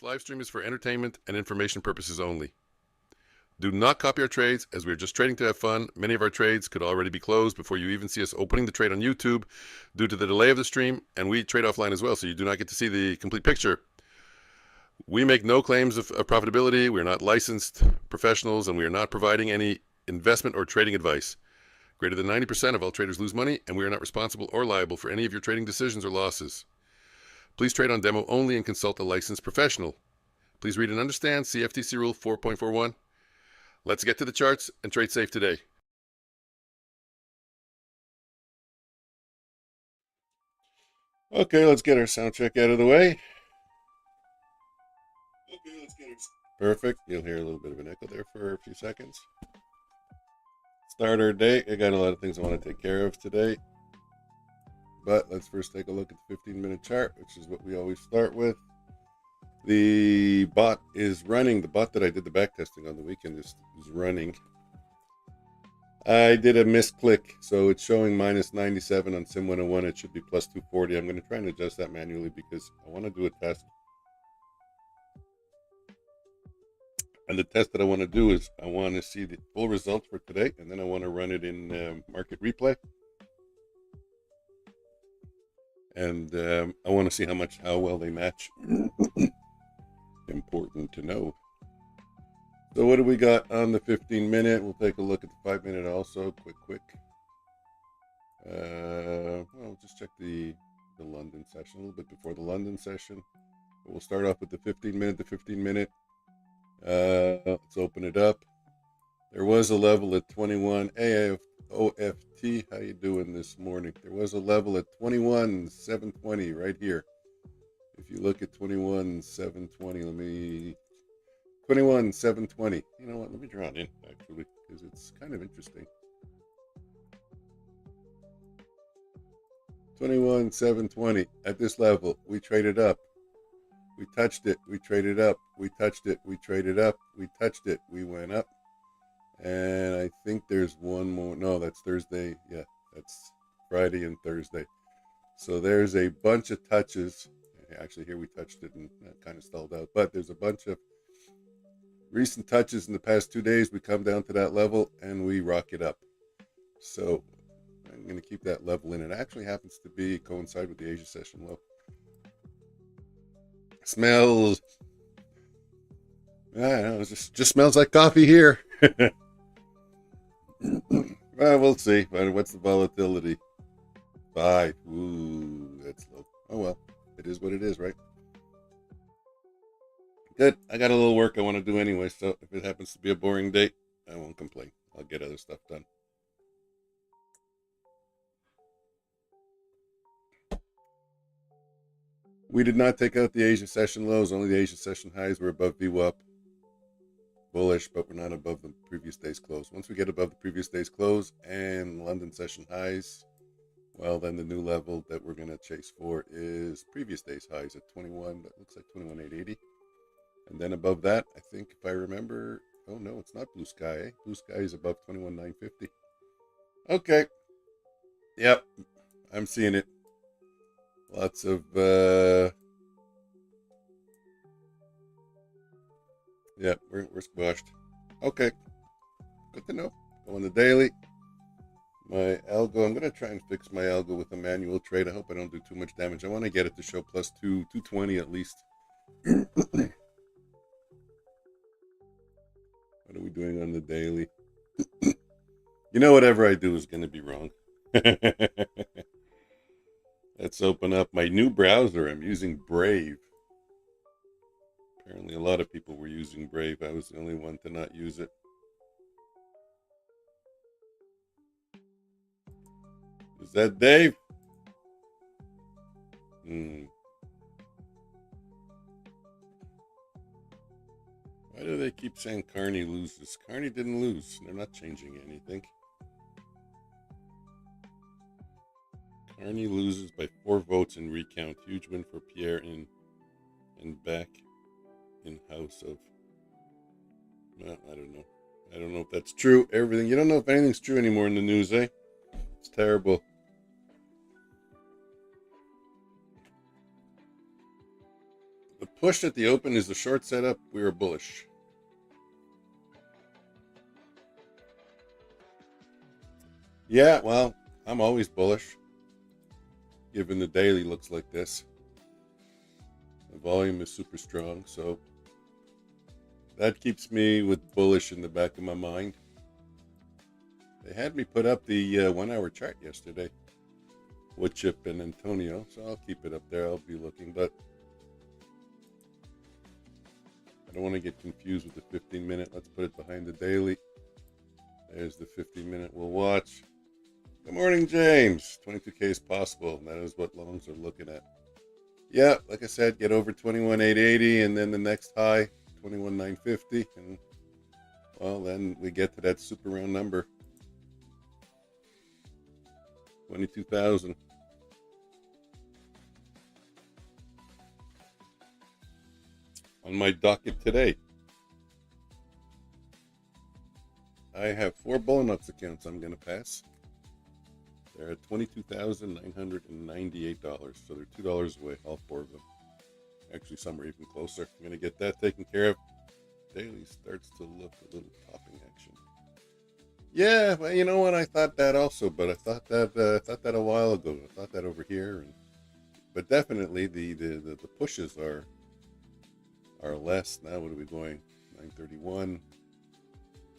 This live stream is for entertainment and information purposes only. Do not copy our trades, as we are just trading to have fun. Many of our trades could already be closed before you even see us opening the trade on YouTube due to the delay of the stream, and we trade offline as well, so you do not get to see the complete picture. We make no claims of profitability. We are not licensed professionals, and we are not providing any investment or trading advice. Greater than 90% of all traders lose money, and we are not responsible or liable for any of your trading decisions or losses. Please trade on demo only and consult a licensed professional. Please read and understand CFTC Rule 4.41. Let's get to the charts and trade safe today. Okay, let's get our sound check out of the way. Perfect. You'll hear a little bit of an echo there for a few seconds. Start our day. I got a lot of things I want to take care of today. But let's first take a look at the 15-minute chart, which is what we always start with. The bot is running. The bot that I did the back testing on the weekend is running. I did a misclick, so it's showing minus 97 on Sim 101. It should be plus 240. I'm going to try and adjust that manually because I want to do a test. And the test that I want to do is I want to see the full results for today, and then I want to run it in market replay. And I want to see how well they match. Important to know. So what do we got on the 15-minute? We'll take a look at the 5-minute also. Quick. Well, just check the London session a little bit before the London session. We'll start off with the 15-minute. The 15-minute. Let's open it up. There was a level at 21 AFOFT. How you doing this morning? There was a level at 21,720 right here. If you look at 21,720, 21,720. You know what? Let me draw it in actually because it's kind of interesting. 21,720 at this level. We traded up. We touched it. We traded up. We touched it. We traded up. We touched it. We went up. And I think there's one more. No, that's Thursday. Yeah, that's Friday and Thursday. So there's a bunch of touches. Actually, here we touched it and kind of stalled out. But there's a bunch of recent touches in the past 2 days. We come down to that level and we rock it up. So I'm going to keep that level in. It actually happens to coincide with the Asia session low. Smells. I don't know, it just smells like coffee here. Well, we'll see. What's the volatility? 5. Ooh, that's low. Oh well, it is what it is, right? Good. I got a little work I want to do anyway, so if it happens to be a boring day, I won't complain. I'll get other stuff done. We did not take out the Asia session lows. Only the Asia session highs were above VWAP. Bullish, but we're not above the previous day's close. Once we get above the previous day's close and London session highs, well, then the new level that we're going to chase for is previous day's highs at 21. That looks like 21,880. And then above that, I think if I remember, oh no, it's not blue sky. Eh? Blue sky is above 21,950. Okay. Yep, I'm seeing it. Lots of yeah, we're squashed. Okay, good to know. Go on the daily. My algo, I'm going to try and fix my algo with a manual trade. I hope I don't do too much damage. I want to get it to show plus 220 at least. What are we doing on the daily? You know, whatever I do is going to be wrong. Let's open up my new browser. I'm using Brave. Apparently a lot of people were using Brave. I was the only one to not use it. Is that Dave? Why do they keep saying Carney loses? Carney didn't lose. They're not changing anything. Carney loses by 4 votes in recount. Huge win for Pierre and back in house of. Well, I don't know. I don't know if that's true. Everything. You don't know if anything's true anymore in the news, eh? It's terrible. pushed at the open is the short setup. We were bullish. Yeah, well, I'm always bullish, given the daily looks like this. The volume is super strong, so that keeps me with bullish in the back of my mind. They had me put up the 1 hour chart yesterday, Woodchip and Antonio, so I'll keep it up there. I'll be looking, but I don't want to get confused with the 15-minute. Let's put it behind the daily. There's the 15-minute we'll watch. Good morning, James. 22K is possible, and that is what longs are looking at. Yeah, like I said, get over 21,880, and then the next high, 21,950, and well, then we get to that super round number, 22,000. On my docket today, I have 4 Bulenox accounts I'm going to pass. They're at $22,998, so they're $2 away, all 4 of them. Actually, some are even closer. I'm going to get that taken care of. Daily starts to look a little topping action. Yeah, well, you know what? I thought that also, but I thought that a while ago. I thought that over here, but definitely the pushes are less. Now what are we going? 931,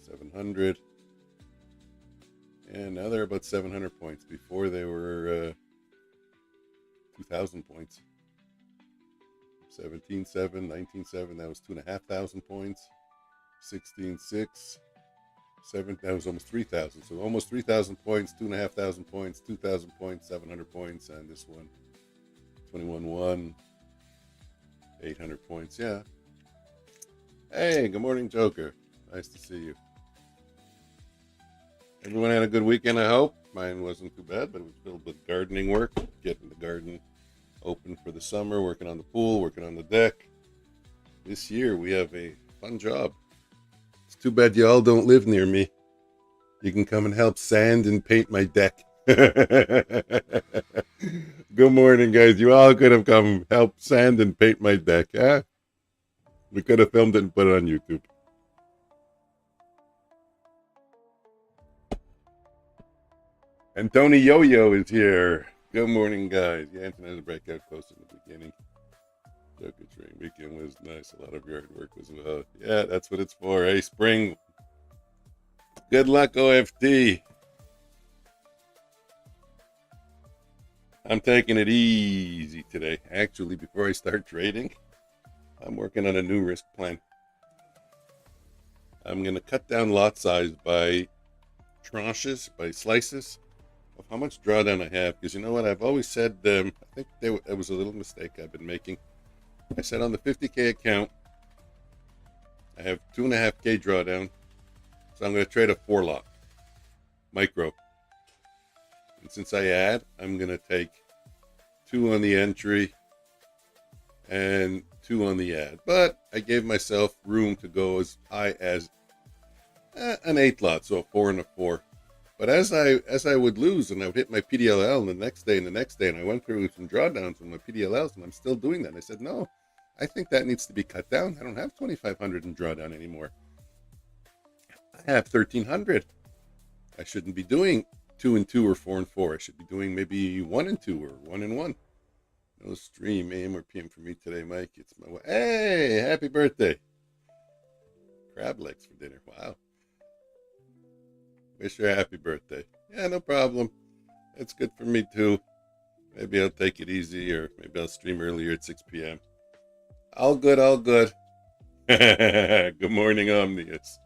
700. And now they're about 700 points. Before they were 2,000 points. 17.7, 19.7, that was 2,500 points. 16.6, 7, that was almost 3,000. So almost 3,000 points, 2,500 points, 2,000 points, 700 points, and this one, 21.1, 800 points. Yeah. Hey, good morning, Joker. Nice to see you. Everyone had a good weekend, I hope. Mine wasn't too bad, but it was filled with gardening work, getting the garden open for the summer, working on the pool, working on the deck. This year, we have a fun job. It's too bad you all don't live near me. You can come and help sand and paint my deck. Good morning, guys. You all could have come help sand and paint my deck, huh? We could have filmed it and put it on YouTube. And Tony Yo-Yo is here. Good morning, guys. Yeah, Anthony has a breakout close in the beginning. Joker train weekend was nice. A lot of yard work was well. Yeah, that's what it's for. Hey, spring. Good luck, OFT. I'm taking it easy today. Actually, before I start trading, I'm working on a new risk plan. I'm going to cut down lot size by tranches, by slices of how much drawdown I have. Because you know what? I've always said, I think that was a little mistake I've been making. I said on the 50K account, I have 2.5K drawdown. So I'm going to trade a 4 lot, micro. And since I add, I'm going to take 2 on the entry and 2 on the add. But I gave myself room to go as high as an 8 lot, so a 4 and a 4. But as I would lose and I would hit my PDLL and the next day, and I went through some drawdowns with my PDLLs, and I'm still doing that. And I said, no, I think that needs to be cut down. I don't have 2,500 in drawdown anymore. I have 1,300. I shouldn't be doing 2 and 2 or 4 and 4. I should be doing maybe 1 and 2 or 1 and 1. No stream, AM or PM for me today, Mike. It's my way. Hey, happy birthday. Crab legs for dinner. Wow. Wish you a happy birthday. Yeah, no problem. It's good for me too. Maybe I'll take it easy, or maybe I'll stream earlier at 6 p.m. All good, all good. Good morning, Omnius.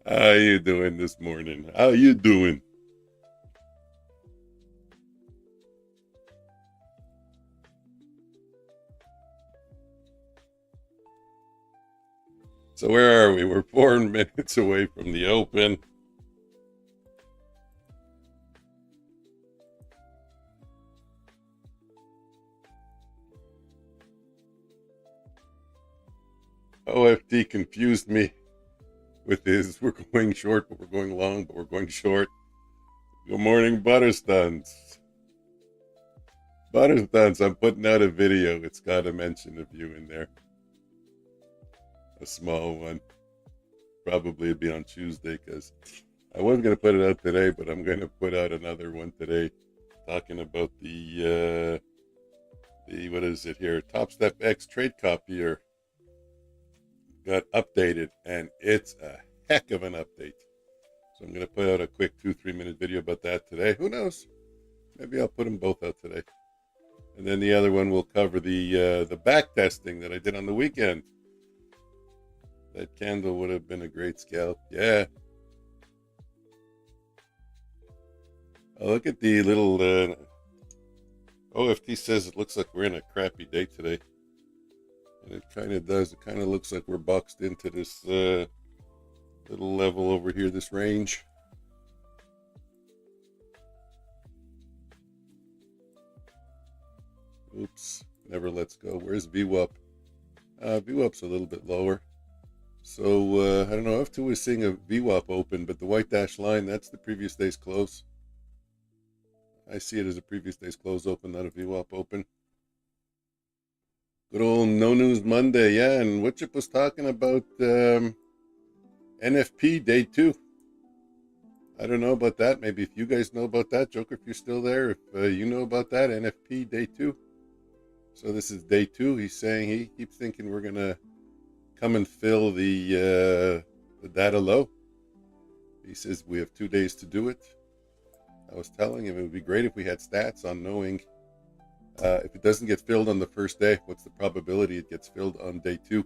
How you doing this morning? How you doing? So where are we? We're 4 minutes away from the open. OFT confused me with his, we're going short, but we're going long, but we're going short. Good morning, Butterstuns. Butters, I'm putting out a video. It's got a mention of you in there. A small one. Probably it'll be on Tuesday because I wasn't going to put it out today, but I'm going to put out another one today talking about the what is it here? TopStep X trade copier got updated, and it's a heck of an update. So I'm going to put out a quick 2-3 minute video about that today. Who knows? Maybe I'll put them both out today. And then the other one will cover the back testing that I did on the weekend. That candle would have been a great scalp. Yeah. Oh, look at the little OFT says it looks like we're in a crappy day today. And it kind of does. It kind of looks like we're boxed into this little level over here, this range. Oops, never lets go. Where's VWAP? VWAP's a little bit lower. So I don't know. F2 is seeing a VWAP open, but the white dashed line, that's the previous day's close. I see it as a previous day's close open, not a VWAP open. Good old No News Monday, yeah. And Woodchip was talking about NFP day 2. I don't know about that. Maybe if you guys know about that, Joker, if you're still there, if you know about that, NFP day 2. So this is day 2. He's saying he keeps thinking we're gonna come and fill the data low. He says we have 2 days to do it. I was telling him it would be great if we had stats on knowing if it doesn't get filled on the first day, what's the probability it gets filled on day 2.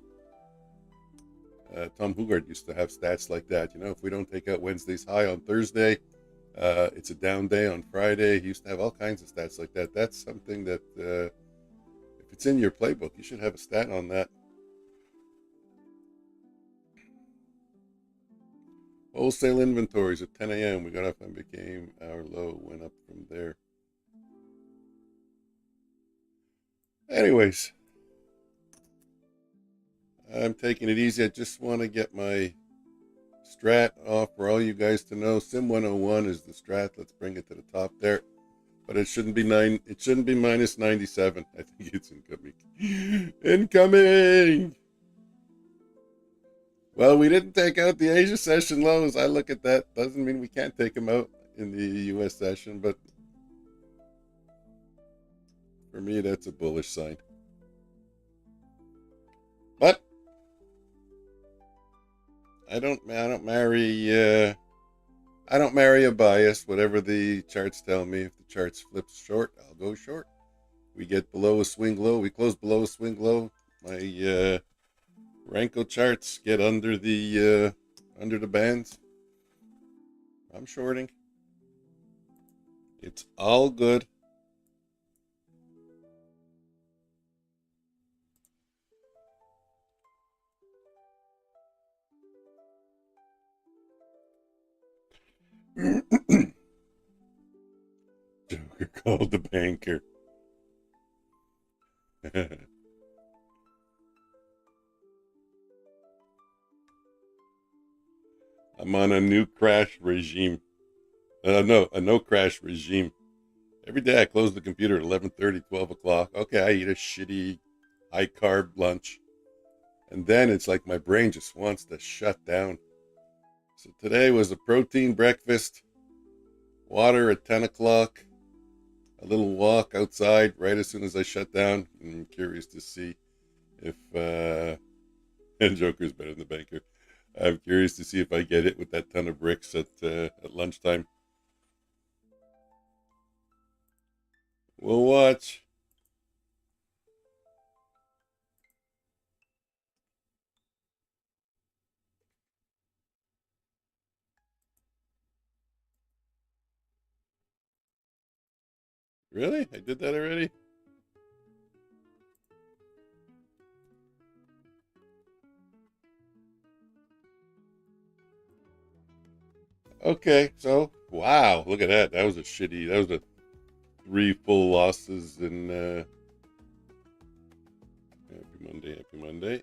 Tom Hugard used to have stats like that. You know, if we don't take out Wednesday's high on Thursday, it's a down day on Friday. He used to have all kinds of stats like that. That's something that if it's in your playbook, you should have a stat on that. Wholesale inventories at 10 a.m. We got off and became our low, went up from there. Anyways, I'm taking it easy. I just want to get my strat off for all you guys to know. Sim 101 is the strat. Let's bring it to the top there. But it shouldn't be it shouldn't be minus 97. I think it's incoming. Incoming! Well, we didn't take out the Asia session lows. I look at that. Doesn't mean we can't take them out in the US session, but for me, that's a bullish sign. But I don't marry a bias. Whatever the charts tell me, if the charts flip short, I'll go short. We get below a swing low. We close below a swing low. My Renko charts get under the bands. I'm shorting. It's all good. Joker called the banker. I'm on a new crash regime. A no crash regime. Every day I close the computer at 11:30, 12 o'clock. Okay, I eat a shitty high carb lunch. And then it's like my brain just wants to shut down. So today was a protein breakfast, water at 10 o'clock, a little walk outside right as soon as I shut down. I'm curious to see if, and Joker's better than the banker. I'm curious to see if I get it with that ton of bricks at lunchtime. We'll watch. Really? I did that already? Okay, so wow, look at that. That was a 3 full losses in happy Monday.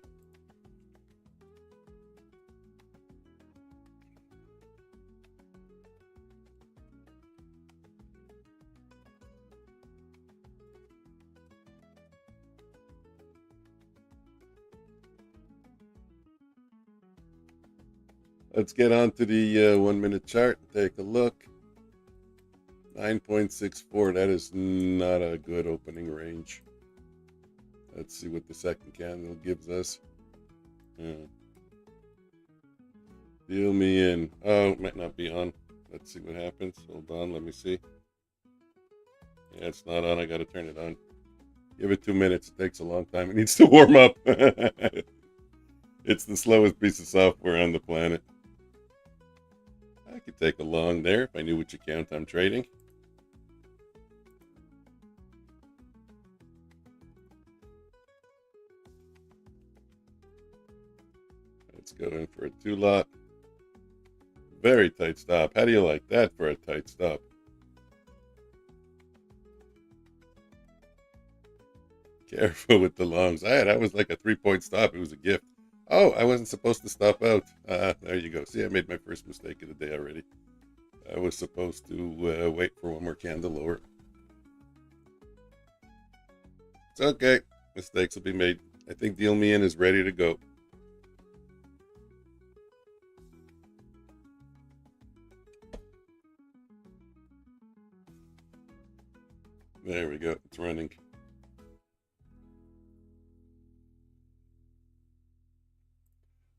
Let's get on to the 1 minute chart and take a look. 9.64, that is not a good opening range. Let's see what the second candle gives us. Deal me in. Oh, it might not be on. Let's see what happens. Hold on, let me see. Yeah, it's not on. I got to turn it on. Give it 2 minutes. It takes a long time. It needs to warm up. It's the slowest piece of software on the planet. I could take a long there if I knew which account I'm trading. Let's go in for a 2-lot. Very tight stop. How do you like that for a tight stop? Careful with the longs. That was like a 3-point stop. It was a gift. Oh, I wasn't supposed to stop out. There you go. See, I made my first mistake of the day already. I was supposed to wait for one more candle lower. It's okay. Mistakes will be made. I think Deal Me In is ready to go. There we go. It's running.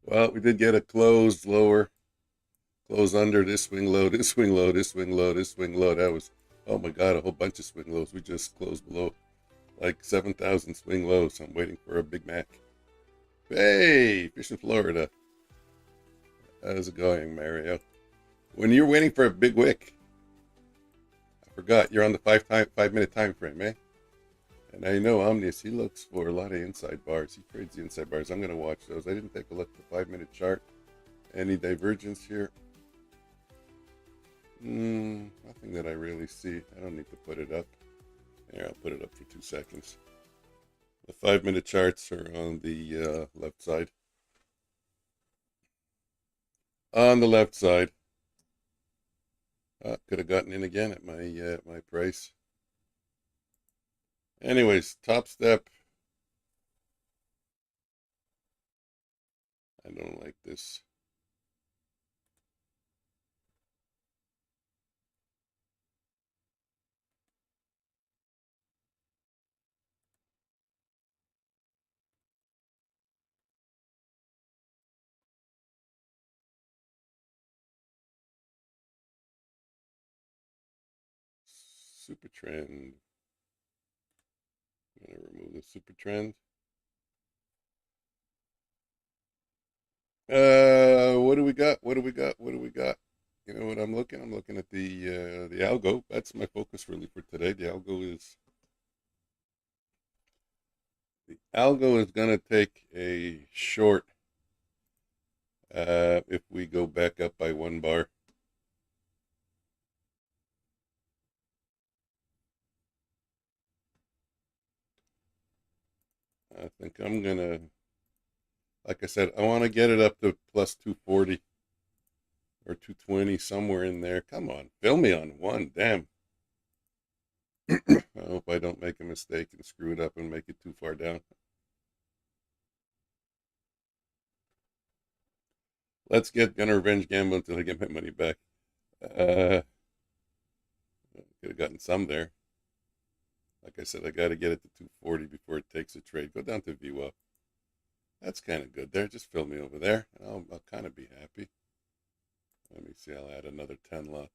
Well, we did get a close lower. Close under, this swing low, this swing low, this swing low, this swing low. That was, oh my God, a whole bunch of swing lows. We just closed below like 7,000 swing lows. I'm waiting for a Big Mac. Hey, Fish in Florida. How's it going, Mario? When you're waiting for a big wick, I forgot, you're on the 5-minute time frame, eh? And I know Omnius, he looks for a lot of inside bars. He trades the inside bars. I'm going to watch those. I didn't take a look at the 5-minute chart. Any divergence here? Nothing that I really see. I don't need to put it up. Here, I'll put it up for 2 seconds. The 5-minute charts are on the left side. On the left side. Could have gotten in again at my price. Anyways, TopStep. I don't like this. Super trend. I'm going to remove the super trend. What do we got? What do we got? What do we got? You know what I'm looking? I'm looking at the algo. That's my focus really for today. The algo is going to take a short if we go back up by 1 bar. I think I'm going to, like I said, I want to get it up to plus 240 or 220, somewhere in there. Come on, fill me on one. Damn. I hope I don't make a mistake and screw it up and make it too far down. Let's get Gunner Revenge Gamble until I get my money back. Could have gotten some there. Like I said, I got to get it to 240 before it takes a trade. Go down to VWAP. That's kind of good there. Just fill me over there, and I'll kind of be happy. Let me see. I'll add another 10 lot.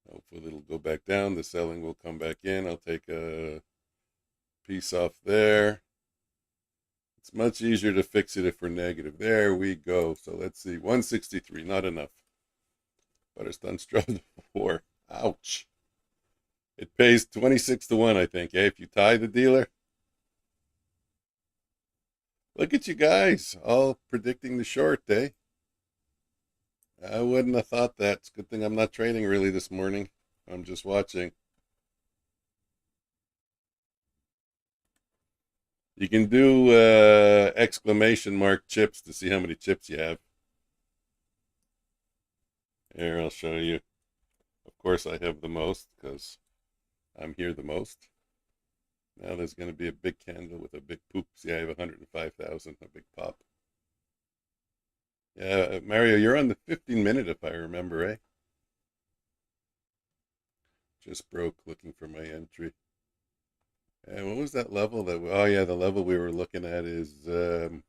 Hopefully it'll go back down. The selling will come back in. I'll take a piece off there. It's much easier to fix it if we're negative. There we go. So let's see. 163. Not enough. Better stun strode 4. Ouch. It pays 26 to 1, I think. Eh? If you tie the dealer. Look at you guys. All predicting the short, eh? I wouldn't have thought that. It's a good thing I'm not trading really this morning. I'm just watching. You can do exclamation mark chips to see how many chips you have. Here, I'll show you. Of course, I have the most because I'm here the most. Now there's going to be a big candle with a big poop. See, I have 105,000, a big pop. Yeah, Mario, you're on the 15-minute if I remember, eh? Just broke looking for my entry. And what was that level that? Oh yeah, the level we were looking at is the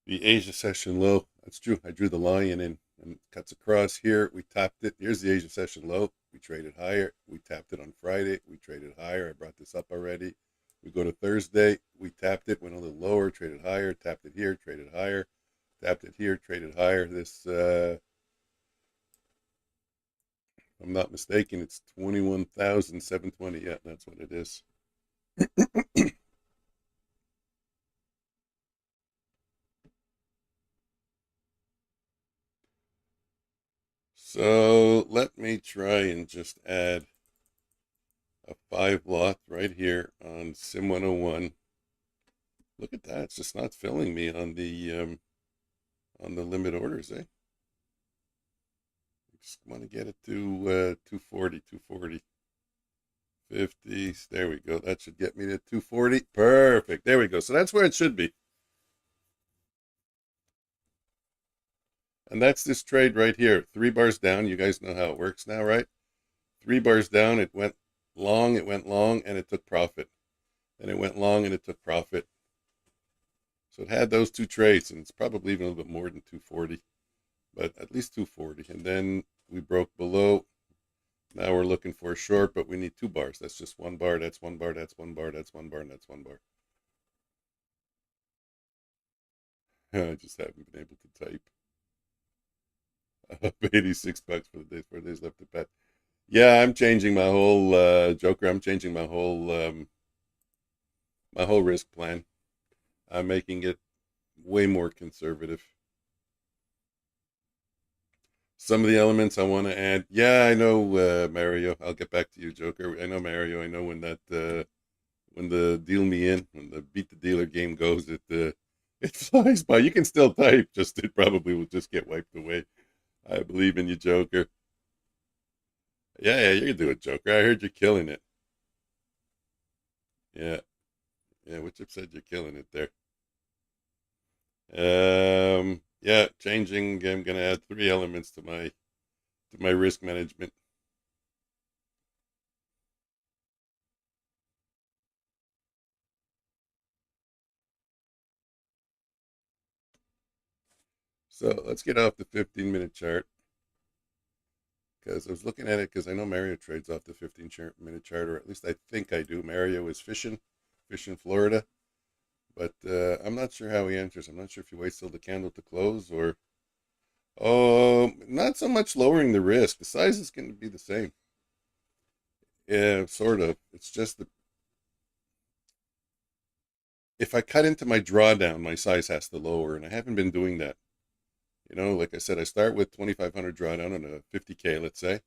Asia session low. That's true. I drew the line in and it cuts across here. We tapped it. Here's the Asia session low. We traded higher. We tapped it on Friday. We traded higher. I brought this up already. We go to Thursday. We tapped it, went a little lower, traded higher, tapped it here, traded higher, tapped it here, traded higher. This, if I'm not mistaken, it's 21,720. Yeah, that's what it is. So let me try and just add a 5 lot right here on Sim 101. Look at that. It's just not filling me on the limit orders, eh? Just want to get it to 240, 240, 50. There we go. That should get me to 240. Perfect. There we go. So that's where it should be. And that's this trade right here. 3 bars down. You guys know how it works now, right? 3 bars down. It went long, and it took profit. Then it went long and it took profit. So it had those 2 trades, and it's probably even a little bit more than 240, but at least 240. And then we broke below. Now we're looking for a short, but we need 2 bars. That's just 1 bar. That's 1 bar. That's 1 bar. That's 1 bar. And that's 1 bar. I just haven't been able to type. Up $86 for the days, 4 days left to bet. Yeah, I'm changing my whole Joker. I'm changing my whole risk plan. I'm making it way more conservative. Some of the elements I want to add. Yeah, I know, Mario. I'll get back to you, Joker. I know, Mario. I know when the deal me in, when the beat the dealer game goes, it flies by. You can still type, just it probably will just get wiped away. I believe in you, Joker. Yeah, yeah, you can do it, Joker. I heard you're killing it. Yeah, yeah. Which said you're killing it there. Yeah, changing. I'm gonna add 3 elements to my risk management. So let's get off the 15-minute chart because I was looking at it because I know Mario trades off the 15-minute chart, or at least I think I do. Mario is fishing Florida, but I'm not sure how he enters. I'm not sure if he waits till the candle to close or not so much lowering the risk. The size is going to be the same. Yeah, sort of. It's just that if I cut into my drawdown, my size has to lower, and I haven't been doing that. Like I said, I start with 2,500 drawdown on a 50K, let's say.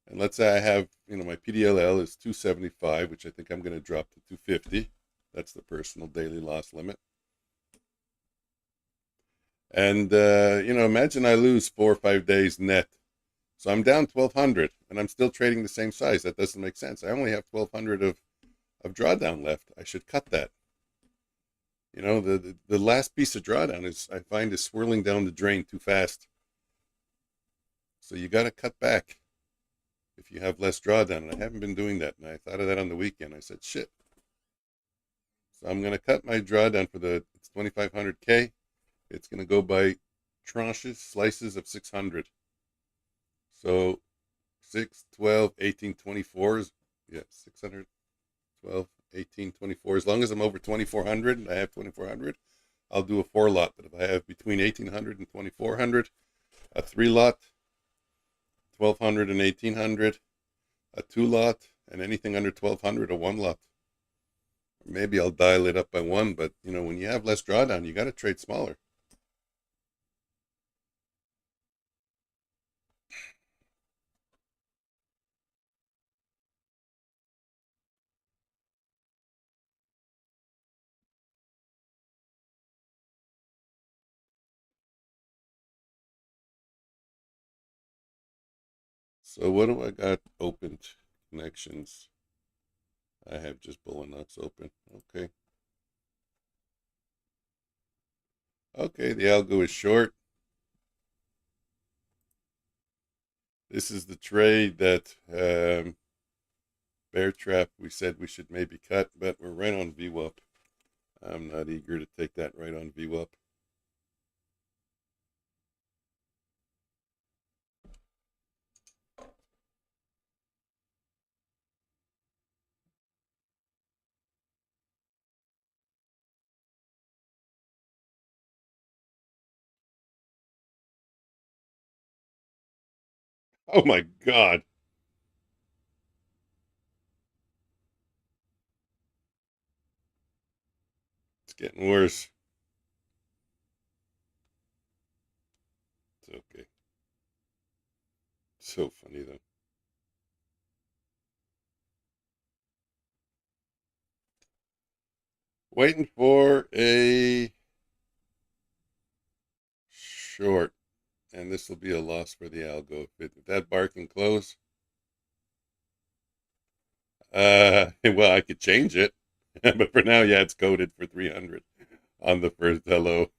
And let's say I have, my PDLL is 275, which I think I'm going to drop to 250. That's the personal daily loss limit. And, imagine I lose 4 or 5 days net. So I'm down 1,200 and I'm still trading the same size. That doesn't make sense. I only have 1,200 of drawdown left. I should cut that. The last piece of drawdown I find is swirling down the drain too fast. So you got to cut back if you have less drawdown. And I haven't been doing that. And I thought of that on the weekend. I said, shit. So I'm going to cut my drawdown for it's 2,500K. It's going to go by tranches, slices of 600. So 6, 12, 18, 24 is, yeah, 600, 12, 18, 24. As long as I'm over 2,400 and I have 2,400, I'll do a 4 lot. But if I have between 1,800 and 2,400, a 3 lot, 1,200 and 1,800, a 2 lot, and anything under 1,200, a 1 lot. Maybe I'll dial it up by 1, but when you have less drawdown, you got to trade smaller. So what do I got opened? Connections. I have just Bulenox open. Okay. Okay, the algo is short. This is the trade that bear trap we said we should maybe cut, but we're right on VWAP. I'm not eager to take that right on VWAP. Oh my God. It's getting worse. It's okay. So funny though. Waiting for a short, and this will be a loss for the algo. If that bar can close, well, I could change it, but for now, yeah, it's coded for 300 on the first hello.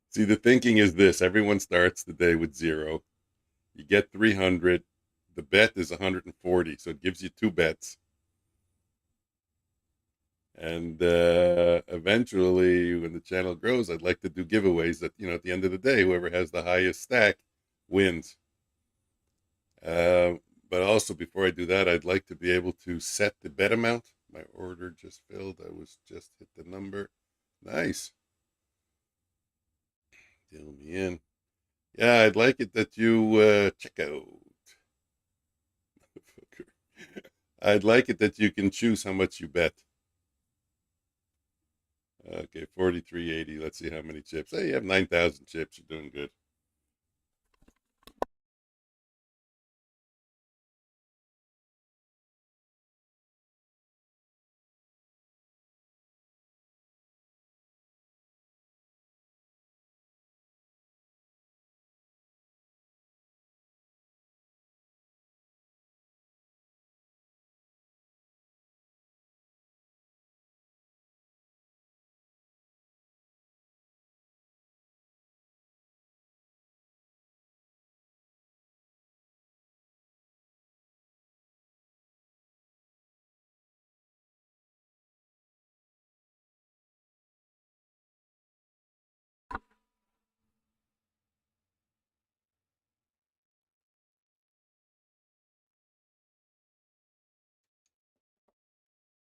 See, the thinking is this: everyone starts the day with zero. You get 300. The bet is 140, so it gives you two bets. And eventually, when the channel grows, I'd like to do giveaways that, at the end of the day, whoever has the highest stack wins. Uh, but also, before I do that, I'd like to be able to set the bet amount. My order just filled. I was just hit the number. Nice. Deal me in. Yeah, I'd like it that you check out. I'd like it that you can choose how much you bet. Okay, 43.80. Let's see how many chips. Hey, you have 9,000 chips. You're doing good.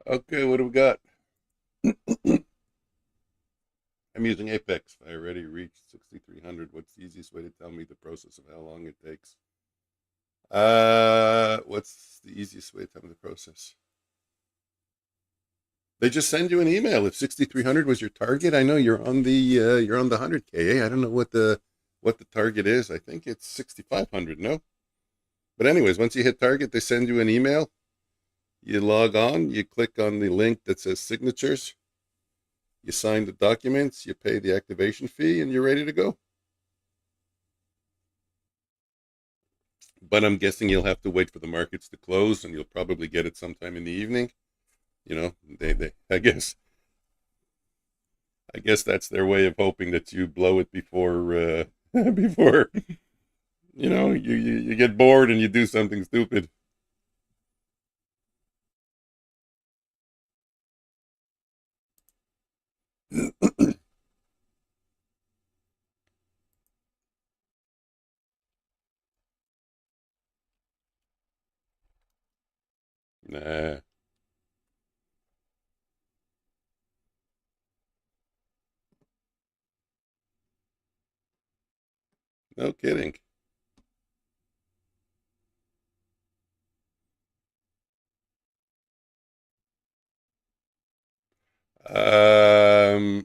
Okay, what do we got? I'm using Apex. I already reached 6,300. What's the easiest way to tell me the process of how long it takes? What's the easiest way to tell me the process? They just send you an email if 6,300 was your target. I know you're on the 100K. I don't know what the target is. I think it's 6,500. No, but anyways, once you hit target, they send you an email. You log on. You click on the link that says signatures. You sign the documents. You pay the activation fee, and you're ready to go. But I'm guessing you'll have to wait for the markets to close, and you'll probably get it sometime in the evening. They I guess that's their way of hoping that you blow it before before you get bored and you do something stupid. Nah, no kidding.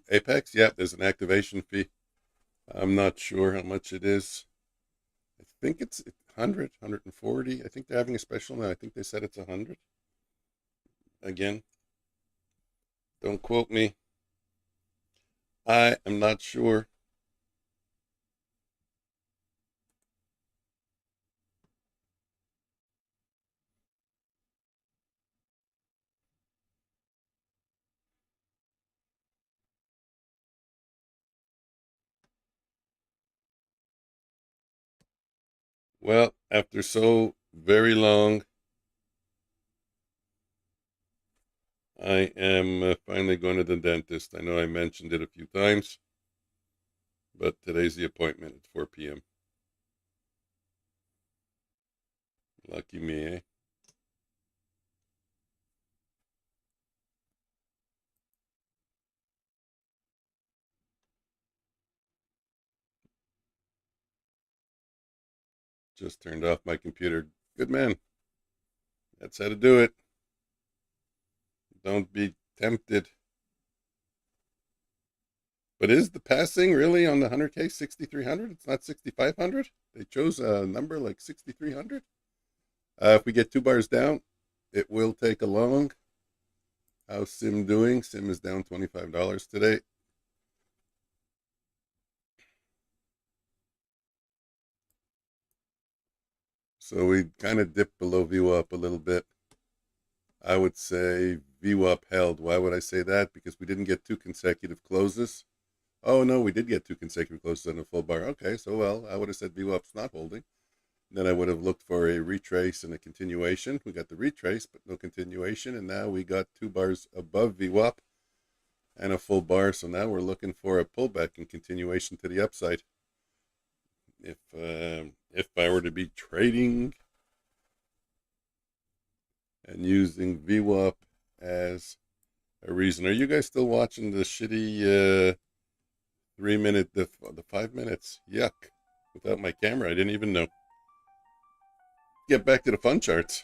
Apex, yeah, there's an activation fee. I'm not sure how much it is. I think it's 100, 140. I think they're having a special now. I think they said it's 100. Again, don't quote me. I am not sure. Well, after so very long, I am finally going to the dentist. I know I mentioned it a few times, but today's the appointment at 4 p.m. Lucky me, eh? Just turned off my computer. Good man. That's how to do it. Don't be tempted. But is the passing really on the 100K 6,300? It's not 6,500? They chose a number like 6,300? If we get 2 bars down, it will take a long. How's Sim doing? Sim is down $25 today. So we kind of dipped below VWAP a little bit. I would say VWAP held. Why would I say that? Because we didn't get 2 consecutive closes. Oh, no, we did get 2 consecutive closes on a full bar. Okay, so well, I would have said VWAP's not holding. Then I would have looked for a retrace and a continuation. We got the retrace, but no continuation. And now we got 2 bars above VWAP and a full bar. So now we're looking for a pullback and continuation to the upside. If I were to be trading and using VWAP as a reason, are you guys still watching the shitty 3 minute, the 5 minutes? Yuck! Without my camera, I didn't even know. Get back to the fun charts.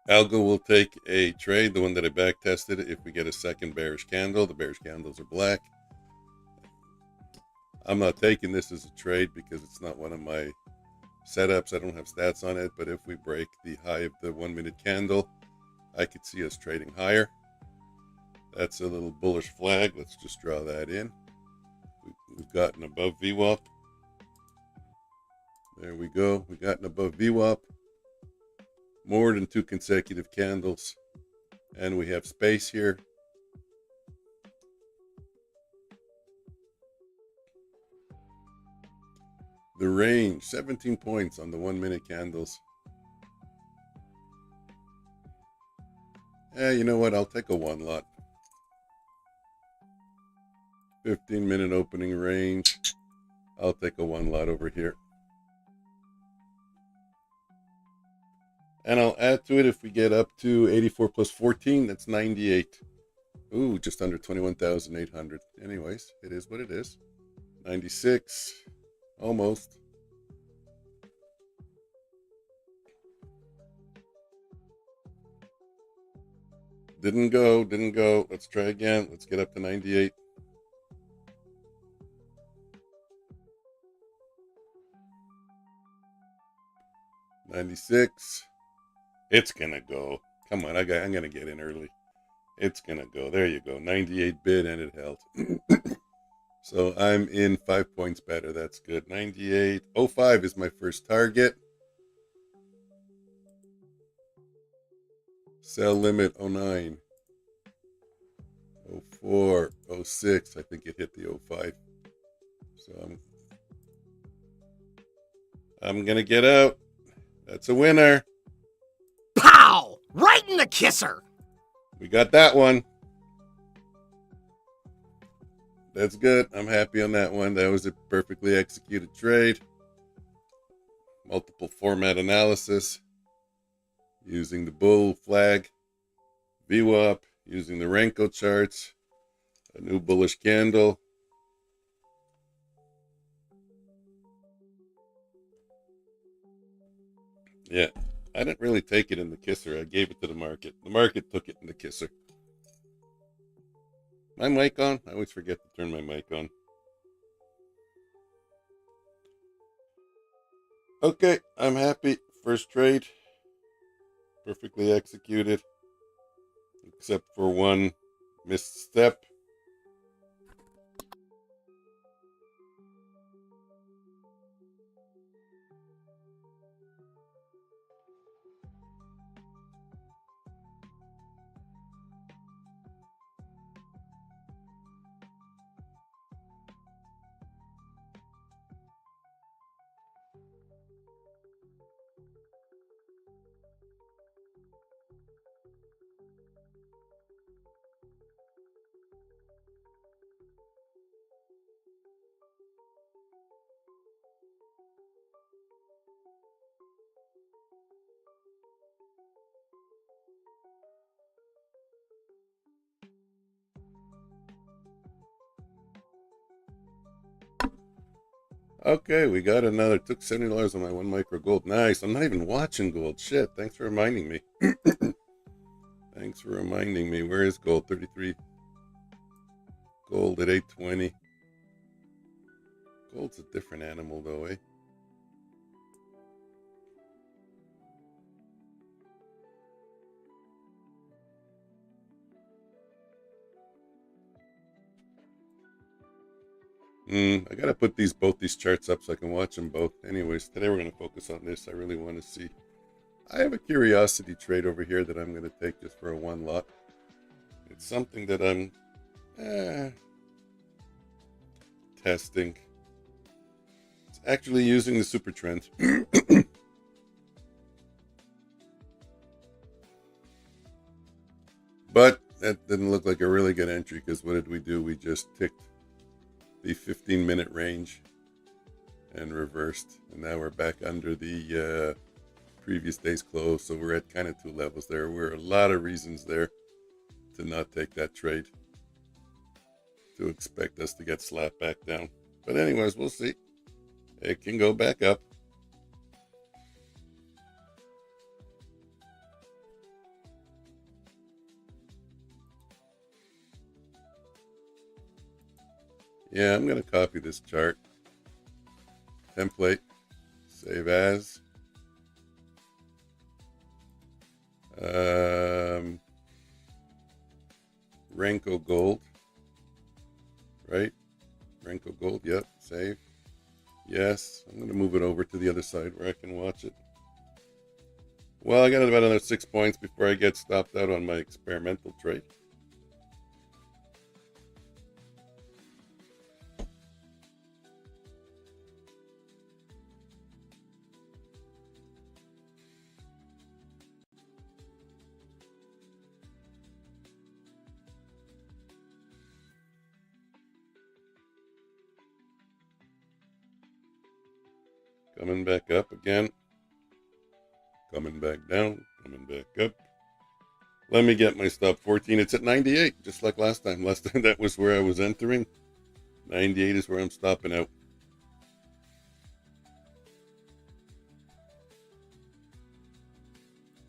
Algo will take a trade, the one that I back tested. If we get a second bearish candle, the bearish candles are black. I'm not taking this as a trade because it's not one of my setups. I don't have stats on it, but if we break the high of the 1 minute candle, I could see us trading higher. That's a little bullish flag. Let's just draw that in. We've gotten above VWAP. There we go. We gotten above VWAP. More than 2 consecutive candles. And we have space here. The range, 17 points on the 1 minute candles. You know what? I'll take a 1 lot. 15-minute opening range. I'll take a 1 lot over here. And I'll add to it if we get up to 84 plus 14, that's 98. Ooh, just under 21,800. Anyways, it is what it is. 96, almost. Didn't go. Let's try again. Let's get up to 98. $96. It's gonna go. Come on, I'm gonna get in early. It's gonna go. There you go. 98 bid and it held. So I'm in 5 points better. That's good. 98.05 is my first target. Sell limit 09. 04, 06. I think it hit the 05. So I'm gonna get out. That's a winner. Pow! Right in the kisser. We got that one. That's good. I'm happy on that one. That was a perfectly executed trade. Multiple format analysis. Using the bull flag. VWAP. Using the Renko charts. A new bullish candle. Yeah. I didn't really take it in the kisser. I gave it to the market. The market took it in the kisser. My mic on? I always forget to turn my mic on. Okay, I'm happy. First trade. Perfectly executed. Except for one missed step. Okay, we got another. Took $70 on my 1 micro gold. Nice. I'm not even watching gold. Shit. Thanks for reminding me. Thanks for reminding me. Where is gold? 33. Gold at 820. Gold's a different animal, though, eh? I gotta put both these charts up so I can watch them both. Anyways, today we're gonna focus on this. I really want to see. I have a curiosity trade over here that I'm gonna take just for a one lot. It's something that I'm testing. It's actually using the super trend. But that didn't look like a really good entry because what did we do? We just ticked the 15-minute range and reversed, and now we're back under the previous day's close. So we're at kind of two levels there. We're a lot of reasons there to not take that trade, to expect us to get slapped back down. But anyways, we'll see. It can go back up. Yeah, I'm going to copy this chart. Template. Save as. Renko Gold. Right? Renko Gold, yep. Save. Yes. I'm going to move it over to the other side where I can watch it. Well, I got about another 6 points before I get stopped out on my experimental trade. Coming back up again. Coming back down. Coming back up. Let me get my stop 14. It's at 98, just like last time. Last time that was where I was entering. 98 is where I'm stopping out.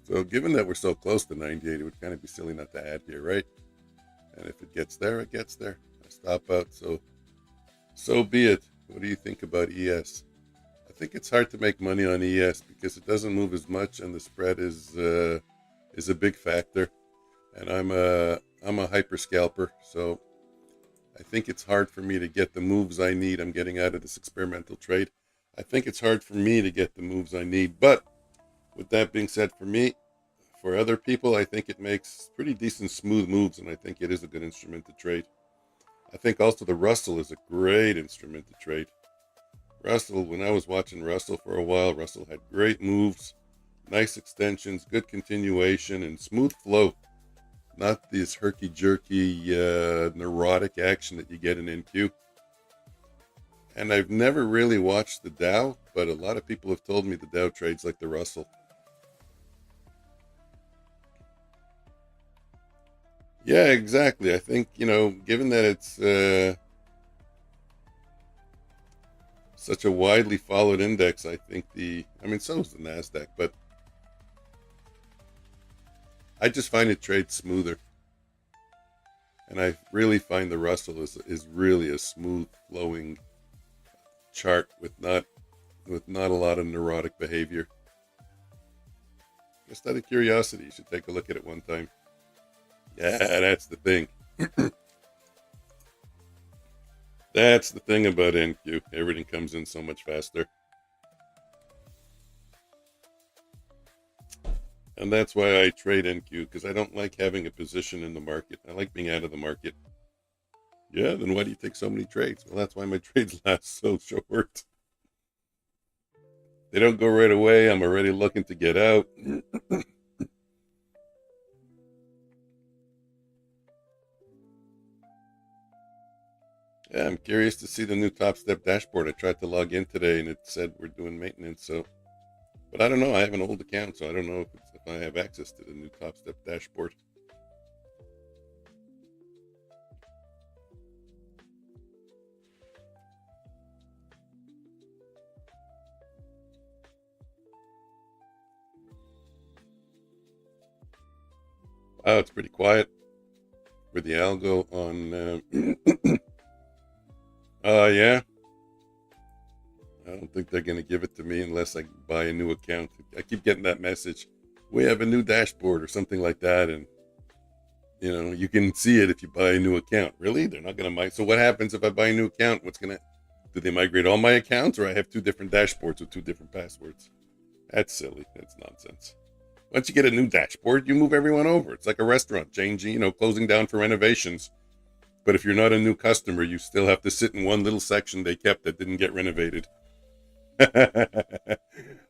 So given that we're so close to 98, it would kind of be silly not to add here, right? And if it gets there, it gets there. I stop out, so be it. What do you think about ES? I think it's hard to make money on ES because it doesn't move as much, and the spread is a big factor. And I'm a hyper scalper, so I think it's hard for me to get the moves I need. I'm getting out of this experimental trade. I think it's hard for me to get the moves I need. But with that being said, for me, for other people, I think it makes pretty decent smooth moves, and I think it is a good instrument to trade. I think also the Russell is a great instrument to trade. Russell, when I was watching Russell for a while, Russell had great moves, nice extensions, good continuation, and smooth flow. Not this herky-jerky, neurotic action that you get in NQ. And I've never really watched the Dow, but a lot of people have told me the Dow trades like the Russell. Yeah, exactly. I think, given that it's such a widely followed index, I think so is the Nasdaq, but I just find it trades smoother. And I really find the Russell is really a smooth flowing chart with not a lot of neurotic behavior. Just out of curiosity, you should take a look at it one time. Yeah, that's the thing. That's the thing about NQ. Everything comes in so much faster. And that's why I trade NQ, because I don't like having a position in the market. I like being out of the market. Yeah, then why do you take so many trades? Well, that's why my trades last so short. They don't go right away. I'm already looking to get out. Yeah, I'm curious to see the new TopStep dashboard. I tried to log in today and it said we're doing maintenance. So, but I don't know. I have an old account, so I don't know if I have access to the new TopStep dashboard. Wow, it's pretty quiet for the algo on. Yeah. I don't think they're going to give it to me unless I buy a new account. I keep getting that message. We have a new dashboard or something like that. And, you can see it if you buy a new account. Really? They're not going to migrate. So what happens if I buy a new account? Do they migrate all my accounts, or I have two different dashboards with two different passwords? That's silly. That's nonsense. Once you get a new dashboard, you move everyone over. It's like a restaurant changing, closing down for renovations. But if you're not a new customer, you still have to sit in one little section they kept that didn't get renovated.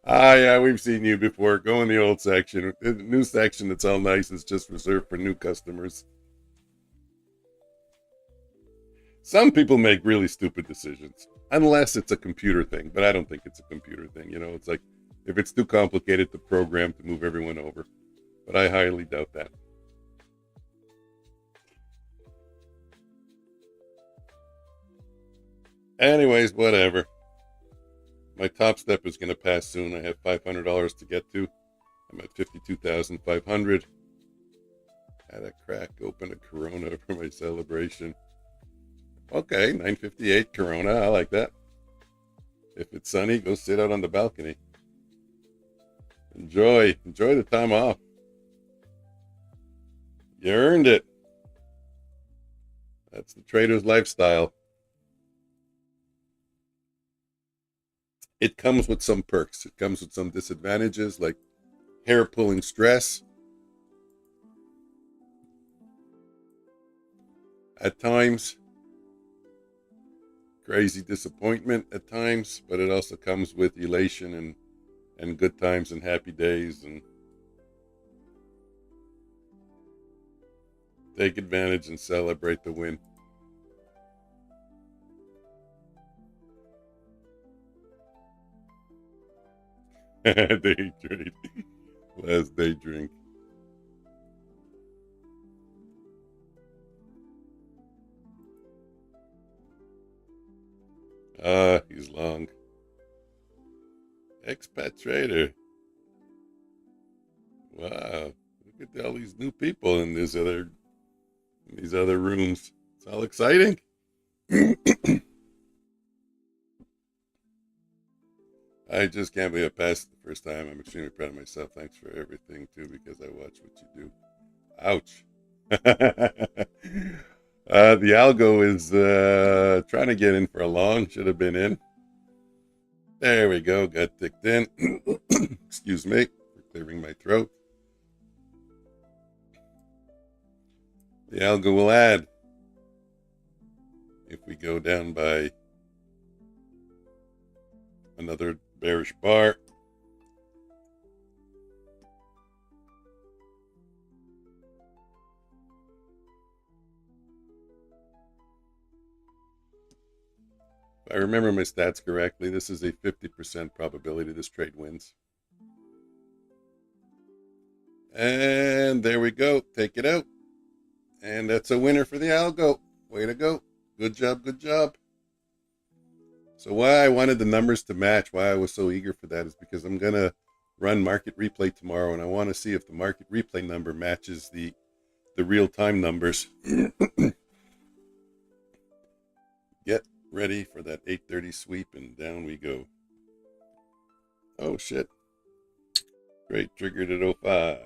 Yeah, we've seen you before. Go in the old section. The new section that's all nice is just reserved for new customers. Some people make really stupid decisions, unless it's a computer thing, but I don't think it's a computer thing. It's like if it's too complicated to program to move everyone over, but I highly doubt that. Anyways, whatever. My TopStep is going to pass soon. I have $500 to get to. I'm at 52,500. Had a crack open a Corona for my celebration. Okay, 9:58 Corona. I like that. If it's sunny, go sit out on the balcony. Enjoy the time off. You earned it. That's the trader's lifestyle. It comes with some perks. It comes with some disadvantages, like hair pulling stress at times, crazy disappointment at times, but it also comes with elation and good times and happy days, and take advantage and celebrate the win. Day trade. Last day drink. He's long. Expat trader. Wow. Look at all these new people in these other rooms. It's all exciting. I just can't believe I passed it the first time. I'm extremely proud of myself. Thanks for everything, too, because I watch what you do. Ouch. The algo is trying to get in for a long. Should have been in. There we go. Got ticked in. Excuse me for clearing my throat. The algo will add if we go down by another bearish bar. If I remember my stats correctly, this is a 50% probability this trade wins. And there we go. Take it out. And that's a winner for the algo. Way to go. Good job, good job. So why I wanted the numbers to match, why I was so eager for that, is because I'm going to run market replay tomorrow, and I want to see if the market replay number matches the real-time numbers. Get ready for that 8:30 sweep, and down we go. Oh, shit. Great, triggered at 05.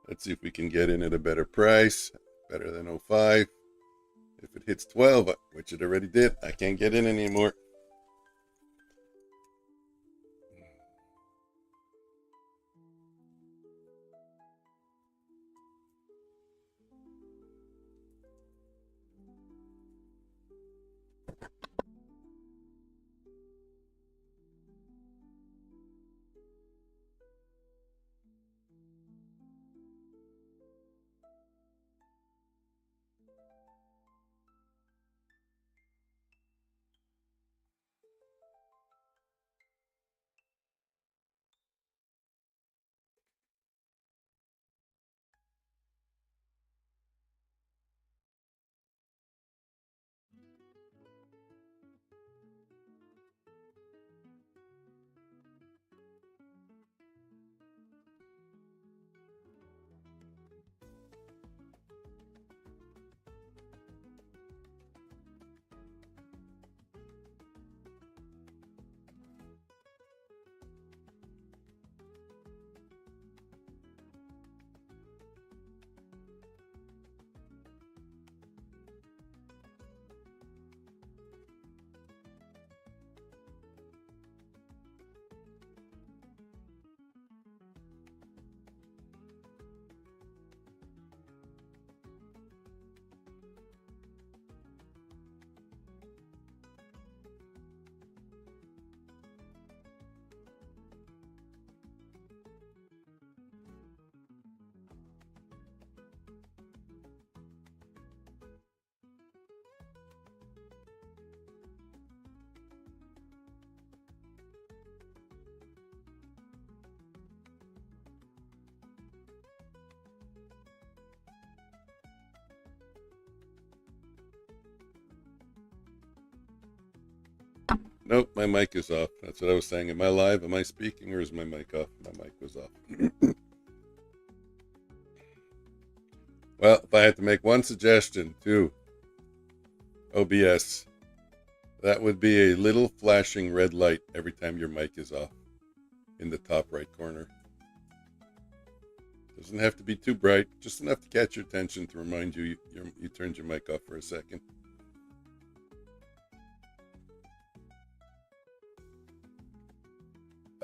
Let's see if we can get in at a better price, better than 05. If it hits 12, which it already did, I can't get in anymore. Nope, my mic is off. That's what I was saying. Am I live? Am I speaking, or is my mic off? My mic was off. Well, if I had to make one suggestion to OBS, that would be a little flashing red light every time your mic is off in the top right corner. Doesn't have to be too bright, just enough to catch your attention to remind you you turned your mic off for a second.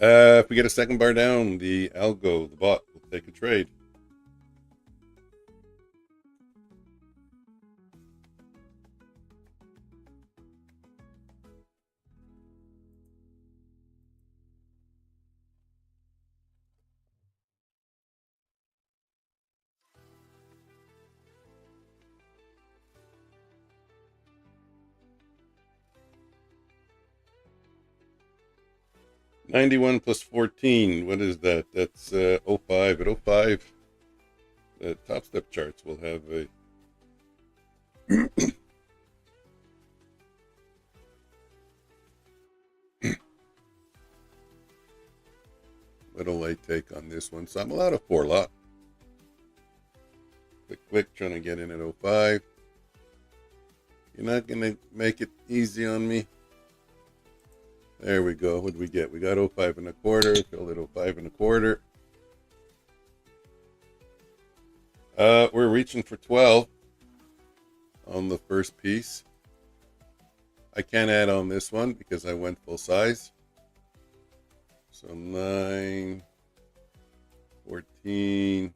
If we get a second bar down, the algo, the bot, will take a trade. $91 plus 14, what is that? That's 05. At 05, the TopStep charts will have a what'll I take on this one? So I'm allowed a 4 lot. Click, trying to get in at 05. You're not going to make it easy on me. There we go. What did we get? We got 05 and a quarter. Filled at 05 and a quarter. We're reaching for 12 on the first piece. I can't add on this one because I went full size. So 9, 14.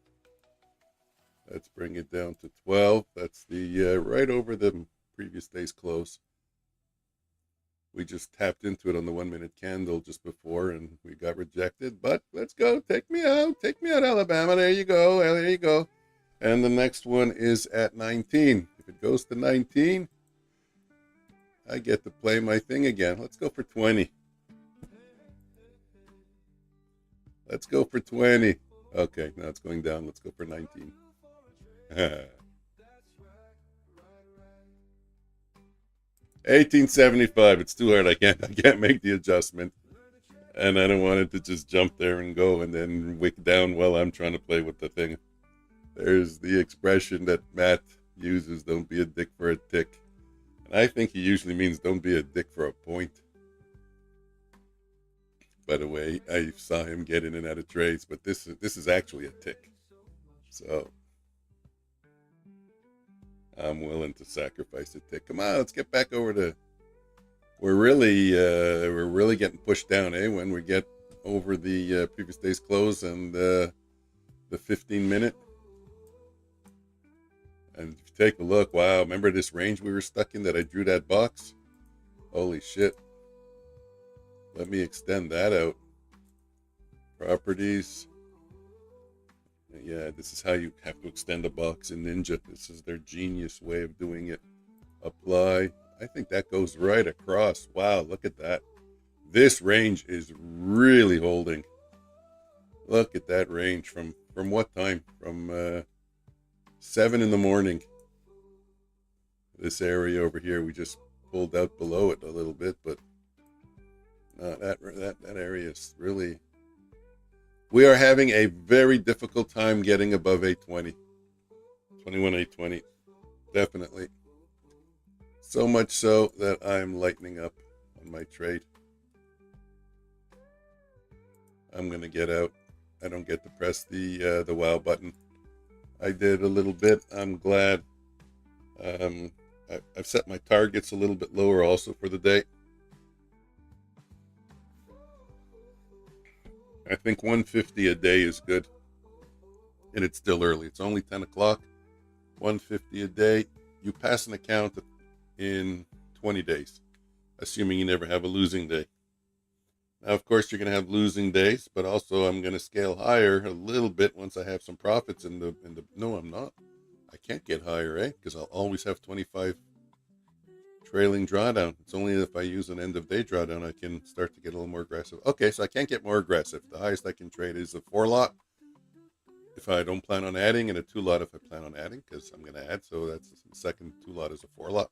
Let's bring it down to 12. That's the right over the previous day's close. We just tapped into it on the 1 minute candle just before and we got rejected. But let's go. Take me out. Take me out, Alabama. There you go. There you go. And the next one is at 19. If it goes to 19, I get to play my thing again. Let's go for 20. Let's go for 20. Okay, now it's going down. Let's go for 19. 1875. It's too hard. I can't make the adjustment, and I don't want it to just jump there and go and then wick down while I'm trying to play with the thing. There's the expression that Matt uses: "Don't be a dick for a tick," and I think he usually means "Don't be a dick for a point." By the way, I saw him get in and out of trades, but this is actually a tick, so I'm willing to sacrifice a tick. Come on, let's get back over to. We're really getting pushed down, eh? When we get over the previous day's close and the 15-minute. And if you take a look, wow! Remember this range we were stuck in that I drew that box? Holy shit! Let me extend that out. Properties. Yeah, this is how you have to extend a box in Ninja. This is their genius way of doing it. Apply. I think that goes right across. Wow, look at that. This range is really holding. Look at that range from what time? From 7 in the morning. This area over here, we just pulled out below it a little bit, but that area is really. We are having a very difficult time getting above 820. 21,820. Definitely. So much so that I'm lightening up on my trade. I'm going to get out. I don't get to press the wow button. I did a little bit. I'm glad. I've set my targets a little bit lower also for the day. I think 150 a day is good. And it's still early. It's only 10 o'clock. 150 a day. You pass an account in 20 days, assuming you never have a losing day. Now, of course, you're going to have losing days, but also I'm going to scale higher a little bit once I have some profits in the. No, I'm not. I can't get higher, eh? Because I'll always have 25 trailing drawdown. It's only if I use an end of day drawdown I can start to get a little more aggressive. Okay, so I can't get more aggressive. The highest I can trade is a 4 lot if I don't plan on adding, and a 2 lot if I plan on adding, because I'm going to add. So that's the second 2 lot is a 4 lot.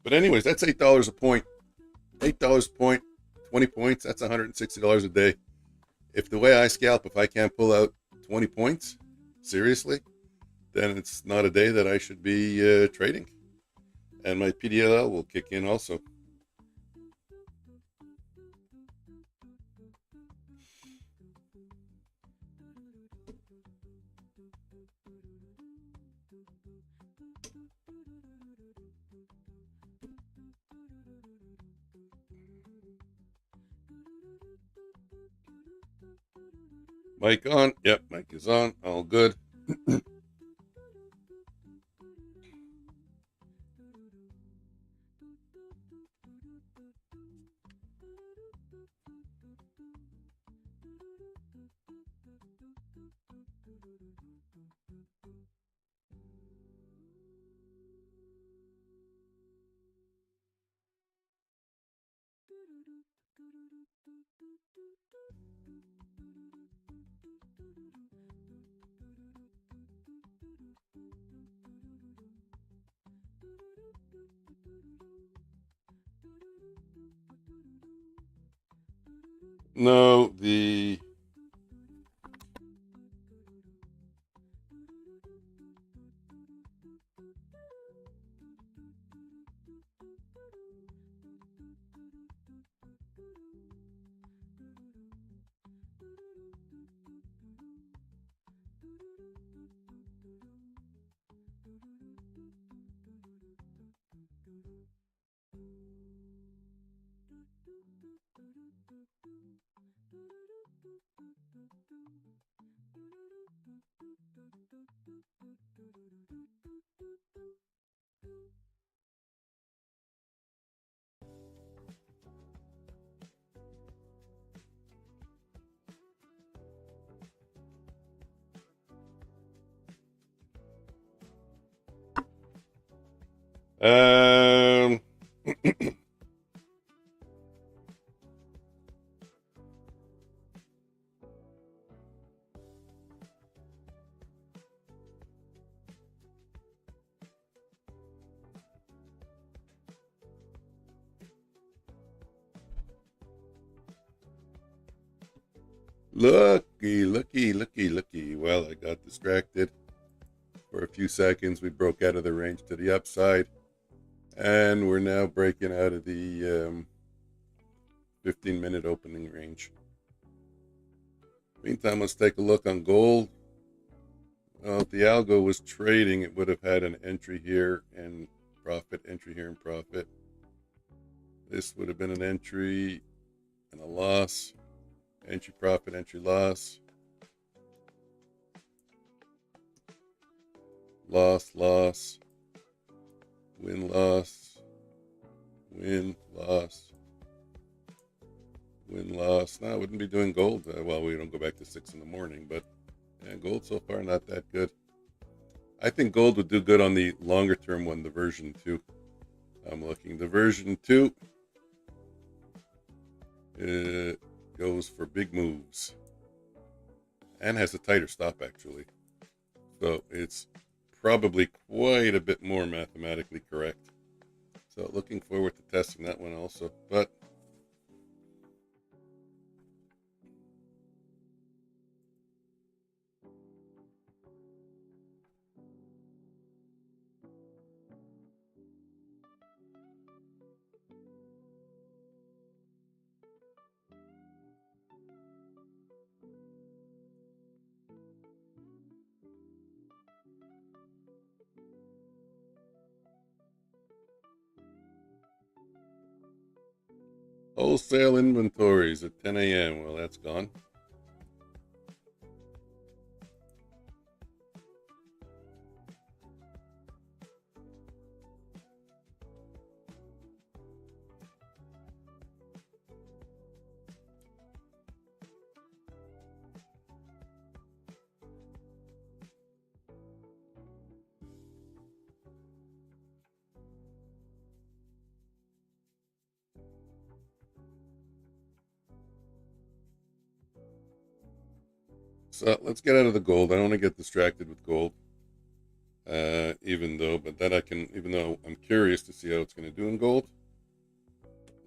But anyways, that's $8 a point. $8 point, 20 points, that's $160 a day. If the way I scalp, if I can't pull out 20 points, seriously, then it's not a day that I should be trading. And my PDLL will kick in also. Mic on. Yep, mic is on. All good. No, the Lucky. Well, I got distracted for a few seconds. We broke out of the range to the upside, and we're now breaking out of the 15-minute opening range. Meantime, let's take a look on gold. Well, if the algo was trading, it would have had an entry here and profit, entry here and profit. This would have been an entry and a loss. Entry profit, entry loss. Loss. Win, loss. Win, loss. Win, loss. Now, I wouldn't be doing gold. Well, we don't go back to 6 in the morning, but gold so far not that good. I think gold would do good on the longer term one, the version 2. I'm looking. The version 2 goes for big moves and has a tighter stop, actually. So it's probably quite a bit more mathematically correct. So looking forward to testing that one also. But wholesale inventories at 10 a.m. Well, that's gone. So let's get out of the gold. I don't want to get distracted with gold. Even though I'm curious to see how it's going to do in gold.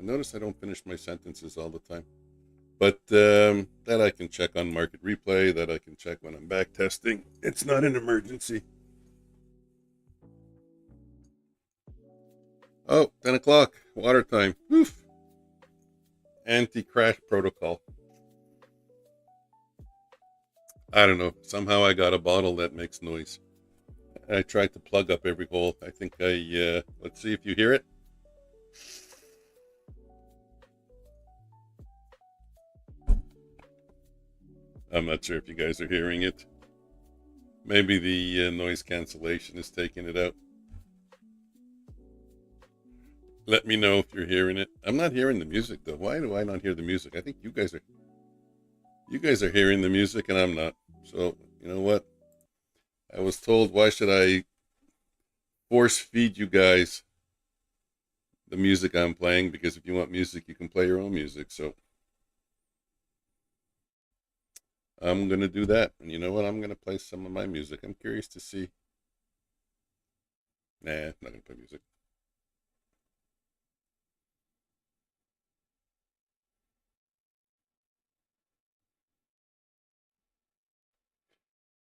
I notice I don't finish my sentences all the time. But that I can check on market replay, that I can check when I'm back testing. It's not an emergency. Oh, 10 o'clock, water time. Oof. Anti-crash protocol. I don't know. Somehow I got a bottle that makes noise. I tried to plug up every hole. I think let's see if you hear it. I'm not sure if you guys are hearing it. Maybe the noise cancellation is taking it out. Let me know if you're hearing it. I'm not hearing the music though. Why do I not hear the music? I think you guys are hearing the music and I'm not. So, you know what? I was told, why should I force feed you guys the music I'm playing? Because if you want music, you can play your own music. So I'm going to do that. And you know what? I'm going to play some of my music. I'm curious to see. Nah, I'm not going to play music.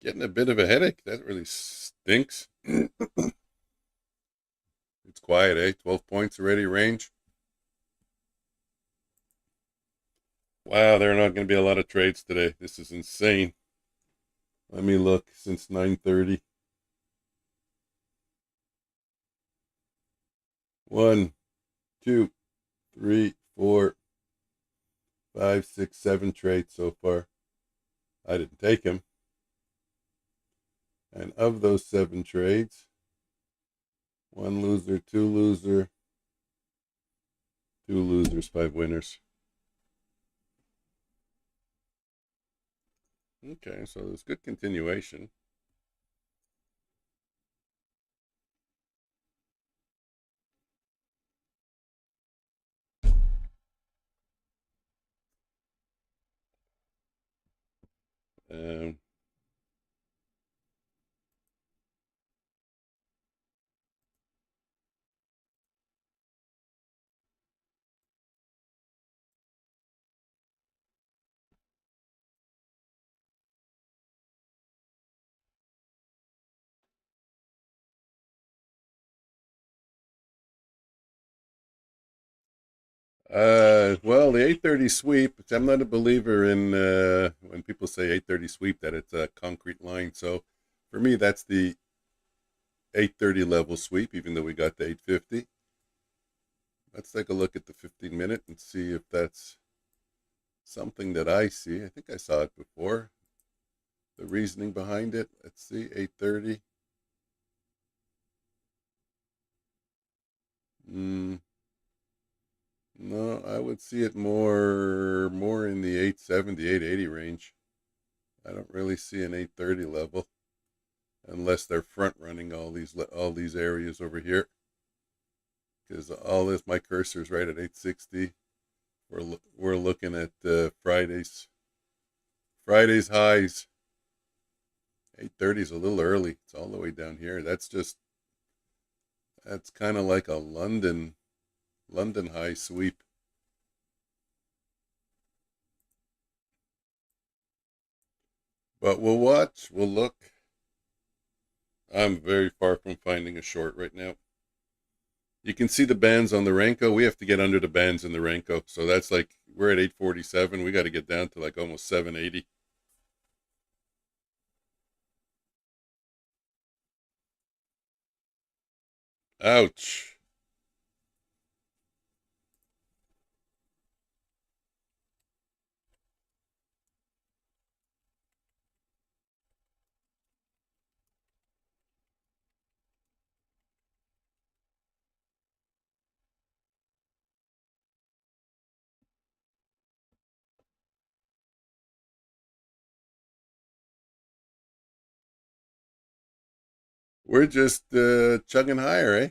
Getting a bit of a headache. That really stinks. It's quiet, eh? 12 points already range. Wow, there are not going to be a lot of trades today. This is insane. Let me look since 9:30. 1, 2, 3, 4, 5, 6, 7 trades so far. I didn't take him. And of those 7 trades, 1 loser, 2 loser, 2 losers, 5 winners. Okay, so there's good continuation. Um, well, the 8:30 sweep. I'm not a believer in when people say 8:30 sweep that it's a concrete line. So for me, that's the 8:30 level sweep. Even though we got the 8:50, let's take a look at the 15-minute and see if that's something that I see. I think I saw it before. The reasoning behind it. Let's see, 8:30. No, I would see it more in the 870, 880 range. I don't really see an 8:30 level unless they're front running all these areas over here. Because all this, my cursor's right at 860. We're looking at Friday's highs. 8:30 is a little early. It's all the way down here. That's kind of like a London high sweep. But we'll watch. We'll look. I'm very far from finding a short right now. You can see the bands on the Renko. We have to get under the bands in the Renko. So that's like, we're at 847. We got to get down to like almost 780. Ouch. We're just chugging higher, eh?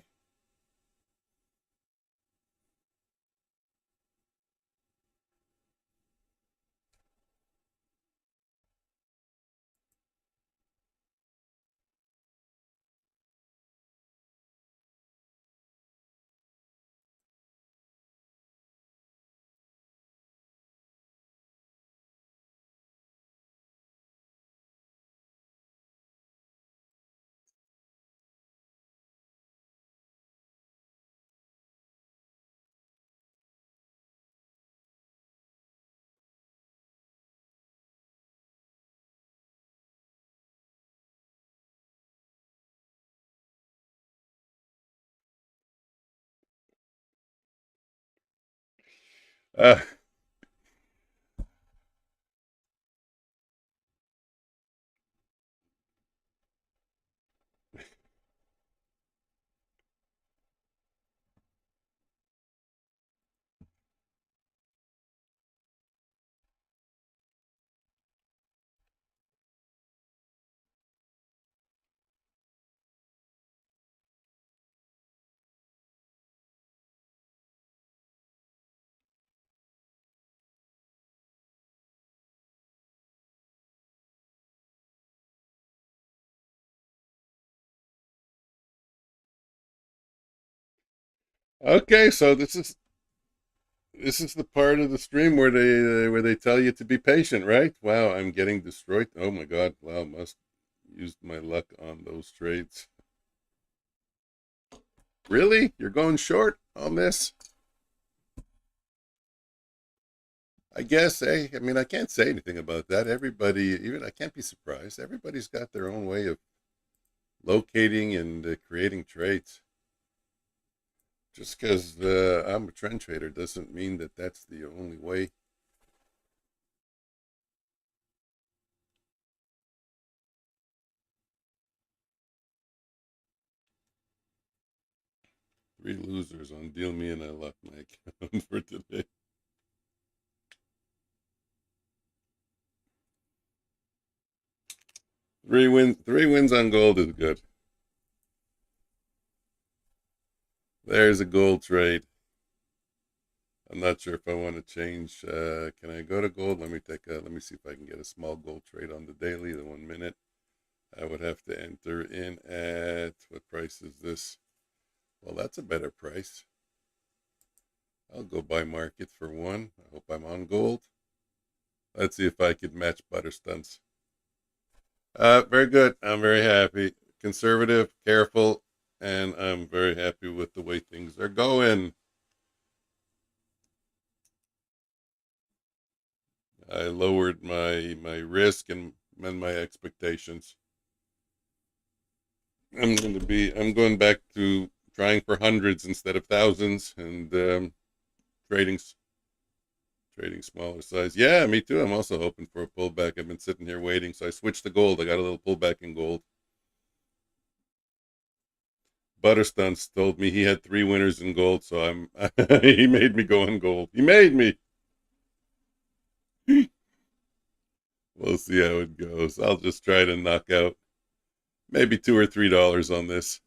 Uh, okay, so this is the part of the stream where they tell you to be patient, right? Wow, I'm getting destroyed. Oh my God! Wow, must used my luck on those trades. Really? You're going short on this? I guess, I mean, I can't say anything about that. Everybody, even I can't be surprised. Everybody's got their own way of locating and creating trades. Just because I'm a trend trader doesn't mean that that's the only way. Three losers on Deal Me and I Luck, Mike, for today. Three wins on gold is good. There's a gold trade. I'm not sure if I want to change. Can I go to gold? Let me see if I can get a small gold trade on the daily, the 1 minute. I would have to enter in at, what price is this? Well, that's a better price. I'll go buy market for one. I hope I'm on gold. Let's see if I could match Butterstunts. Very good. I'm very happy. Conservative, careful, and I'm very happy with the way things are going. I lowered my risk and my expectations. I'm going back to trying for hundreds instead of thousands, and trading trading smaller size. Yeah, me too. I'm also hoping for a pullback. I've been sitting here waiting, so I switched to gold. I got a little pullback in gold. Butterstunts told me he had three winners in gold, so I'm he made me go in gold. He made me. We'll see how it goes. I'll just try to knock out maybe $2 or $3 on this.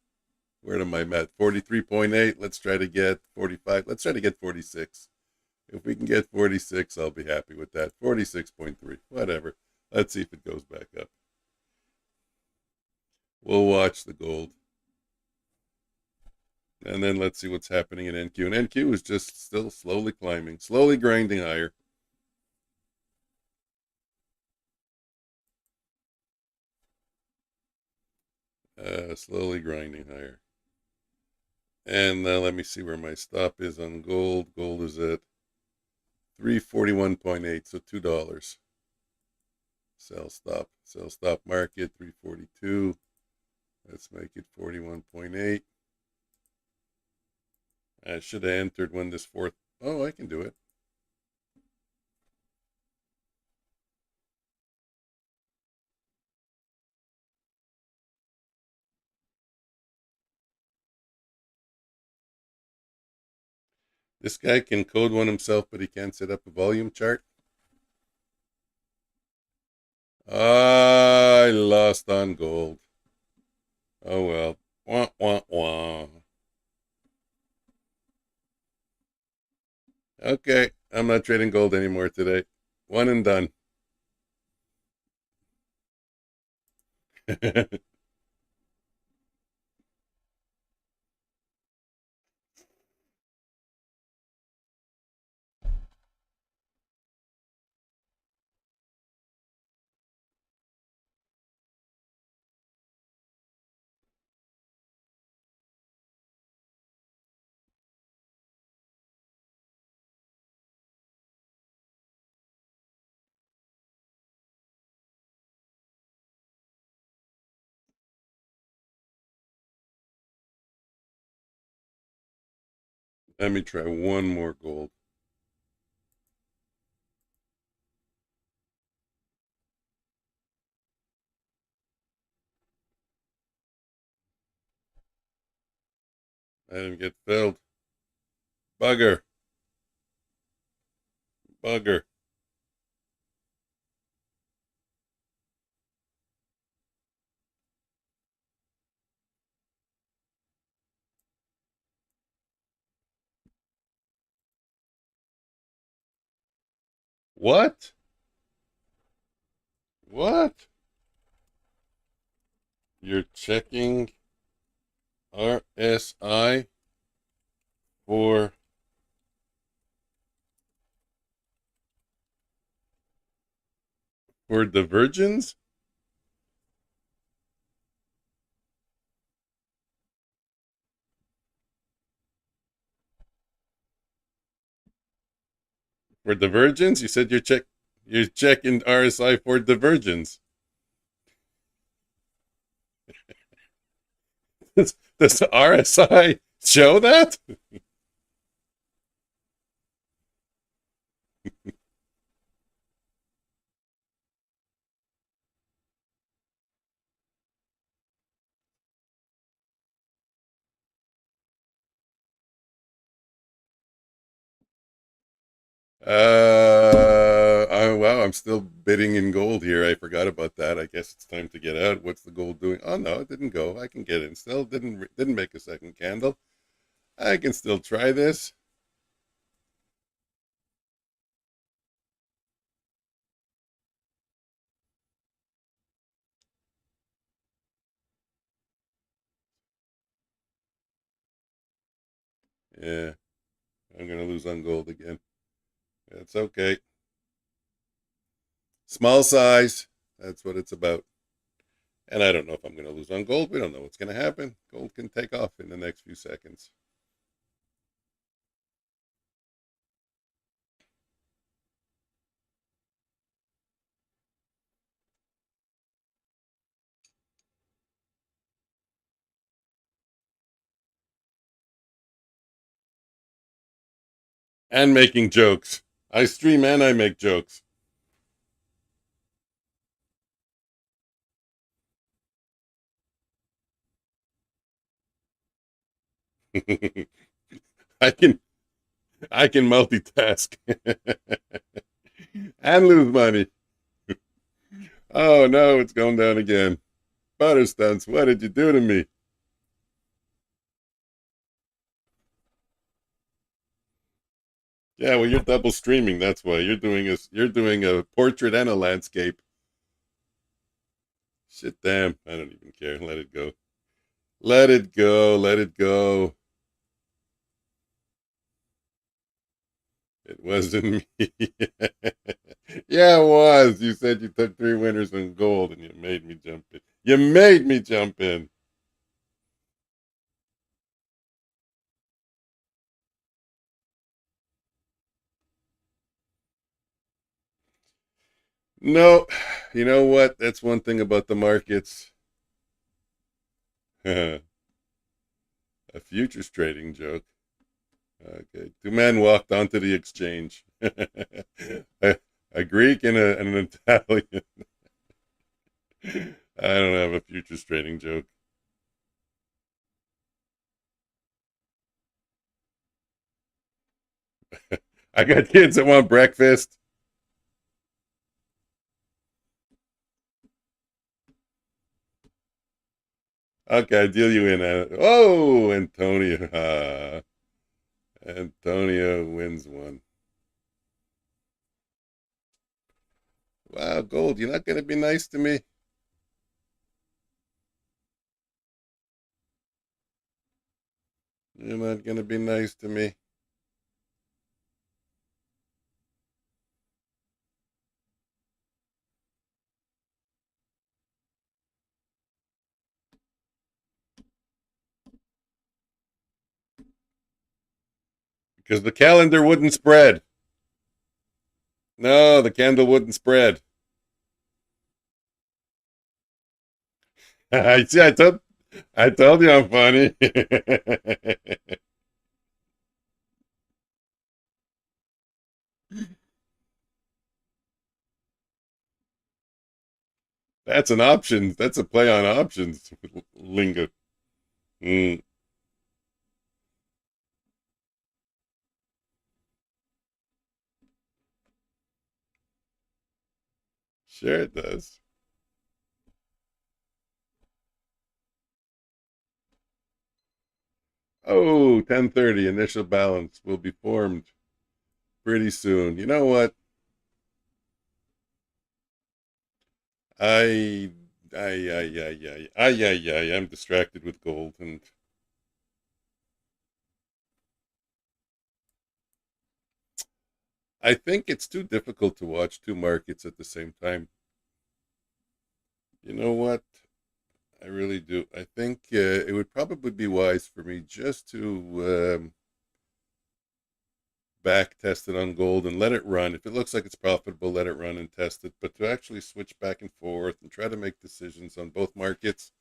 Where am I at? 43.8. Let's try to get 45. Let's try to get 46. If we can get 46, I'll be happy with that. 46.3. Whatever. Let's see if it goes back up. We'll watch the gold. And then let's see what's happening in NQ. And NQ is just still slowly climbing, slowly grinding higher. Slowly grinding higher. And let me see where my stop is on gold. Gold is at 341.8, so $2. Sell stop market 342. Let's make it 41.8. I should have entered when this fourth. Oh, I can do it. This guy can code one himself, but he can't set up a volume chart. I lost on gold. Oh well. Wah, wah, wah. Okay, I'm not trading gold anymore today. One and done. Let me try one more gold. I didn't get filled. Bugger. Bugger. What? What? You're checking RSI for divergence? For divergence? You said you're checking RSI for divergence. Does the RSI show that? Oh, wow, I'm still bidding in gold here. I forgot about that. I guess it's time to get out. What's the gold doing? Oh no, it didn't go. I can get in. Still didn't make a second candle. I can still try this. Yeah, I'm gonna lose on gold again. It's okay. Small size. That's what it's about. And I don't know if I'm going to lose on gold. We don't know what's going to happen. Gold can take off in the next few seconds. And making jokes. I stream and I make jokes. I can I can multitask and lose money. Oh no, it's going down again. Butter stunts, what did you do to me? Yeah, well, you're double streaming. That's why you're doing a portrait and a landscape. Shit, damn! I don't even care. Let it go. Let it go. Let it go. It wasn't me. Yeah, it was. You said you took 3 winners in gold, and you made me jump in. You made me jump in. No, you know what? That's one thing about the markets. A futures trading joke. Okay. Two men walked onto the exchange. A Greek and an Italian. I don't have a futures trading joke. I got kids that want breakfast. Okay, I deal you in. Oh, Antonio. Antonio wins one. Wow, gold, you're not going to be nice to me? You're not going to be nice to me? Because the calendar wouldn't spread. No, the candle wouldn't spread. I see. I told you I'm funny. That's an option. That's a play on options lingo. Mm. Sure it does. Oh, 10:30 initial balance will be formed pretty soon. You know what? I I'm distracted with gold, and I think it's too difficult to watch two markets at the same time. You know what? I really do. I think it would probably be wise for me just to back test it on gold and let it run. If it looks like it's profitable, let it run and test it. But to actually switch back and forth and try to make decisions on both markets,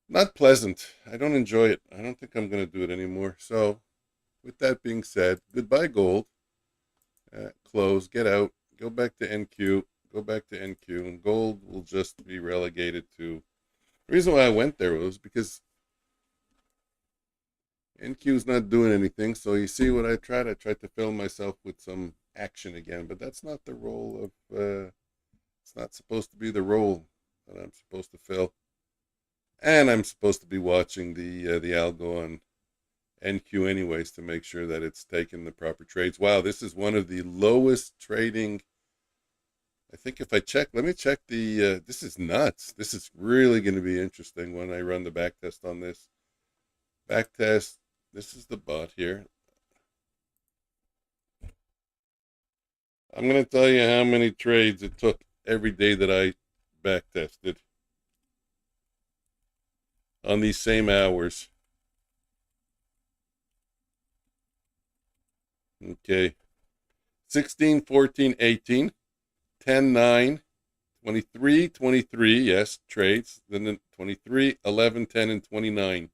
not pleasant. I don't enjoy it. I don't think I'm going to do it anymore. So, with that being said, goodbye, gold. Close, get out, go back to NQ, go back to NQ, and gold will just be relegated to. The reason why I went there was because NQ's not doing anything. So you see what I tried? I tried to fill myself with some action again, but that's not the role of. It's not supposed to be the role that I'm supposed to fill. And I'm supposed to be watching the algo on NQ anyways to make sure that it's taking the proper trades. Wow, this is one of the lowest trading. I think if I check, let me check the. This is nuts. This is really going to be interesting when I run the back test on this. Back test. This is the bot here. I'm going to tell you how many trades it took every day that I back tested on these same hours. Okay. 16, 14, 18, 10, 9, 23, 23, yes, trades. Then 23, 11, 10, and 29.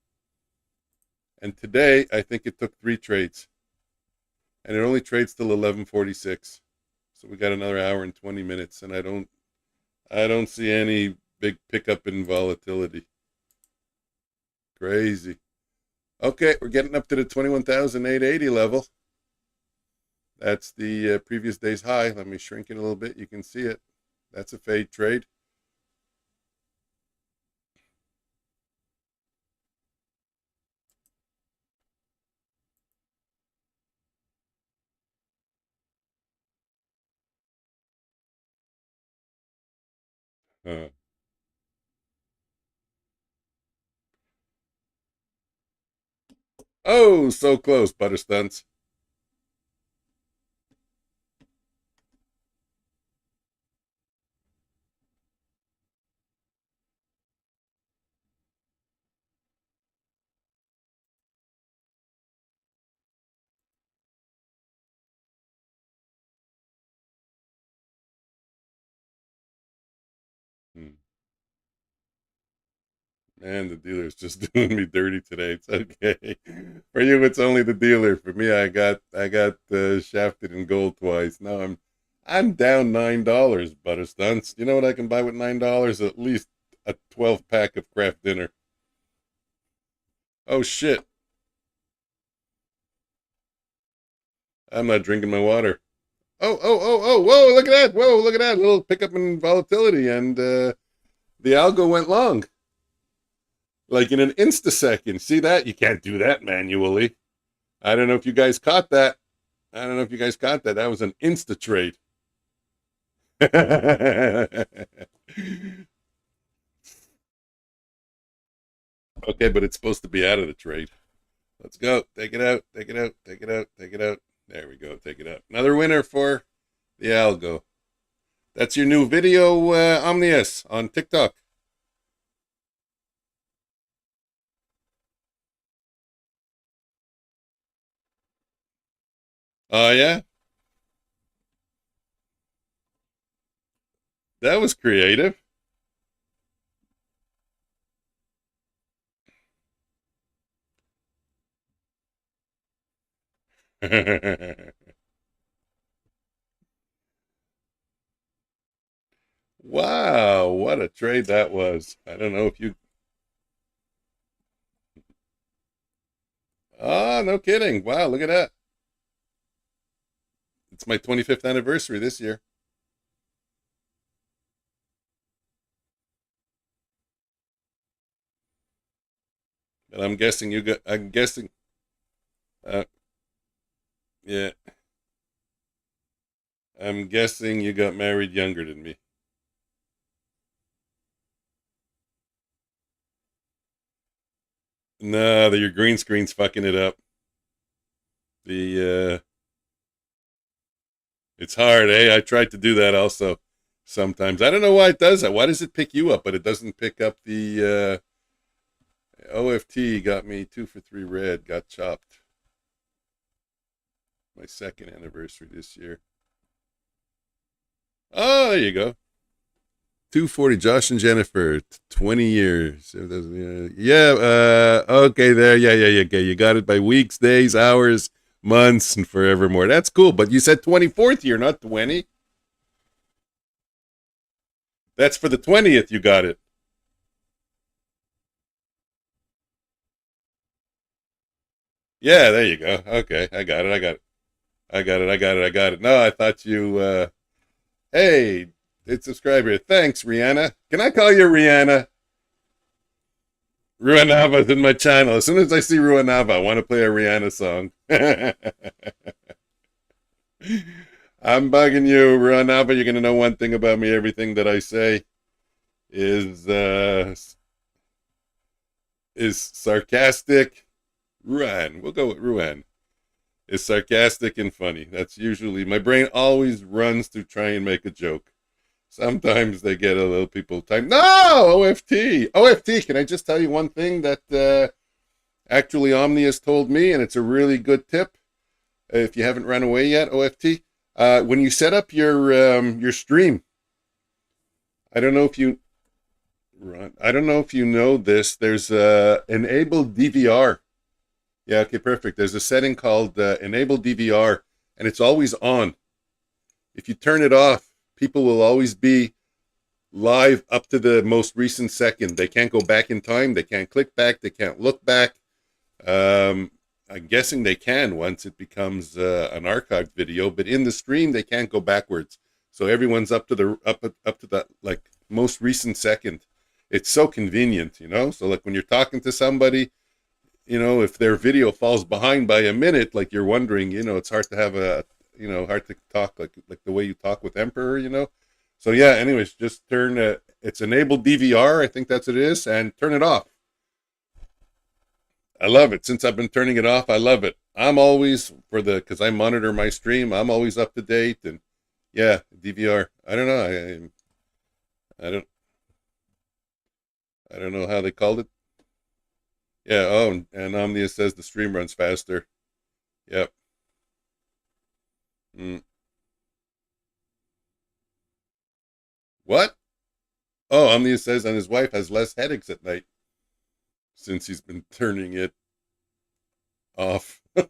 And today, I think it took 3 trades. And it only trades till 11:46. So we got another hour and 20 minutes, and I don't see any big pickup in volatility. Crazy. Okay, we're getting up to the 21,880 level. That's the previous day's high. Let me shrink it a little bit. You can see it. That's a fade trade. Uh, oh, so close, butter stunts. Hmm. Man, the dealer's just doing me dirty today. It's okay. For you, it's only the dealer. For me, I got shafted in gold twice. Now I'm down $9, butter stunts. You know what I can buy with $9? At least a 12 pack of craft dinner. Oh shit! I'm not drinking my water. Oh! Whoa! Look at that! Whoa! Look at that! A little pickup in volatility, and the algo went long, like in an instasecond. See that? You can't do that manually. I don't know if you guys caught that. I don't know if you guys caught that. That was an insta trade. Okay, but it's supposed to be out of the trade. Let's go. Take it out. Take it out. Take it out. Take it out. There we go. Take it out. Another winner for the algo. That's your new video, Omnius, on TikTok. Oh, yeah? That was creative. Wow, what a trade that was. I don't know if you. Oh, no kidding. Wow, look at that. It's my 25th anniversary this year. And I'm guessing you got. I'm guessing. Uh, yeah. I'm guessing you got married younger than me. No, your green screen's fucking it up. The It's hard, eh? I tried to do that also sometimes. I don't know why it does that. Why does it pick you up, but it doesn't pick up the OFT? Got me 2 for 3 red. Got chopped. My second anniversary this year. Oh, there you go. 240. Josh and Jennifer. 20 years. Yeah. Okay. There. Yeah. Okay. You got it by weeks, days, hours, months, and forevermore. That's cool. But you said 24th year, not 20. That's for the 20th. You got it. Yeah. There you go. Okay. I got it. I got it. No, I thought you. Hey, it's subscriber. Thanks, Rihanna. Can I call you Rihanna? Ruanava's in my channel. As soon as I see Ruanava, I want to play a Rihanna song. I'm bugging you, Ruanava. You're gonna know one thing about me. Everything that I say is sarcastic. Ruan. We'll go with Ruan. Is sarcastic and funny. That's usually my brain always runs to try and make a joke. Sometimes they get a little people time. No, OFT. Can I just tell you one thing that actually Omni has told me, and it's a really good tip. If you haven't run away yet, OFT, when you set up your stream, I don't know if you know this. There's enable DVR. Yeah, okay, perfect. There's a setting called enable DVR, and it's always on. If you turn it off, people will always be live up to the most recent second. They can't go back in time. They can't click back. They can't look back. I'm guessing they can once it becomes an archived video, but in the stream they can't go backwards. So everyone's up to that like most recent second. It's so convenient, you know. So like when you're talking to somebody, you know, if their video falls behind by a minute, like you're wondering, you know, it's hard to have hard to talk like the way you talk with Emperor, you know. So yeah, anyways, just turn it's enabled DVR, I think that's what it is, and turn it off. I love it. Since I've been turning it off, I love it. I'm always because I monitor my stream, I'm always up to date, and yeah, DVR. I don't know. I don't know how they called it. Yeah, oh, and Omnia says the stream runs faster. Yep. Mm. What? Oh, Omnia says, and his wife has less headaches at night since he's been turning it off. No,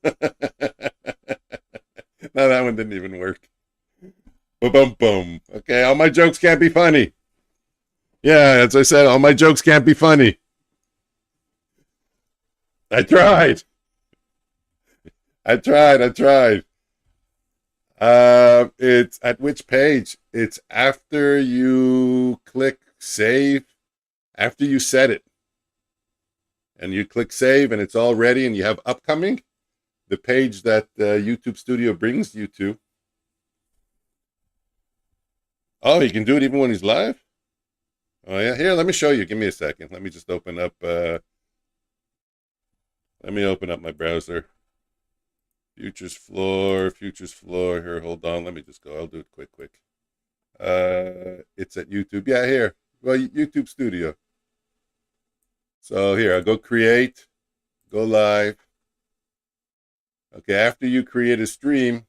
that one didn't even work. Boom, boom. Okay, all my jokes can't be funny. Yeah, as I said, all my jokes can't be funny. I tried. It's at which page? It's after you click save, after you set it. And you click save and it's all ready and you have upcoming, the page that YouTube Studio brings you to. Oh, you can do it even when he's live? Oh, yeah. Here, let me show you. Give me a second. Let me just open up... let me open up my browser. Futures floor. Here, hold on. Let me just go. I'll do it quick. It's at YouTube. Yeah, here. Well, YouTube Studio. So here, I'll go create. Go live. Okay, after you create a stream.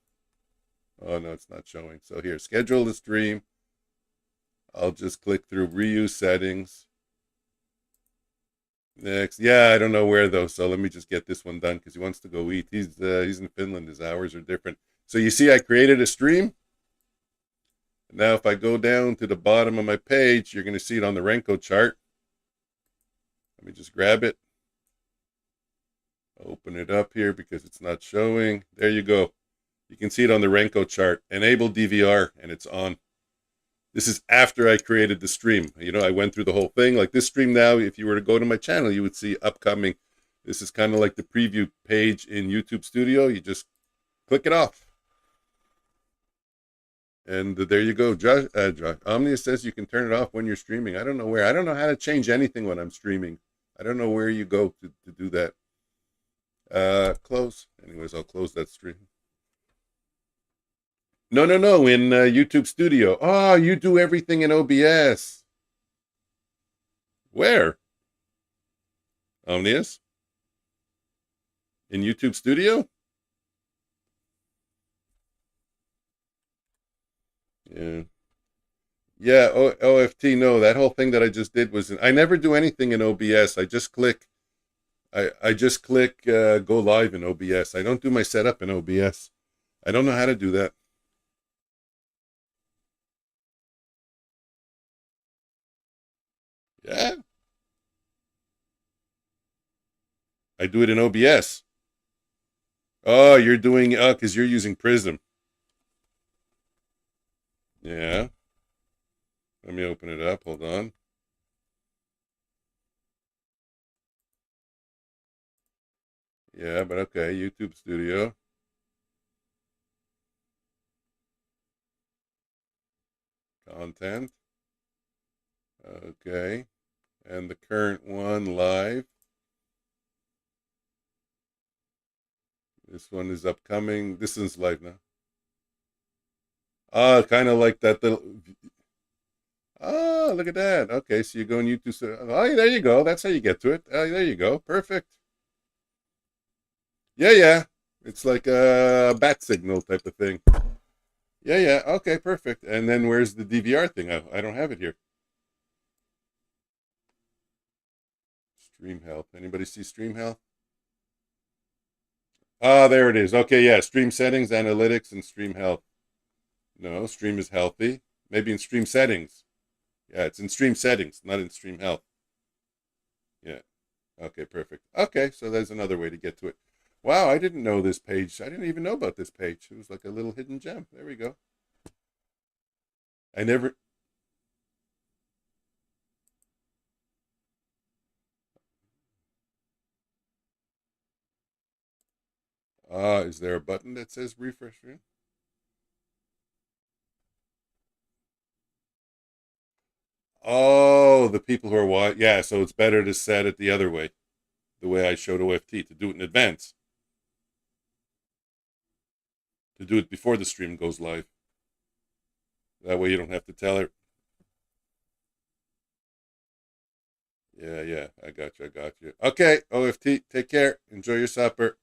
Oh, no, it's not showing. So here, schedule the stream. I'll just click through reuse settings. Next, yeah, I don't know where though, so let me just get this one done because he wants to go eat. He's in Finland. His hours are different. So you see, I created a stream. Now, if I go down to the bottom of my page, you're going to see it on the Renko chart. Let me just grab it. Open it up here because it's not showing. There you go. You can see it on the Renko chart. Enable DVR, and it's on. This is after I created the stream. You know, I went through the whole thing. Like this stream now, if you were to go to my channel, you would see upcoming This is kind of like the preview page in YouTube Studio. You just click it off. And there you go. Josh, Omnia says you can turn it off when you're streaming. I don't know where. I don't know how to change anything when I'm streaming. I don't know where you go to do that. Close. Anyways, I'll close that stream. No. In YouTube Studio. Oh, you do everything in OBS. Where? Omnius? In YouTube Studio? Yeah. Yeah, OFT, no, that whole thing that I just did was, I never do anything in OBS. I just click, I just click go live in OBS. I don't do my setup in OBS. I don't know how to do that. Yeah. I do it in OBS. Oh, you're doing, because you're using Prism. Yeah. Let me open it up. Hold on. Yeah, but okay. YouTube Studio. Content. Okay. And the current one live. This one is upcoming. This is live now. Oh, kind of like that little. Oh, look at that. Okay, so you go on YouTube. Oh, there you go. That's how you get to it. There you go. Perfect. Yeah. It's like a bat signal type of thing. Yeah. Okay, perfect. And then where's the DVR thing? I don't have it here. Stream health. Anybody see stream health? Ah, there it is. Okay, yeah. Stream settings, analytics, and stream health. No, stream is healthy. Maybe in stream settings. Yeah, it's in stream settings, not in stream health. Yeah. Okay, perfect. Okay, so there's another way to get to it. Wow, I didn't know this page. I didn't even know about this page. It was like a little hidden gem. There we go. I never. Is there a button that says refresh screen? Oh, the people who are watching. Yeah, so it's better to set it the other way, the way I showed OFT, to do it in advance, to do it before the stream goes live. That way you don't have to tell her. Yeah, I got you. Okay, OFT, take care. Enjoy your supper.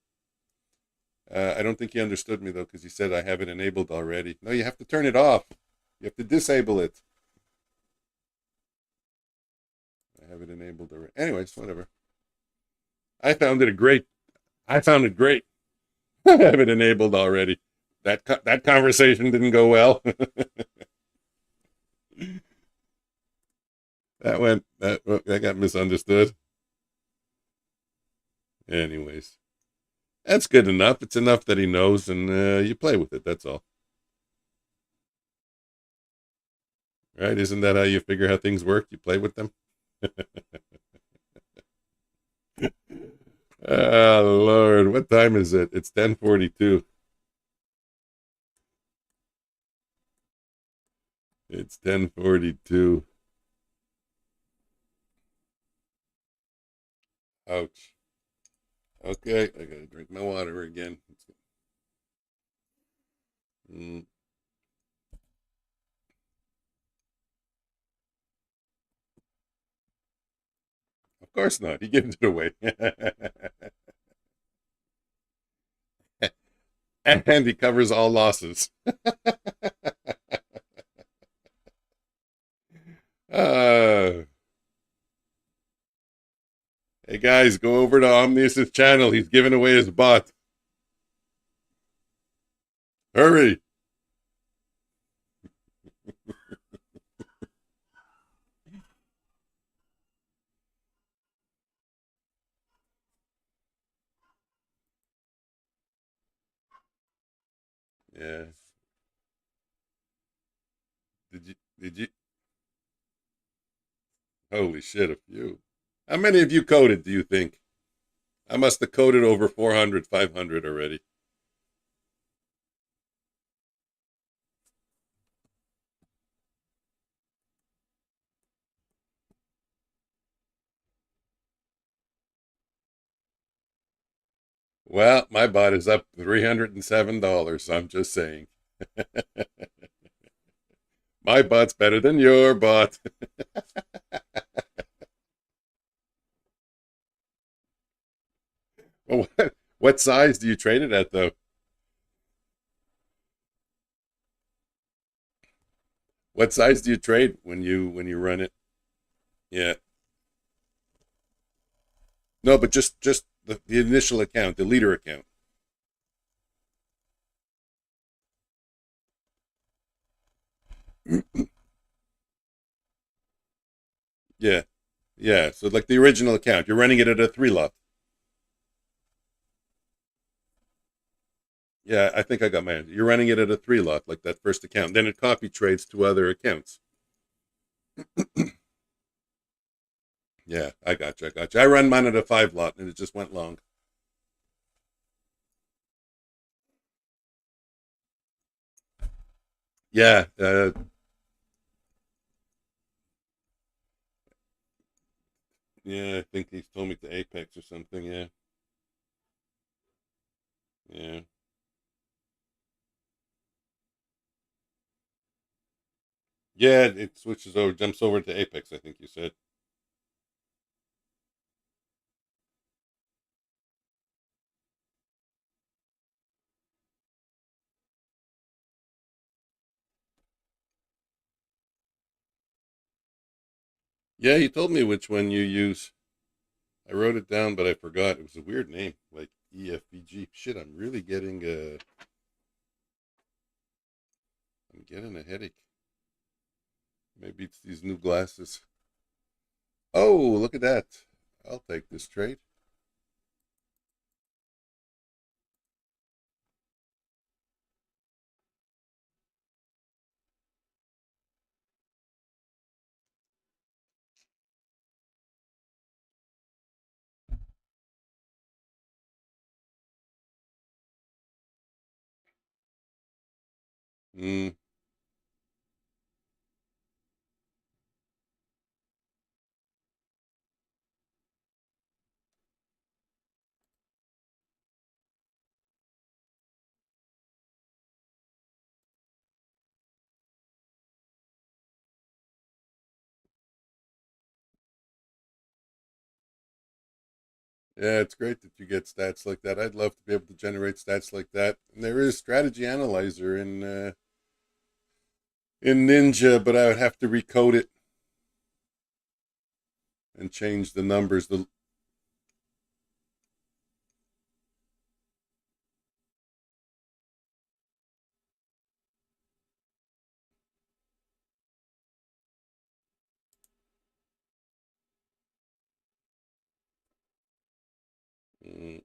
I don't think he understood me, though, because he said I have it enabled already. No, you have to turn it off. You have to disable it. I have it enabled already. Anyways, whatever. I found it great. I have it enabled already. That conversation didn't go well. That got misunderstood. Anyways, that's good enough. It's enough that he knows, and you play with it. That's all. Right? Isn't that how you figure how things work? You play with them. Oh Lord, what time is it? It's 10:42. It's 10:42. Ouch. Okay, I gotta drink my water again. Mm. Of course not. He gives it away. And he covers all losses. uh, hey guys, go over to Omnius' channel. He's giving away his bot. Hurry. Yeah. Did you holy shit, a few. How many of you coded, do you think? I must have coded over 400, 500 already. Well, my bot is up $307. I'm just saying. My bot's better than your bot. Well, what size do you trade it at, though? What size do you trade when you run it? Yeah. No, but just the initial account, the leader account. Yeah. Yeah. So like the original account, you're running it at a 3 lot. Yeah, I think I got my. You're running it at a 3 lot, like that first account. Then it copy trades to other accounts. Yeah, I got you. I got you. I run mine at a 5 lot, and it just went long. Yeah. Yeah. I think he told me to Apex or something. Yeah. Yeah. Yeah. It switches over, jumps over to Apex. I think you said. Yeah, he told me which one you use. I wrote it down, but I forgot. It was a weird name, like EFBG. Shit, I'm getting a headache. Maybe it's these new glasses. Oh, look at that. I'll take this trade. Mm, yeah, it's great that you get stats like that. I'd love to be able to generate stats like that. And there is strategy analyzer in Ninja, but I would have to recode it and change the numbers. The mm,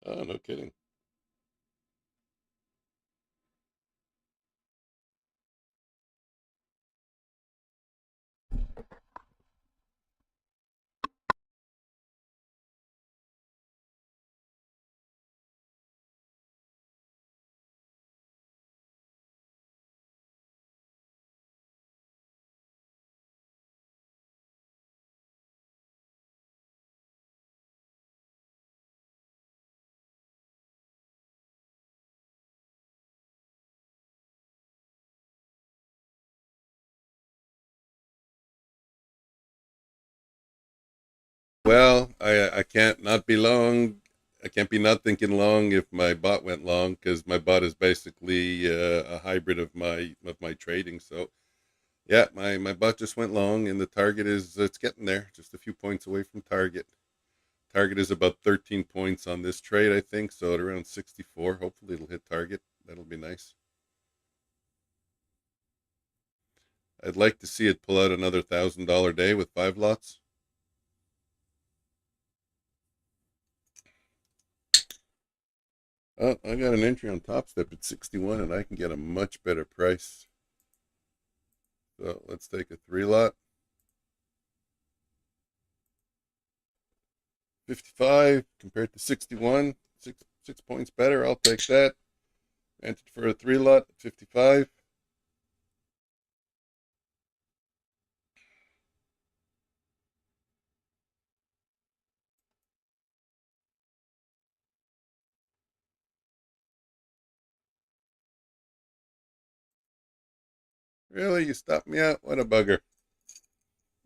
oh, no kidding. Well, I can't not be long. I can't be not thinking long if my bot went long because my bot is basically a hybrid of my trading. So Yeah, my bot just went long, and the target is it's getting there, just a few points away from target. Target is about 13 points on this trade, I think, so at around 64. Hopefully, it'll hit target. That'll be nice. I'd like to see it pull out another $1,000 day with 5 lots. Oh, I got an entry on TopStep at 61, and I can get a much better price. So let's take a 3 lot. 55 compared to 61, six points better. I'll take that. Entered for a 3 lot, 55. Really, you stopped me out? What a bugger.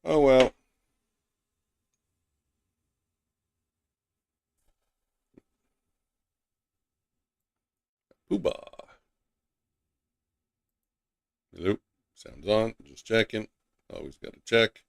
Oh well. Poobah. Hello. Sounds on. Just checking. Always got to check.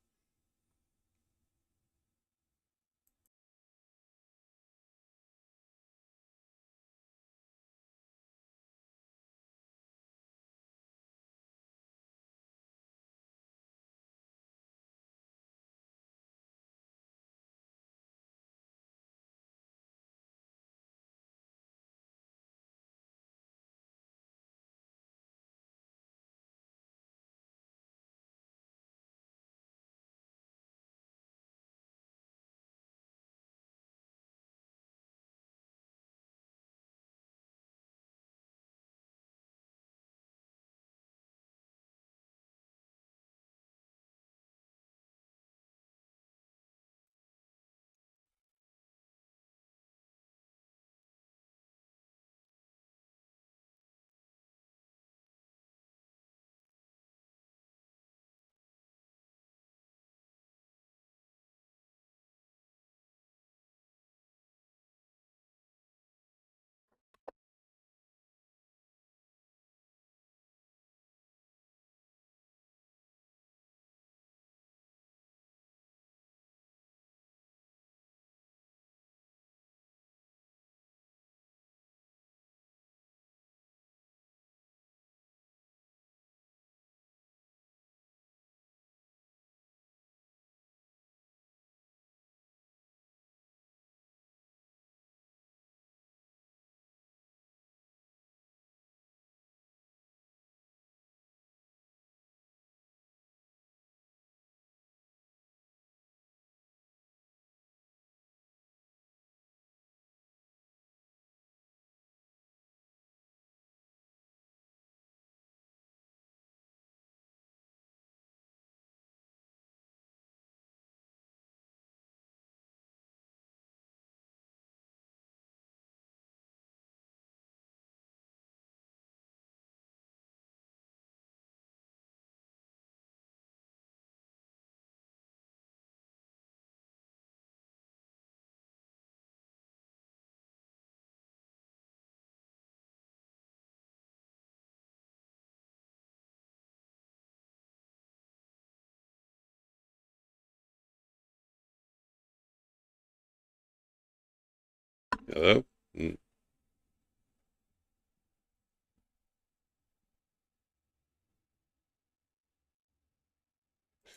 Hello.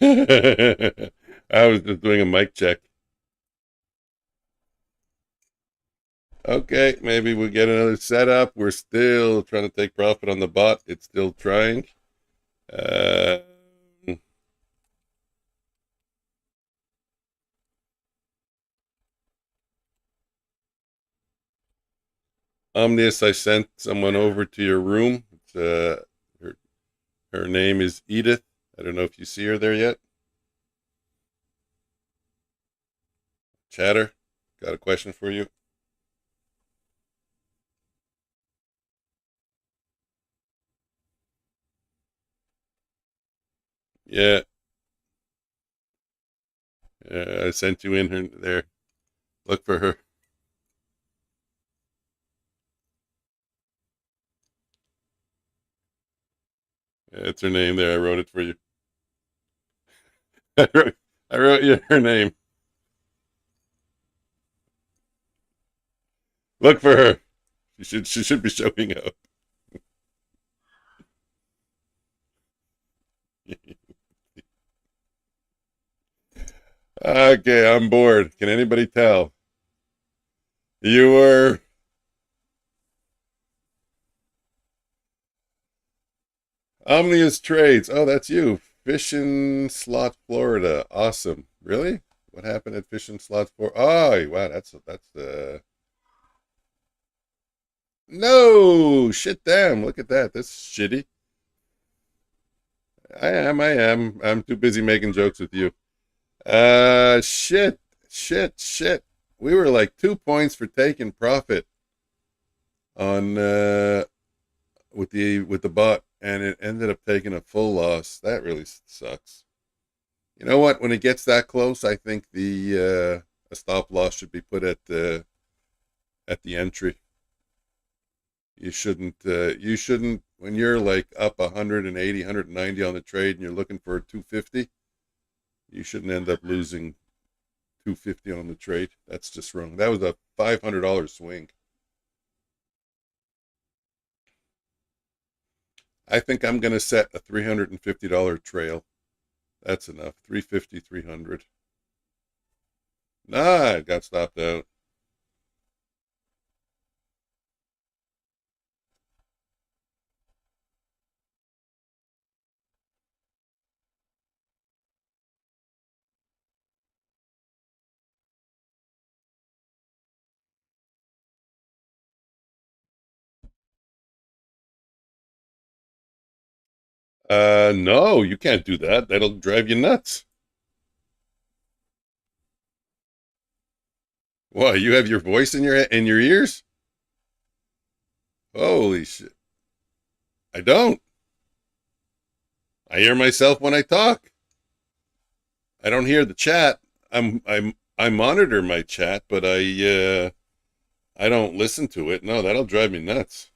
I was just doing a mic check. Okay, maybe we'll get another setup. We're still trying to take profit on the bot. It's still trying. Uh, Omnius, I sent someone over to your room. Her, her name is Edith. I don't know if you see her there yet. Chatter, got a question for you. Yeah, I sent you in her there. Look for her. It's her name there. I wrote it for you. I wrote you her name. Look for her. She should be showing up. Okay, I'm bored. Can anybody tell? You were Omnius Trades. Oh, that's you. Fishing Slot, Florida. Awesome. Really? What happened at Fishing Slot for? Oh, wow. That's the. No shit. Damn. Look at that. That's shitty. I'm too busy making jokes with you. Shit. We were like 2 points for taking profit on with the bot, and it ended up taking a full loss. That really sucks. You know what? When it gets that close, I think the a stop loss should be put at the entry. You shouldn't when you're like up 180, 190 on the trade and you're looking for a 250, you shouldn't end up losing 250 on the trade. That's just wrong. That was a $500 swing. I think I'm going to set a $350 trail. That's enough. 350, 300. Nah, it got stopped out. No, you can't do that. That'll drive you nuts. What? You have your voice in your ears? Holy shit! I don't. I hear myself when I talk. I don't hear the chat. I monitor my chat, but I don't listen to it. No, that'll drive me nuts.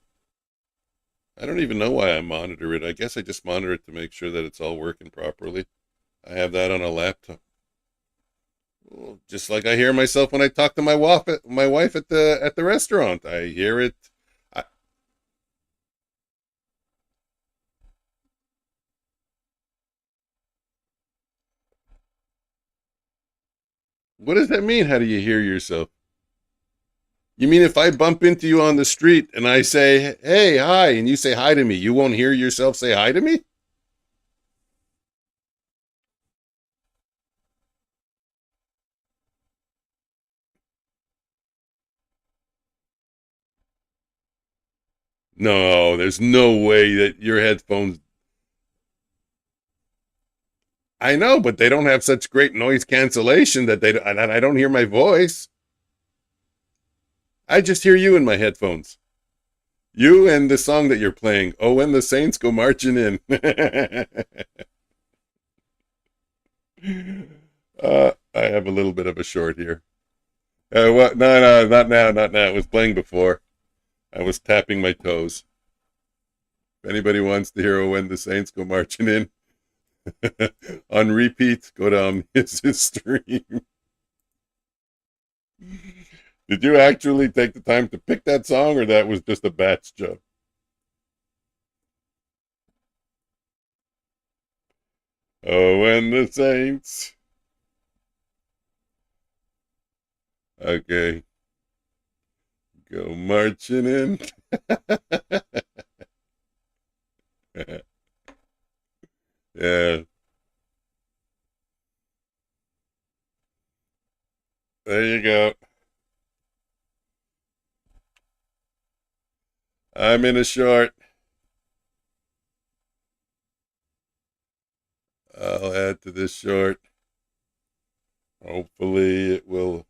I don't even know why I monitor it. I guess I just monitor it to make sure that it's all working properly. I have that on a laptop. Well, just like I hear myself when I talk to my wife at the restaurant. I hear it. I, what does that mean? How do you hear yourself? You mean if I bump into you on the street and I say, "Hey, hi," and you say hi to me, you won't hear yourself say hi to me? No, there's no way that your headphones. I know, but they don't have such great noise cancellation that I don't hear my voice. I just hear you in my headphones. You and the song that you're playing. Oh, when the Saints go marching in. I have a little bit of a short here. What? No, not now, not now. It was playing before. I was tapping my toes. If anybody wants to hear "Oh, when the Saints go marching in" on repeat, go down his stream. Did you actually take the time to pick that song, or that was just a batch job? Oh, when the Saints. Okay. Go marching in. Yeah. There you go. I'm in a short. I'll add to this short. Hopefully it will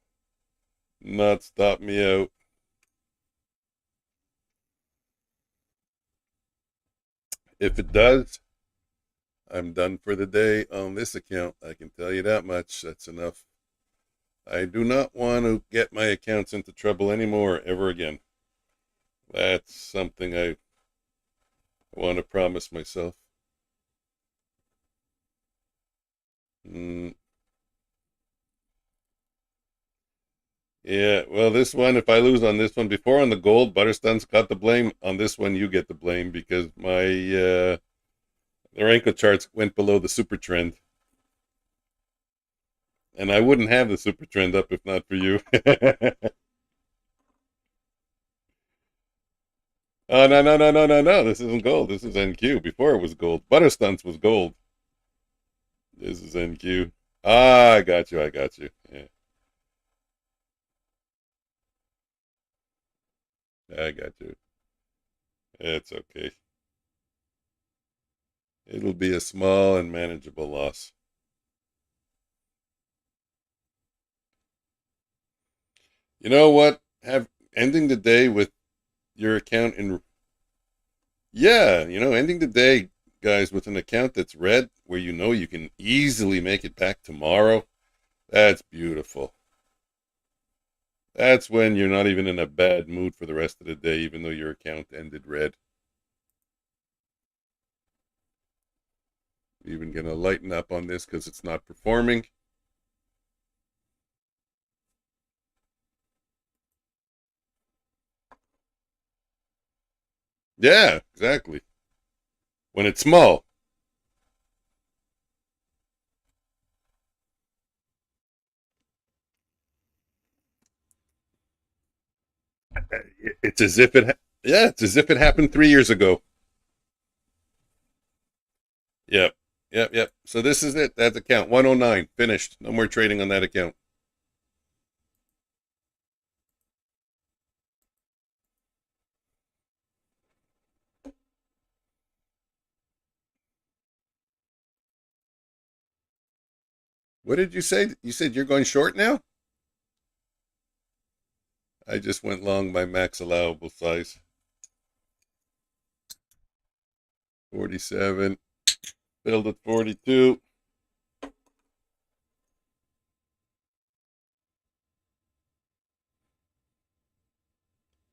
not stop me out. If it does, I'm done for the day on this account. I can tell you that much. That's enough. I do not want to get my accounts into trouble anymore ever again. That's something I want to promise myself. Yeah, well, this one, if I lose on this one, before on the gold, Butterstunt's got the blame. On this one, you get the blame because my Renko charts went below the super trend. And I wouldn't have the super trend up if not for you. Oh, no, no, no, no, no, no. This isn't gold. This is NQ. Before it was gold. Butterstunts was gold. This is NQ. Ah, I got you. I got you. Yeah, I got you. It's okay. It'll be a small and manageable loss. You know what? Have ending the day with your account in, yeah, ending the day, guys, with an account that's red, where you can easily make it back tomorrow. That's beautiful. That's when you're not even in a bad mood for the rest of the day, even though your account ended red. Even gonna lighten up on this because it's not performing. Yeah, exactly. When it's small. It's as if it's as if it happened 3 years ago. Yep, yep, yep. So this is it. That's account 109 finished. No more trading on that account. What did you say? You said you're going short now? I just went long by max allowable size. 47. Filled at 42.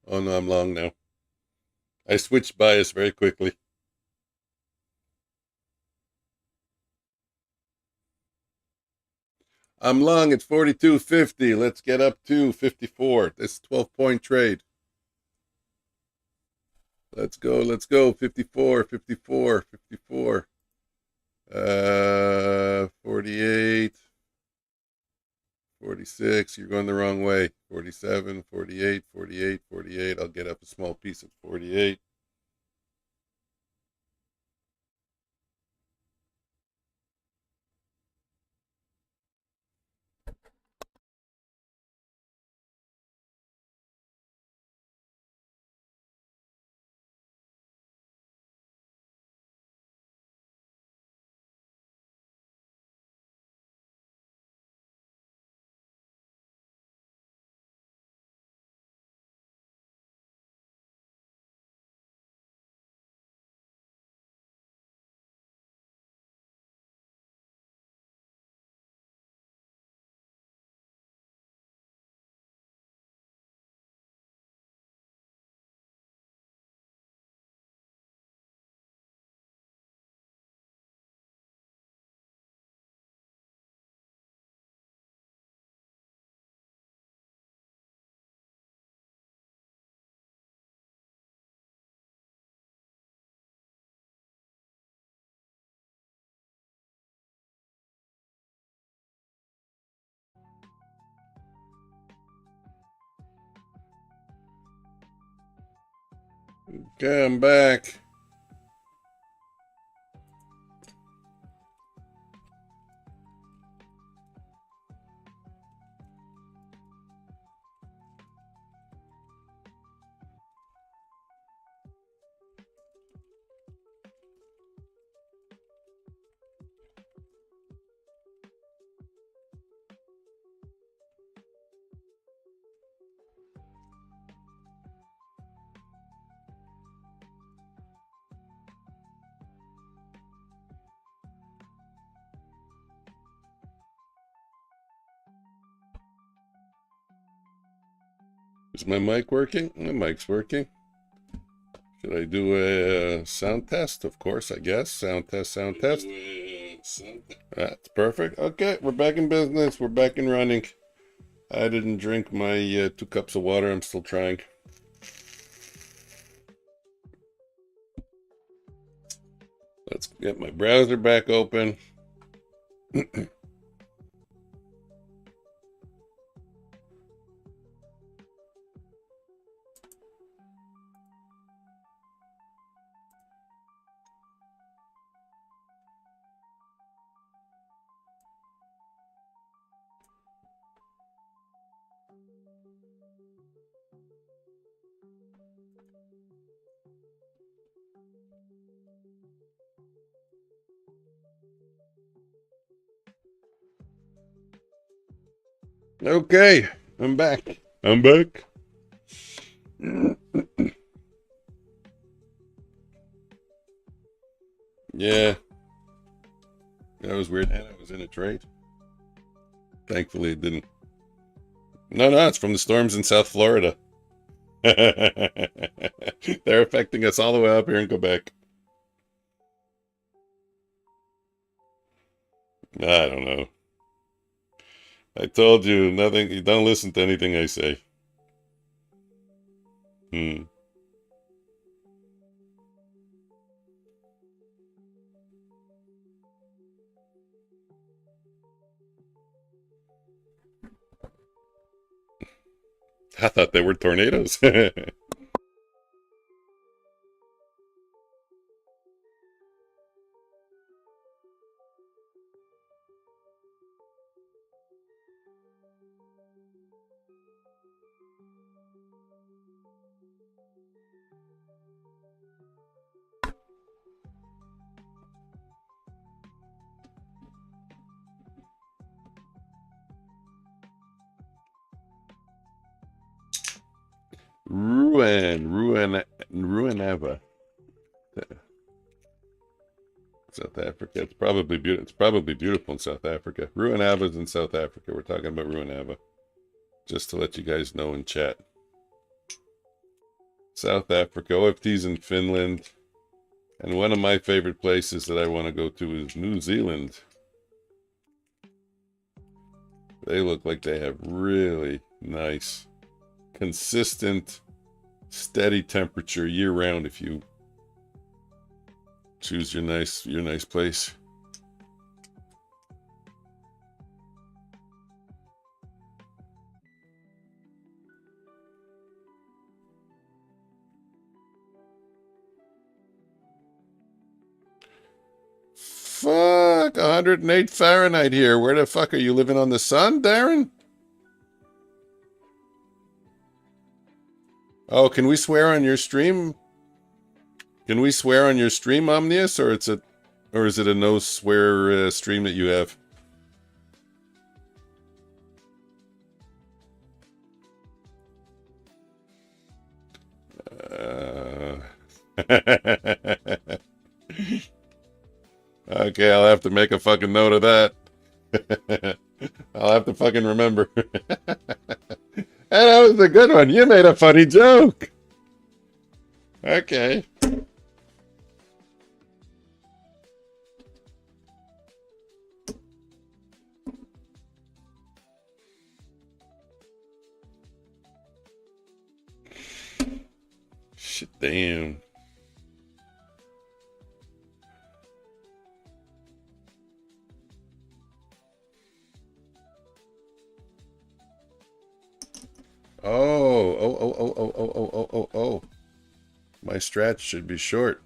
Oh no, I'm long now. I switched bias very quickly. I'm long at 42.50. Let's get up to 54. This 12-point trade. Let's go. Let's go. 54, 54, 54. 48, 46. You're going the wrong way. 47, 48, 48, 48. I'll get up a small piece at 48. Okay, I'm back. Is my mic working? My mic's working. Should I do a sound test? Of course, I guess. Sound test, sound test. That's perfect. Okay, we're back in business. We're back in running. I didn't drink my 2 cups of water. I'm still trying. Let's get my browser back open. Okay, I'm back. I'm back. Yeah, that was weird. And I was in a trade. Thankfully, it didn't. No, it's from the storms in South Florida. They're affecting us all the way up here in Quebec. I don't know. I told you nothing. You don't listen to anything I say. I thought they were tornadoes. Ruinava. South Africa. It's probably beautiful. It's probably beautiful in South Africa. Ruinava's in South Africa. We're talking about Ruinava. Just to let you guys know in chat. South Africa. OFT's in Finland. And one of my favorite places that I want to go to is New Zealand. They look like they have really nice, consistent, steady temperature year round if you choose your nice place. Fuck, 108 Fahrenheit here. Where the fuck are you living on the sun, Darren? Oh, can we swear on your stream? Can we swear on your stream, Omnius, or is it a no swear stream that you have? Okay, I'll have to make a fucking note of that. I'll have to fucking remember. That was a good one. You made a funny joke. Okay. Shit, damn. Oh. My strat should be short.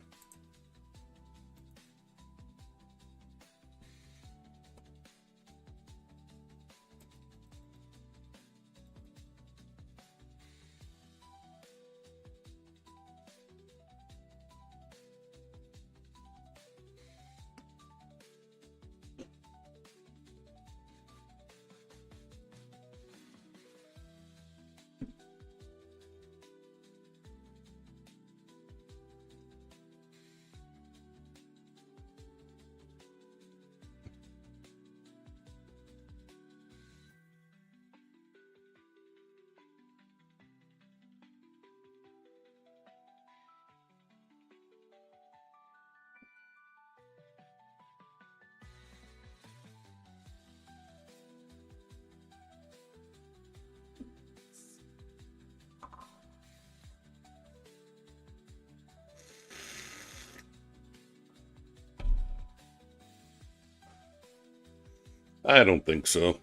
I don't think so.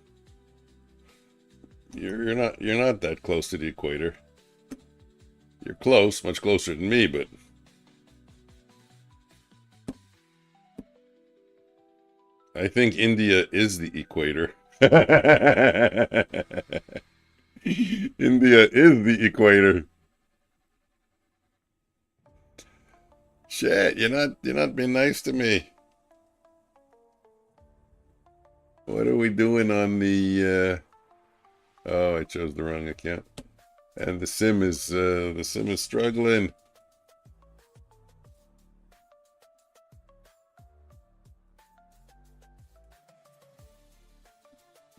You're not that close to the equator. You're close, much closer than me, but I think India is the equator. India is the equator. Shit, you're not being nice to me. What are we doing on the oh, I chose the wrong account. And the sim is struggling.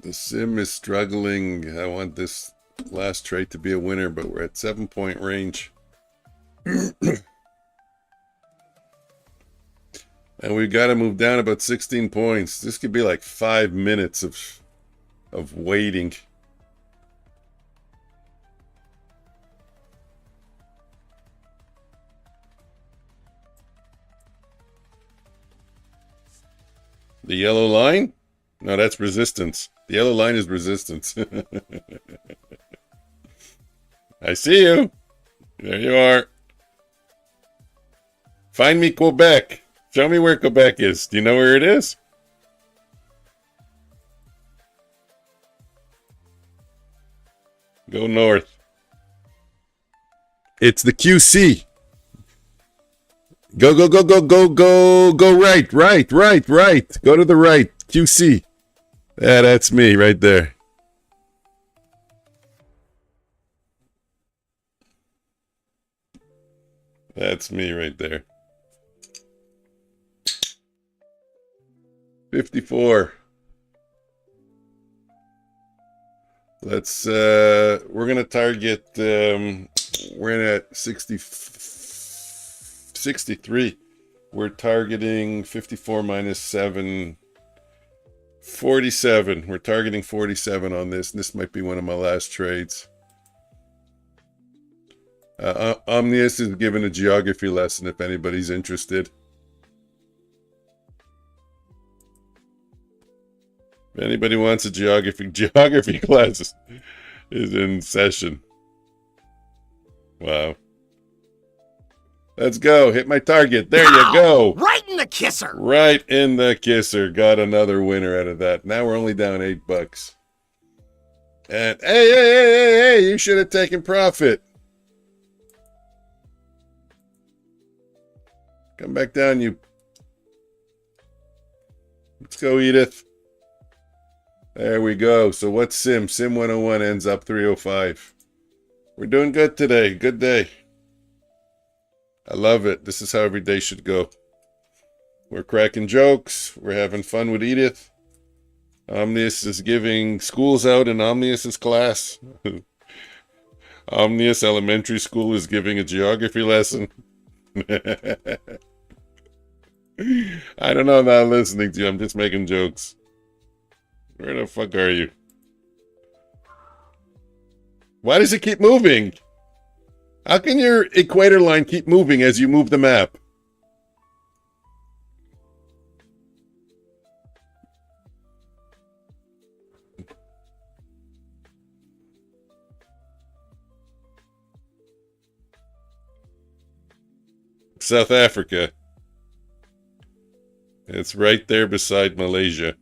The sim is struggling. I want this last trade to be a winner, but we're at 7-point range. And we've got to move down about 16 points. This could be like 5 minutes of waiting. The yellow line? No, that's resistance. The yellow line is resistance. I see you. There you are. Find me Quebec. Show me where Quebec is. Do you know where it is? Go north. It's the QC. Go right. Go to the right. QC. Yeah, that's me right there. That's me right there. 54. Let's we're gonna target we're at 63. We're targeting 54 minus 7, 47. We're targeting 47 on this. This might be one of my last trades. Omnius is giving a geography lesson if anybody's interested. If anybody wants a geography class is in session. Wow. Let's go. Hit my target. There you go. Right in the kisser. Right in the kisser. Got another winner out of that. Now we're only down $8. And hey, you should have taken profit. Come back down, you. Let's go, Edith. There we go. So what's Sim? Sim 101 ends up 305. We're doing good today. Good day. I love it. This is how every day should go. We're cracking jokes. We're having fun with Edith. Omnius is giving schools out in Omnius's class. Omnius Elementary School is giving a geography lesson. I don't know, I'm not listening to you. I'm just making jokes. Where the fuck are you? Why does it keep moving? How can your equator line keep moving as you move the map? South Africa. It's right there beside Malaysia.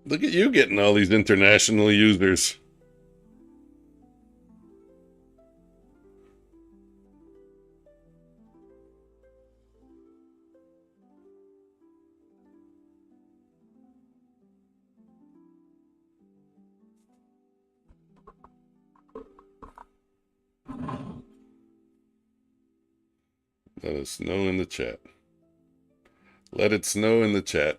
Look at you getting all these international users. Let it snow in the chat. Let it snow in the chat.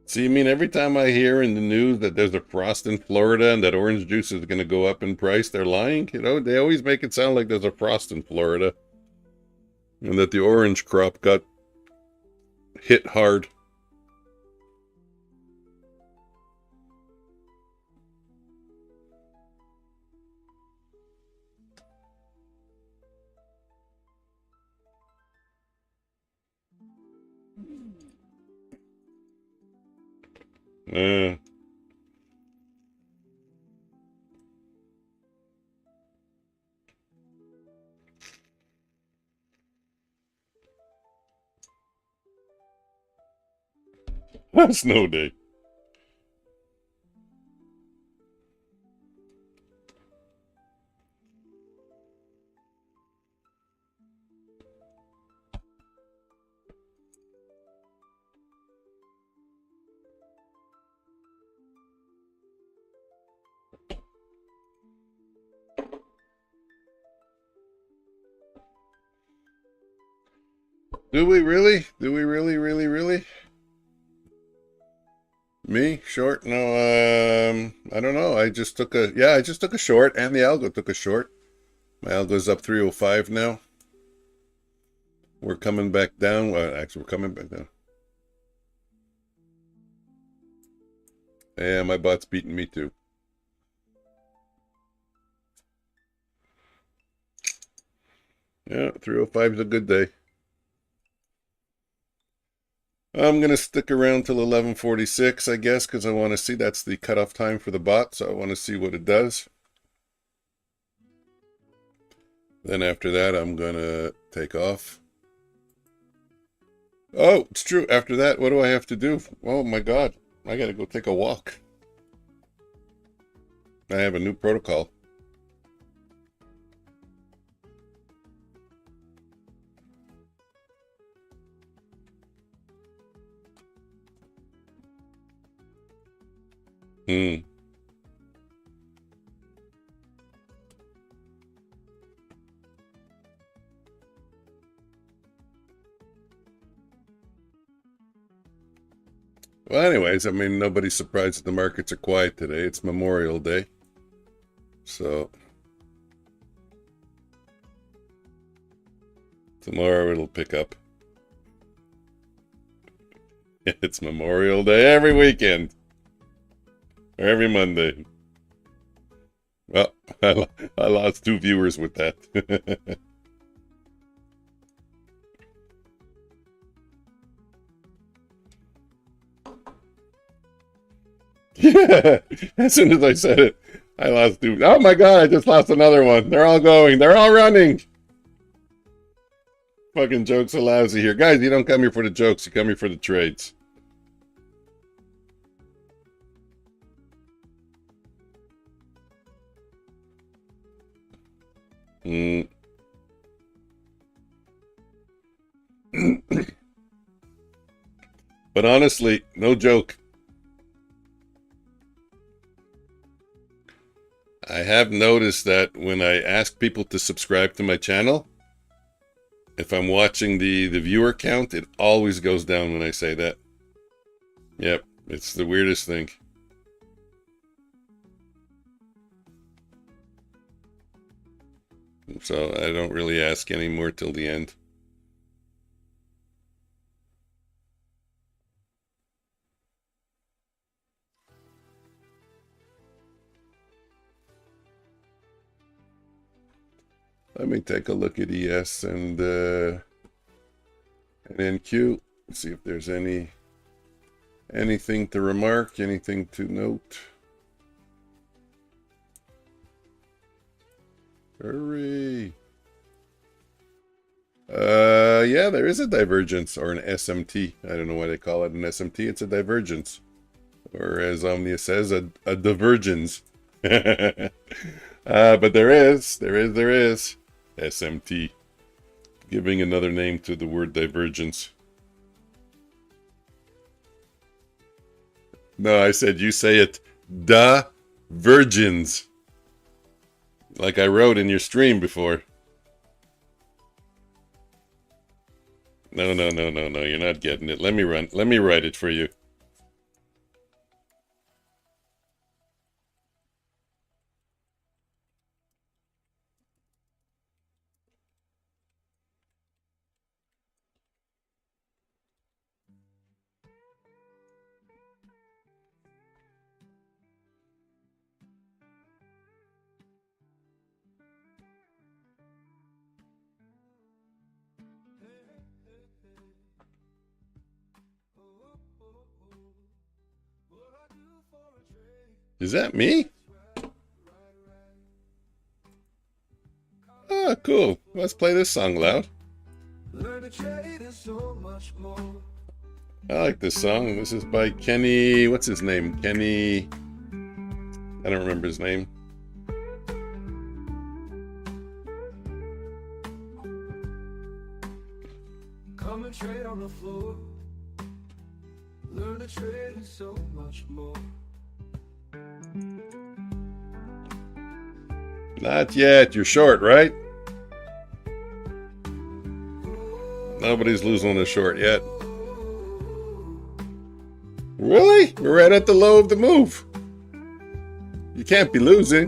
See, I mean, every time I hear in the news that there's a frost in Florida and that orange juice is going to go up in price, they're lying. You know, they always make it sound like there's a frost in Florida and that the orange crop got hit hard. Snow day. Do we really? Do we really? Me? Short? No, I don't know. I just took a short, and the algo took a short. My algo's up 305 now. We're coming back down. Well, actually, we're coming back down. Yeah, my bot's beating me too. Yeah, 305 is a good day. I'm going to stick around till 11:46, I guess, because I want to see. That's the cutoff time for the bot, so I want to see what it does. Then after that, I'm going to take off. Oh, it's true. After that, what do I have to do? Oh, my God. I got to go take a walk. I have a new protocol. Well, anyways, I mean, nobody's surprised that the markets are quiet today. It's Memorial Day. So tomorrow it'll pick up. It's Memorial Day every weekend. Or every Monday. Well, I lost 2 viewers with that. Yeah, as soon as I said it, I lost 2. Oh my God, I just lost another one. They're all going. They're all running. Fucking jokes are lousy here. Guys, you don't come here for the jokes. You come here for the trades. But honestly, no joke. I have noticed that when I ask people to subscribe to my channel, if I'm watching the viewer count, it always goes down when I say that. Yep, it's the weirdest thing. So I don't really ask anymore till the end. Let me take a look at ES and NQ. See if there's anything to remark, anything to note. Hurry. Yeah, there is a divergence, or an SMT. I don't know why they call it an SMT. It's a divergence. Or as Omnia says, a divergence. But there is SMT. Giving another name to the word divergence. No, I said you say it. Virgins. Like I wrote in your stream before. No, you're not getting it. Let me write it for you. Is that me? Ah, cool. Let's play this song loud. I like this song. This is by Kenny. What's his name? Kenny. I don't remember his name. Come and trade on the floor. Learn to trade and so much more. Not yet. You're short, right? Nobody's losing on the short yet. Really? We're right at the low of the move. You can't be losing.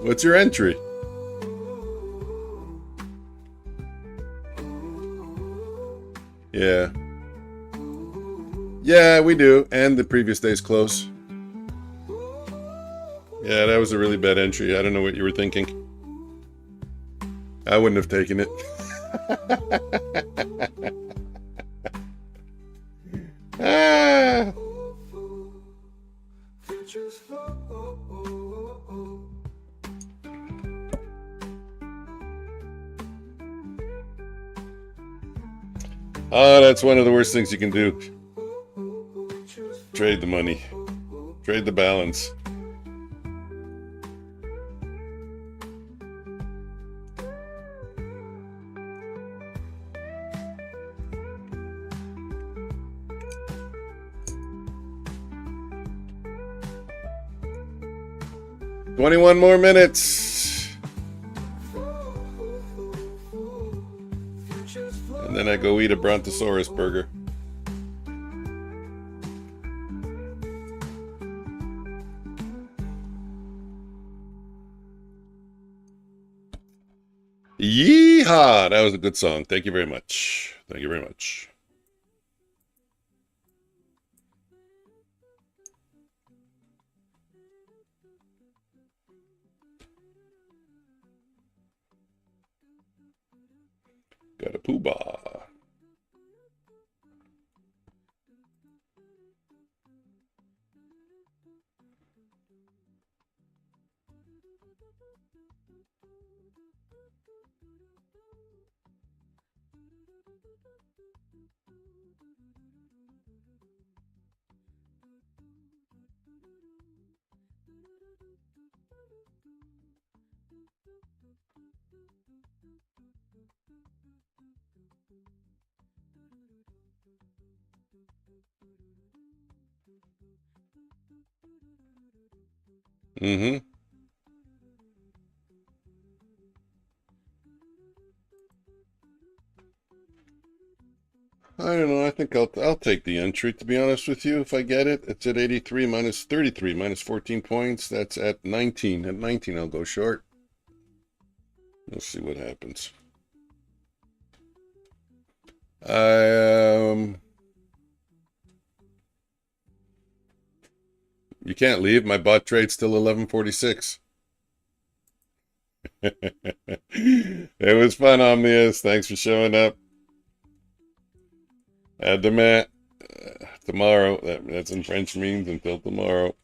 What's your entry? Yeah. Yeah, we do. And the previous day's close. Yeah, that was a really bad entry. I don't know what you were thinking. I wouldn't have taken it. Ah. Oh, that's one of the worst things you can do. Trade the money. Trade the balance. "21 more minutes. And then I go eat a Brontosaurus burger. Yeehaw! That was a good song. Thank you very much. Thank you very much. Got a poobah. Mm-hmm. I don't know. I think I'll take the entry, to be honest with you. If I get it, it's at 83 minus 33 minus 14 points. That's at 19. At 19, I'll go short. Let's see what happens. You can't leave. My bot trade's still 1146. It was fun, Omnius. Thanks for showing up. Demain, tomorrow. That's in French means until tomorrow.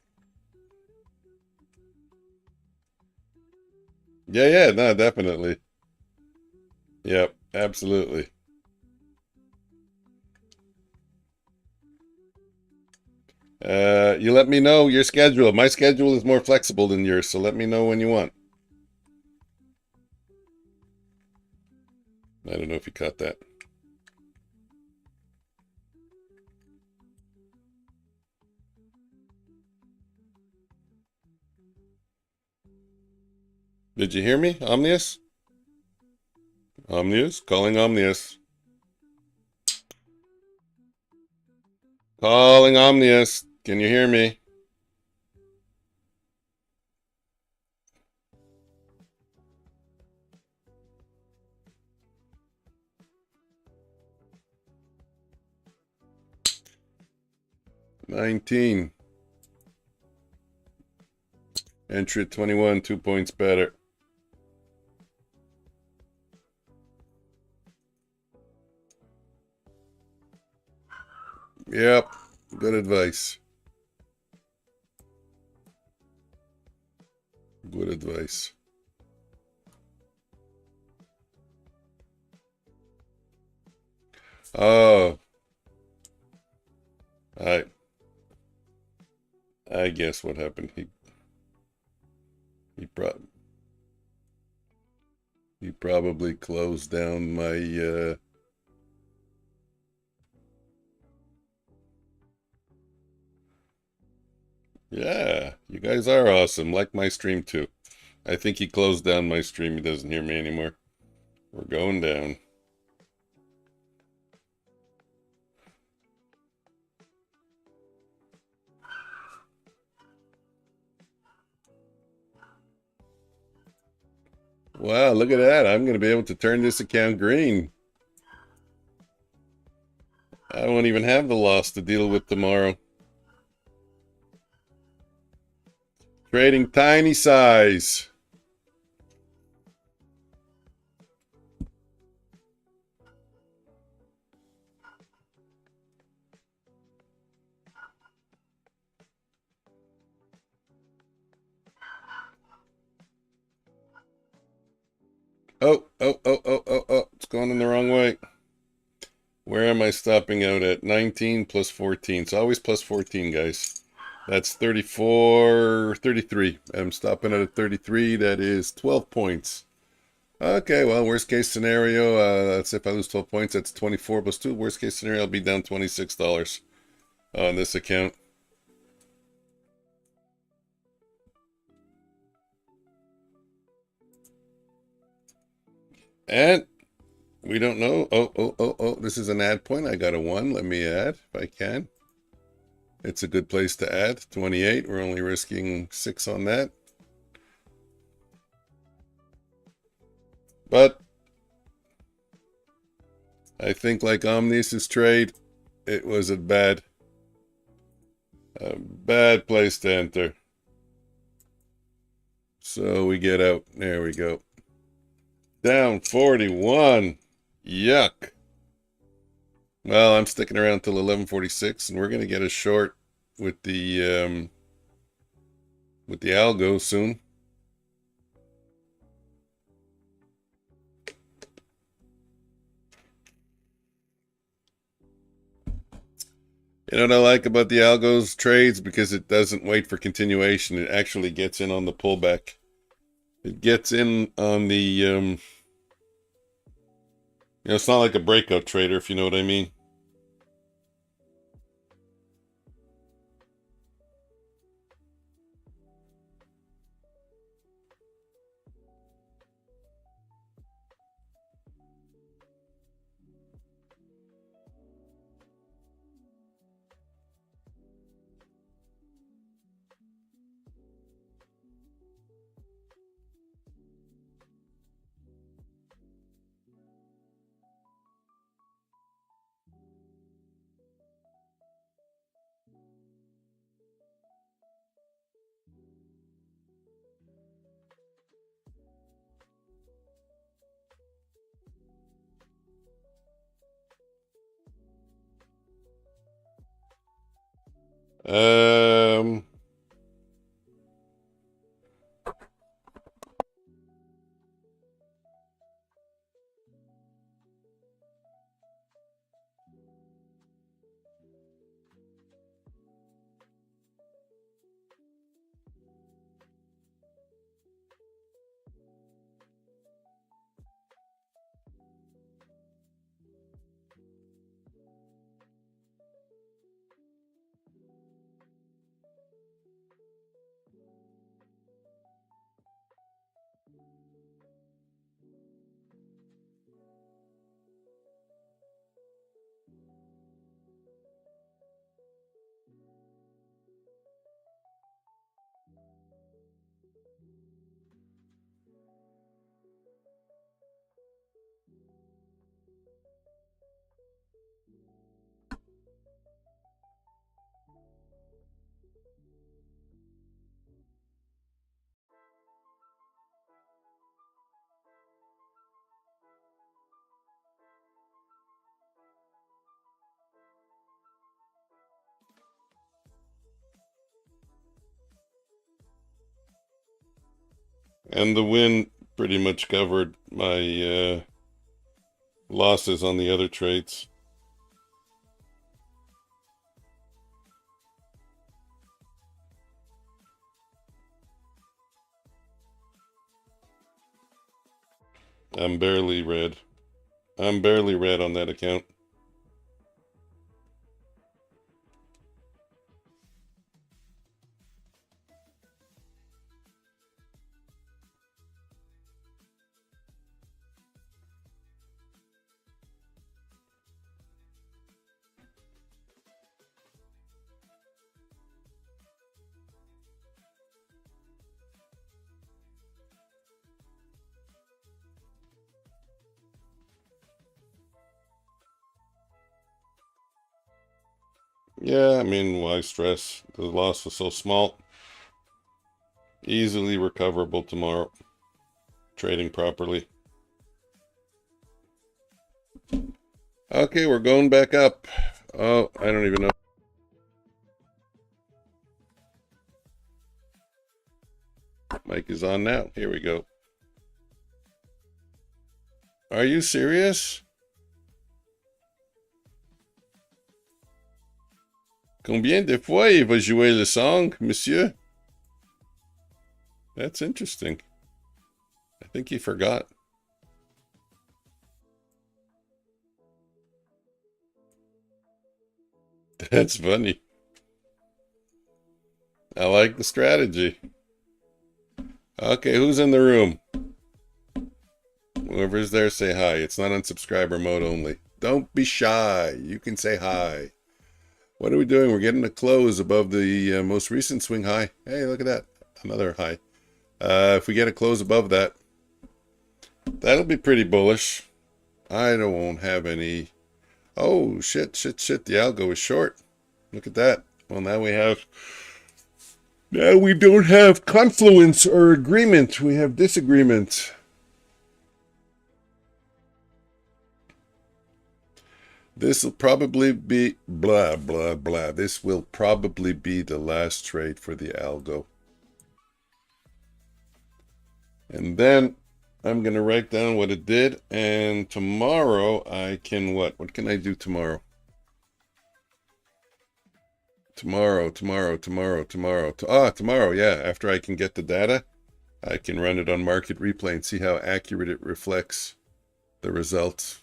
Yeah, no, definitely. Yep, absolutely. You let me know your schedule. My schedule is more flexible than yours, so let me know when you want. I don't know if you caught that. Did you hear me, Omnius? Omnius? Calling Omnius. Calling Omnius. Can you hear me? $19. Entry at 21, 2 points better. Yep, good advice. Good advice. Oh, I guess what happened. He probably closed down my yeah, you guys are awesome. Like my stream too. I think he closed down my stream. He doesn't hear me anymore. We're going down. Wow, look at that. I'm going to be able to turn this account green. I won't even have the loss to deal with tomorrow. Trading tiny size. Oh, it's going in the wrong way. Where am I stopping out at? 19 plus 14. So always plus 14, guys. That's 34, 33. I'm stopping at 33. That is 12 points. Okay, well, worst case scenario, that's if I lose 12 points, that's 24 plus 2. Worst case scenario, I'll be down $26 on this account. And we don't know. Oh, this is an add point. I got a 1. Let me add if I can. It's a good place to add. 28. We're only risking 6 on that. But I think like Omnis's trade, it was a bad place to enter. So we get out. There we go. Down 41. Yuck. Well, I'm sticking around till 11:46, and we're gonna get a short with the algo soon. You know what I like about the algos trades? Because it doesn't wait for continuation. It actually gets in on the pullback. It gets in on the, it's not like a breakout trader, if you know what I mean. Um, And the win pretty much covered my losses on the other trades. I'm barely red. I'm barely red on that account. Yeah, I mean, why stress? The loss was so small. Easily recoverable tomorrow. Trading properly. Okay, we're going back up. Oh, I don't even know. Mic is on now. Here we go. Are you serious? Combien de fois il va jouer le song, monsieur? That's interesting. I think he forgot. That's funny. I like the strategy. Okay, who's in the room? Whoever's there, say hi. It's not on subscriber mode only. Don't be shy. You can say hi. What are we doing? We're getting a close above the most recent swing high. Hey, look at that. Another high. If we get a close above that, that'll be pretty bullish. I won't have any. Oh, shit. The algo is short. Look at that. Well, now we don't have confluence or agreement. We have disagreement. This will probably be blah, blah, blah. This will probably be the last trade for the algo. And then I'm going to write down what it did. And tomorrow I can what? What can I do tomorrow? Tomorrow, yeah. After I can get the data, I can run it on market replay and see how accurate it reflects the results.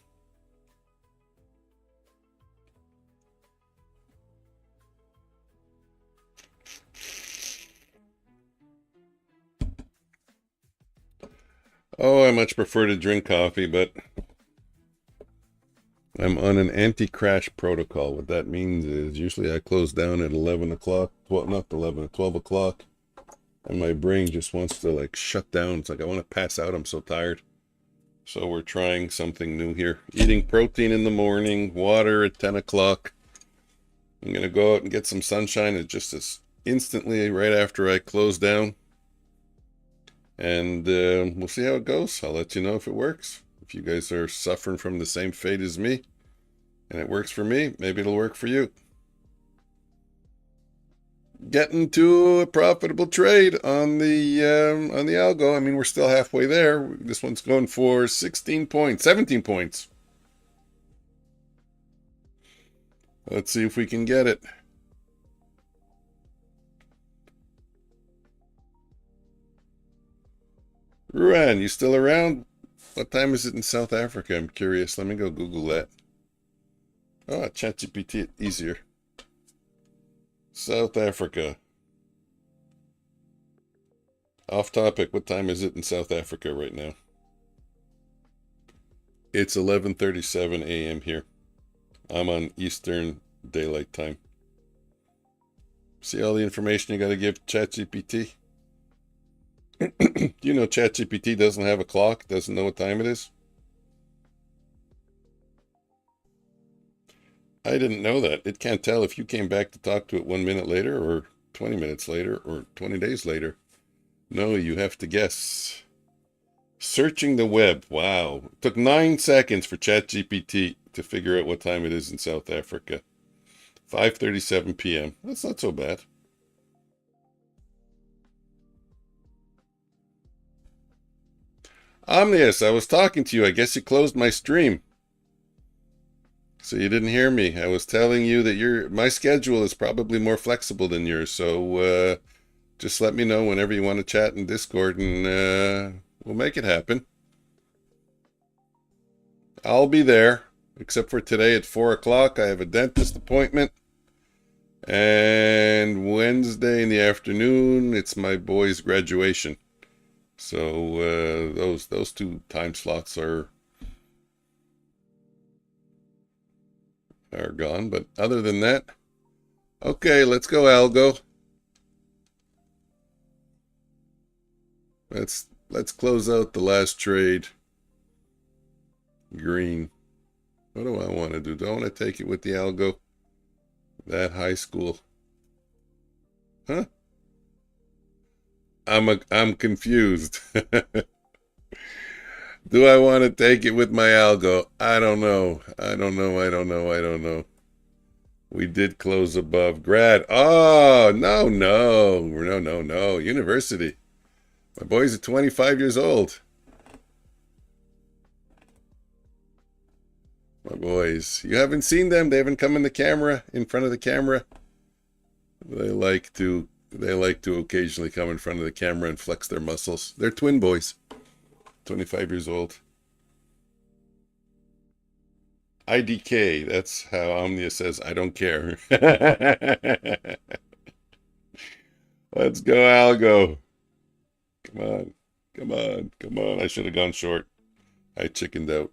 Oh, I much prefer to drink coffee, but I'm on an anti-crash protocol. What that means is usually I close down at 11 o'clock. Well, not 11, at 12 o'clock. And my brain just wants to like shut down. It's like I want to pass out. I'm so tired. So we're trying something new here. Eating protein in the morning, water at 10 o'clock. I'm going to go out and get some sunshine. It's just as instantly right after I close down. And we'll see how it goes. I'll let you know if it works. If you guys are suffering from the same fate as me and it works for me, maybe it'll work for you. Getting to a profitable trade on the algo. I mean, we're still halfway there. This one's going for 16 points, 17 points. Let's see if we can get it. Ruan, you still around? What time is it in South Africa? I'm curious. Let me go Google that. Oh, ChatGPT, easier. South Africa. Off topic, what time is it in South Africa right now? It's 11:37 a.m. here. I'm on Eastern Daylight Time. See all the information you got to give ChatGPT? Do you know ChatGPT doesn't have a clock, doesn't know what time it is? I didn't know that. It can't tell if you came back to talk to it 1 minute later or 20 minutes later or 20 days later. No, you have to guess. Searching the web. Wow. It took 9 seconds for ChatGPT to figure out what time it is in South Africa. 5:37 p.m. That's not so bad. Omnius, I was talking to you. I guess you closed my stream. So you didn't hear me. I was telling you that my schedule is probably more flexible than yours. So just let me know whenever you want to chat in Discord, and we'll make it happen. I'll be there, except for today at 4 o'clock. I have a dentist appointment. And Wednesday in the afternoon, it's my boy's graduation. So those 2 time slots are gone. But other than that, okay, let's go, Algo. Let's close out the last trade. Green. What do I want to do? Do I want to take it with the Algo? That high school. Huh? I'm confused. Do I want to take it with my Algo? I don't know. I don't know. We did close above grad. Oh, no. University. My boys are 25 years old. My boys. You haven't seen them? They haven't come in front of the camera. They like to occasionally come in front of the camera and flex their muscles. They're twin boys. 25 years old. IDK, that's how Omnia says, I don't care. Let's go, Algo. Come on. I should have gone short. I chickened out.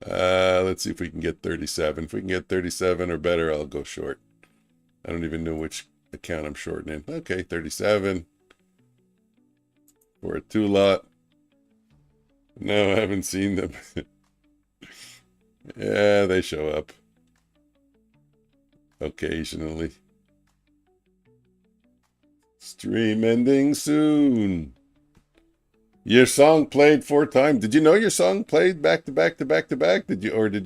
Let's see if we can get 37. If we can get 37 or better, I'll go short. I don't even know which account I'm shorting in. Okay, 37. For a 2 lot. No, I haven't seen them. Yeah, they show up. Occasionally. Stream ending soon. Your song played 4 times. Did you know your song played back to back? Did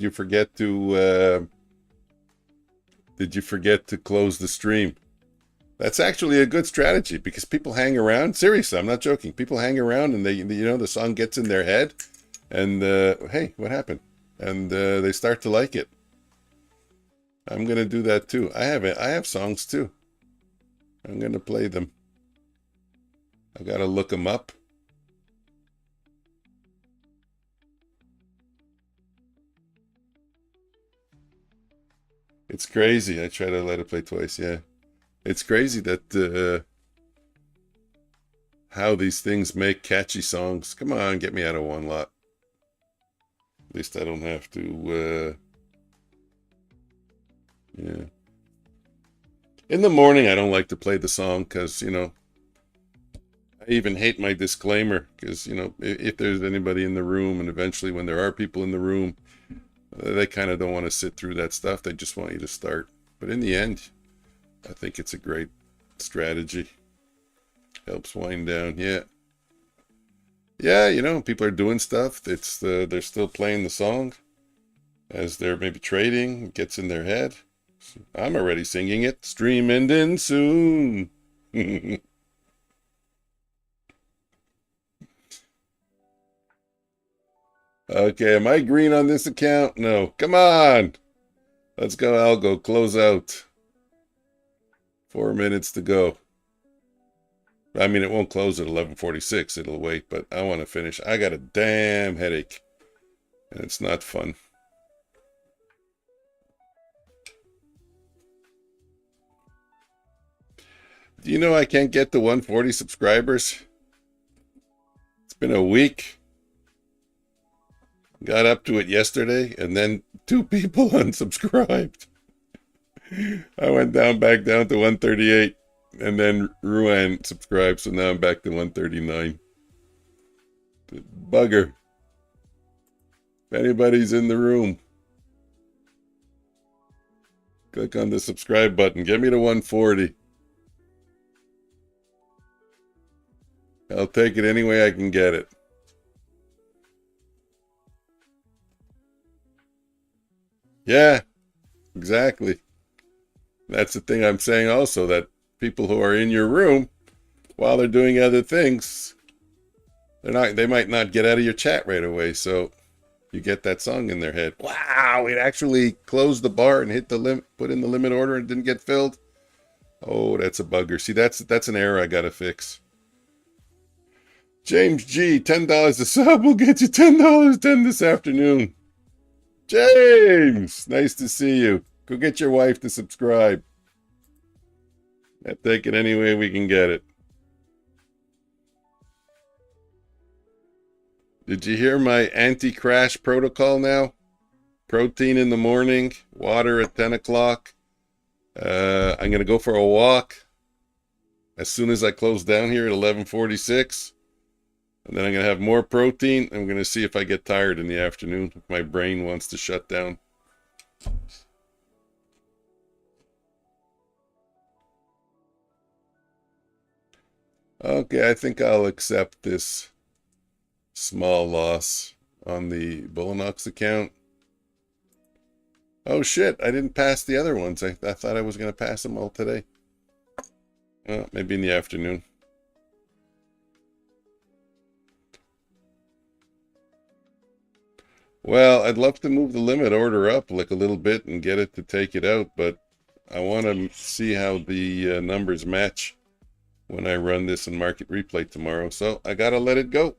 you forget to close the stream? That's actually a good strategy because people hang around. Seriously, I'm not joking. People hang around and the song gets in their head, and hey, what happened? And they start to like it. I'm gonna do that too. I have songs too. I'm gonna play them. I gotta look them up. It's crazy. I try to let it play twice. Yeah. It's crazy that how these things make catchy songs. Come on, get me out of 1 lot. At least I don't have to. Yeah. In the morning, I don't like to play the song because, I even hate my disclaimer because, if there's anybody in the room, and eventually when there are people in the room, they kind of don't want to sit through that stuff. They just want you to start. But in the end, I think it's a great strategy. Helps wind down. Yeah. Yeah, people are doing stuff. They're still playing the song as they're maybe trading. It gets in their head. I'm already singing it. Stream ending soon. Okay, am I green on this account? No. Come on. Let's go, Algo. Close out. 4 minutes to go. I mean, it won't close at 11:46. It'll wait, but I want to finish. I got a damn headache, and it's not fun. Do you know I can't get to 140 subscribers? It's been a week. Got up to it yesterday, and then 2 people unsubscribed. I went back down to 138. And then Ruan subscribed, so now I'm back to 139. Bugger. If anybody's in the room, click on the subscribe button. Get me to 140. I'll take it any way I can get it. Yeah, exactly. That's the thing I'm saying also, that people who are in your room while they're doing other things, they might not get out of your chat right away, so you get that song in their head. Wow, it actually closed the bar and hit the limit, put in the limit order and didn't get filled. Oh, that's a bugger. See, that's an error I gotta fix. James G, $10 a sub will get you $10 this afternoon. James, nice to see you. Go get your wife to subscribe. I'll take it any way we can get it. Did you hear my anti-crash protocol now? Protein in the morning, water at 10 o'clock. I'm going to go for a walk as soon as I close down here at 11:46. And then I'm going to have more protein. I'm going to see if I get tired in the afternoon, if my brain wants to shut down. Okay, I think I'll accept this small loss on the Bulenox account. Oh shit, I didn't pass the other ones. I thought I was going to pass them all today. Well, maybe in the afternoon. Well, I'd love to move the limit order up like a little bit and get it to take it out, but I want to see how the numbers match when I run this in market replay tomorrow. So I got to let it go.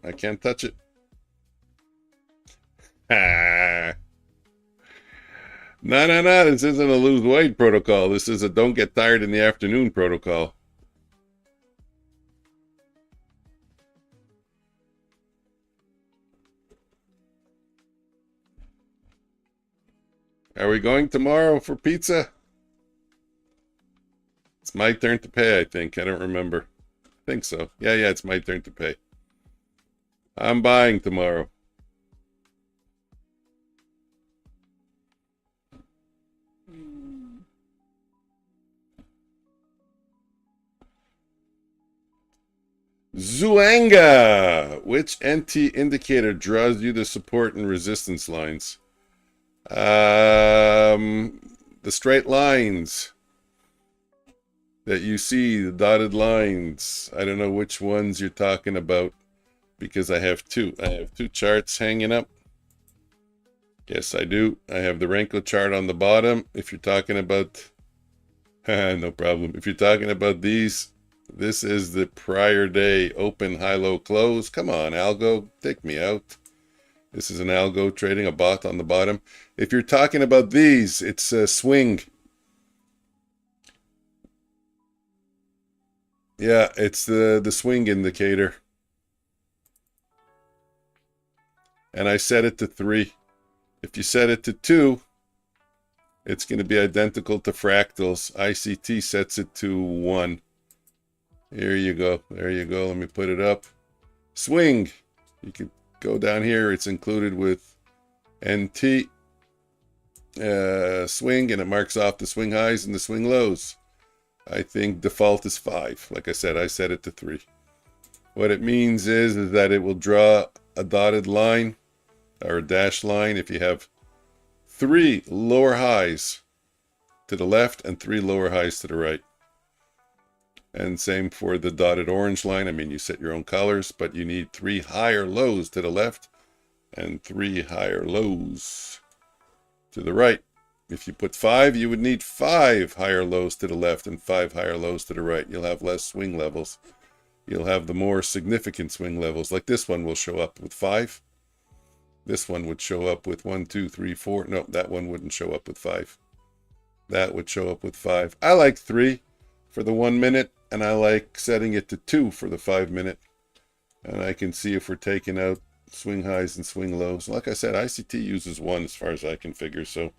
I can't touch it. No, this isn't a lose weight protocol. This is a don't get tired in the afternoon protocol. Are we going tomorrow for pizza? It's my turn to pay, I think. I don't remember. I think so. Yeah, it's my turn to pay. I'm buying tomorrow. Zuanga! Which NT indicator draws you the support and resistance lines? The straight lines that you see, the dotted lines. I don't know which ones you're talking about because I have two. I have two charts hanging up. Yes, I do. I have the Renko chart on the bottom. If you're talking about, no problem. If you're talking about these, this is the prior day open, high, low, close. Come on, algo, take me out. This is an algo trading, a bot on the bottom. If you're talking about these, it's a swing. Yeah, it's the swing indicator. And I set it to 3. If you set it to 2, it's going to be identical to fractals. ICT sets it to 1. Here you go. There you go. Let me put it up. Swing. You can go down here. It's included with NT. Swing, and it marks off the swing highs and the swing lows. I think default is 5. Like I said, I set it to 3. What it means is that it will draw a dotted line or a dashed line if you have 3 lower highs to the left and 3 lower highs to the right. And same for the dotted orange line. I mean, you set your own colors, but you need 3 higher lows to the left and 3 higher lows to the right. If you put 5, you would need 5 higher lows to the left and 5 higher lows to the right. You'll have less swing levels. You'll have the more significant swing levels. Like this one will show up with 5. This one would show up with 1, 2, 3, 4. No, that one wouldn't show up with 5. That would show up with 5. I like 3 for the 1 minute, and I like setting it to 2 for the 5 minute. And I can see if we're taking out swing highs and swing lows. Like I said, ICT uses 1 as far as I can figure, so.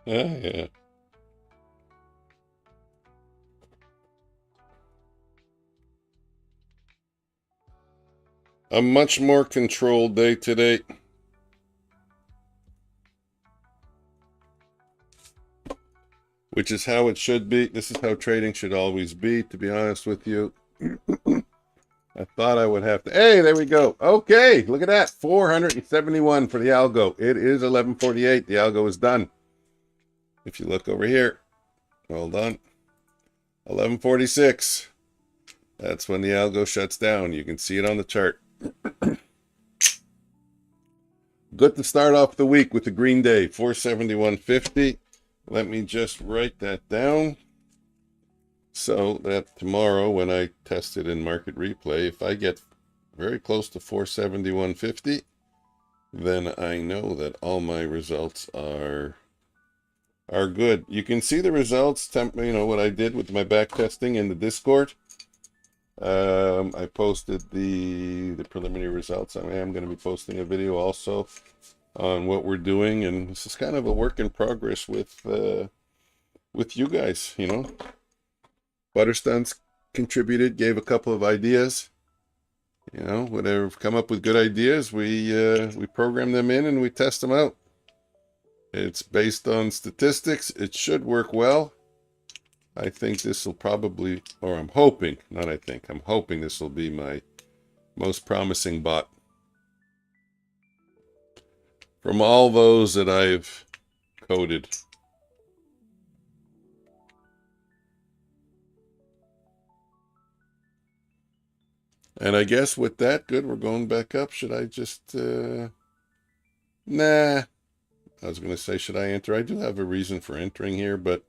Yeah. A much more controlled day today. Which is how it should be. This is how trading should always be, to be honest with you. I thought I would have to. Hey, there we go. Okay, look at that. 471 for the algo. It is 11:48. The algo is done. If you look over here, hold on. 11:46. That's when the algo shuts down. You can see it on the chart. Good to start off the week with the green day, 471.50. Let me just write that down so that tomorrow when I test it in market replay, if I get very close to 471.50, then I know that all my results are good. You can see the results, what I did with my back testing in the Discord. I posted the preliminary results. I am going to be posting a video also on what we're doing, and this is kind of a work in progress with you guys. Butterstone's contributed, gave a couple of ideas. Whatever, come up with good ideas, we program them in and we test them out. It's based on statistics. It should work well. I think this will probably, or I'm hoping, not I think, I'm hoping this will be my most promising bot from all those that I've coded. And I guess with that, good, we're going back up. Should I just, nah. I was going to say, should I enter? I do have a reason for entering here, but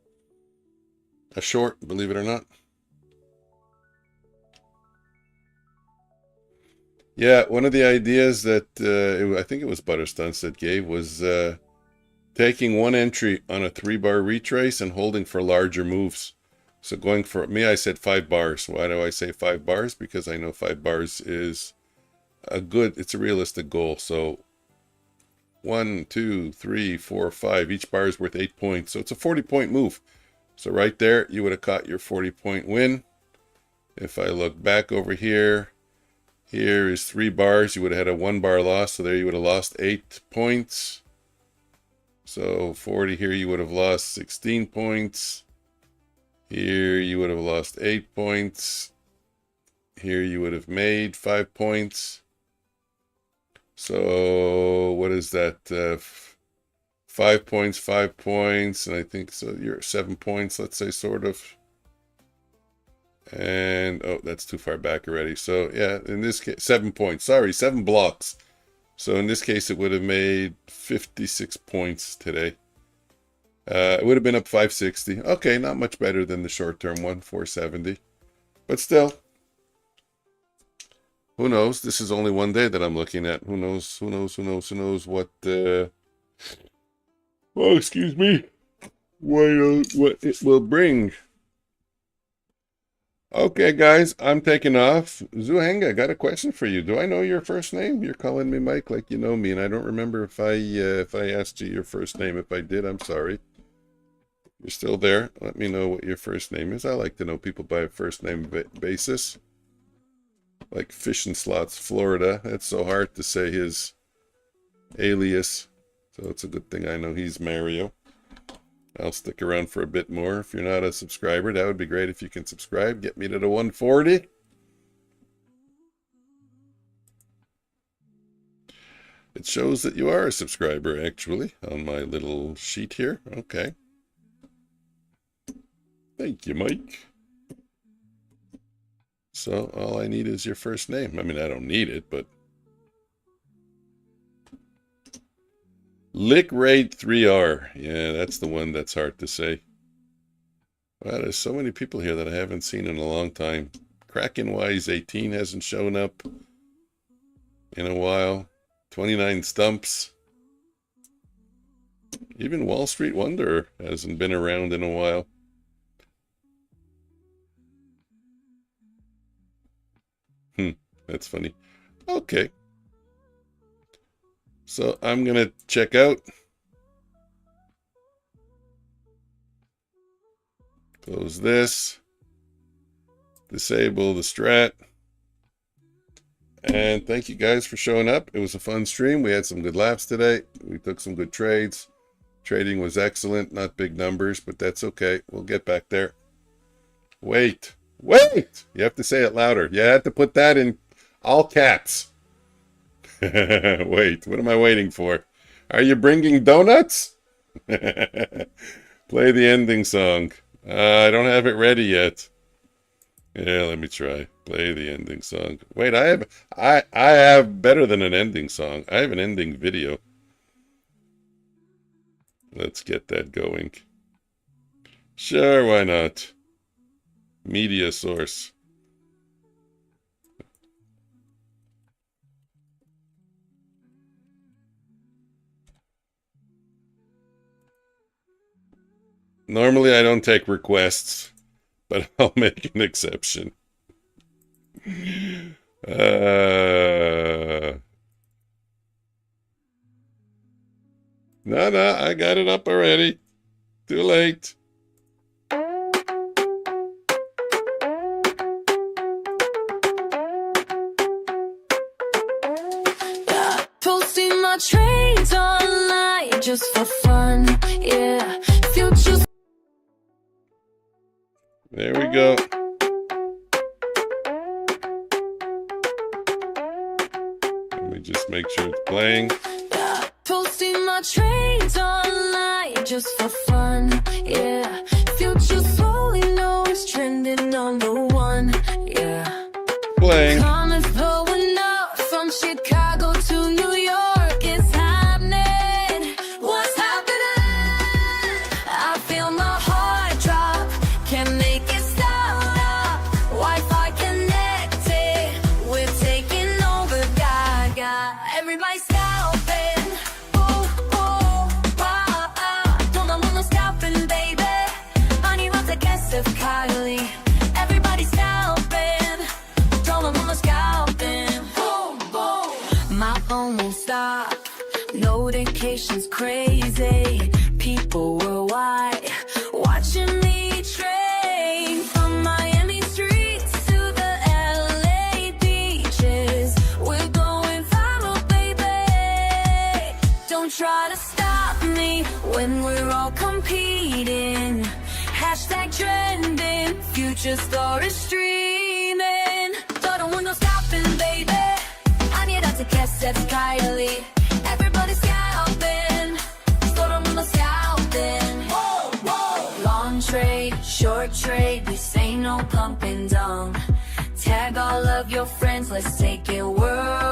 a short, believe it or not. Yeah, one of the ideas that I think it was Butterstunts that gave was taking one entry on a 3-bar retrace and holding for larger moves. So going for me, I said 5 bars. Why do I say 5 bars? Because I know 5 bars is it's a realistic goal. So 1, 2, 3, 4, 5. Each bar is worth 8 points. So it's a 40-point move. So right there, you would have caught your 40-point win. If I look back over here, here is 3 bars. You would have had a 1-bar loss. So there you would have lost 8 points. So 40 here, you would have lost 16 points. Here you would have lost 8 points. Here you would have made 5 points. So what is that? 5 points, 5 points, and I think so. You're 7 points, let's say, sort of. And oh, that's too far back already. So yeah, in this case, 7 points. Sorry, 7 blocks. So in this case, it would have made 56 points today. It would have been up 560. Okay, not much better than the short-term one, 470. But still, who knows? This is only one day that I'm looking at. Who knows? Who knows what oh, excuse me. What it will bring. Okay, guys, I'm taking off. Zuhanga, I got a question for you. Do I know your first name? You're calling me Mike like you know me, and I don't remember if I asked you your first name. If I did, I'm sorry. You're still there? Let me know what your first name is. I like to know people by a first name basis. Like Fish and Slots, Florida. It's so hard to say his alias. So it's a good thing I know he's Mario. I'll stick around for a bit more. If you're not a subscriber, that would be great if you can subscribe. Get me to the 140. It shows that you are a subscriber, actually, on my little sheet here. Okay. Thank you, Mike. So all I need is your first name. I mean, I don't need it, but... Lick Raid 3R. Yeah, that's the one that's hard to say. Wow, there's so many people here that I haven't seen in a long time. Kraken Wise 18 hasn't shown up in a while. 29 Stumps. Even Wall Street Wonder hasn't been around in a while. That's funny. Okay. So I'm going to check out. Close this. Disable the strat. And thank you guys for showing up. It was a fun stream. We had some good laughs today. We took some good trades. Trading was excellent. Not big numbers, but that's okay. We'll get back there. Wait. Wait! You have to say it louder. You had to put that in all caps. Wait, what am I waiting for? Are you bringing donuts? Play the ending song. I don't have it ready yet. Yeah, let me try. Play the ending song. Wait, I have better than an ending song. I have an ending video. Let's get that going. Sure, why not? Media source. Normally I don't take requests, but I'll make an exception. No, I got it up already. Too late. Posting my trades online just for fun, yeah. Futures. There we go. Let me just make sure it's playing. Posting my trades online just for fun, yeah. Future slowly knows trending #1, yeah. Playing. Comments blowing up from Chicago to New York. It's happening. What's happening? I feel my heart drop. Can't make it stop. Wi-Fi connected. We're taking over. Gaga. Everybody's scalping. Ooh, ooh, don't know when I'm scalping, baby. I need to guess if Kylie. Everybody's scalping. Don't know when I'm scalping. Boom, boom. My phone won't stop. Notifications crazy. People worldwide watching me trade from Miami streets to the LA beaches. We're going viral, baby. Don't try to stop me when we're all competing. Hashtag trending, future story streaming. Don't want no stopping, baby. I need to guess that's Kylie. Everybody's scalping. Don't want no scalping. Whoa, whoa. Long trade, short trade. This ain't no pump and dump. Tag all of your friends, let's take it world.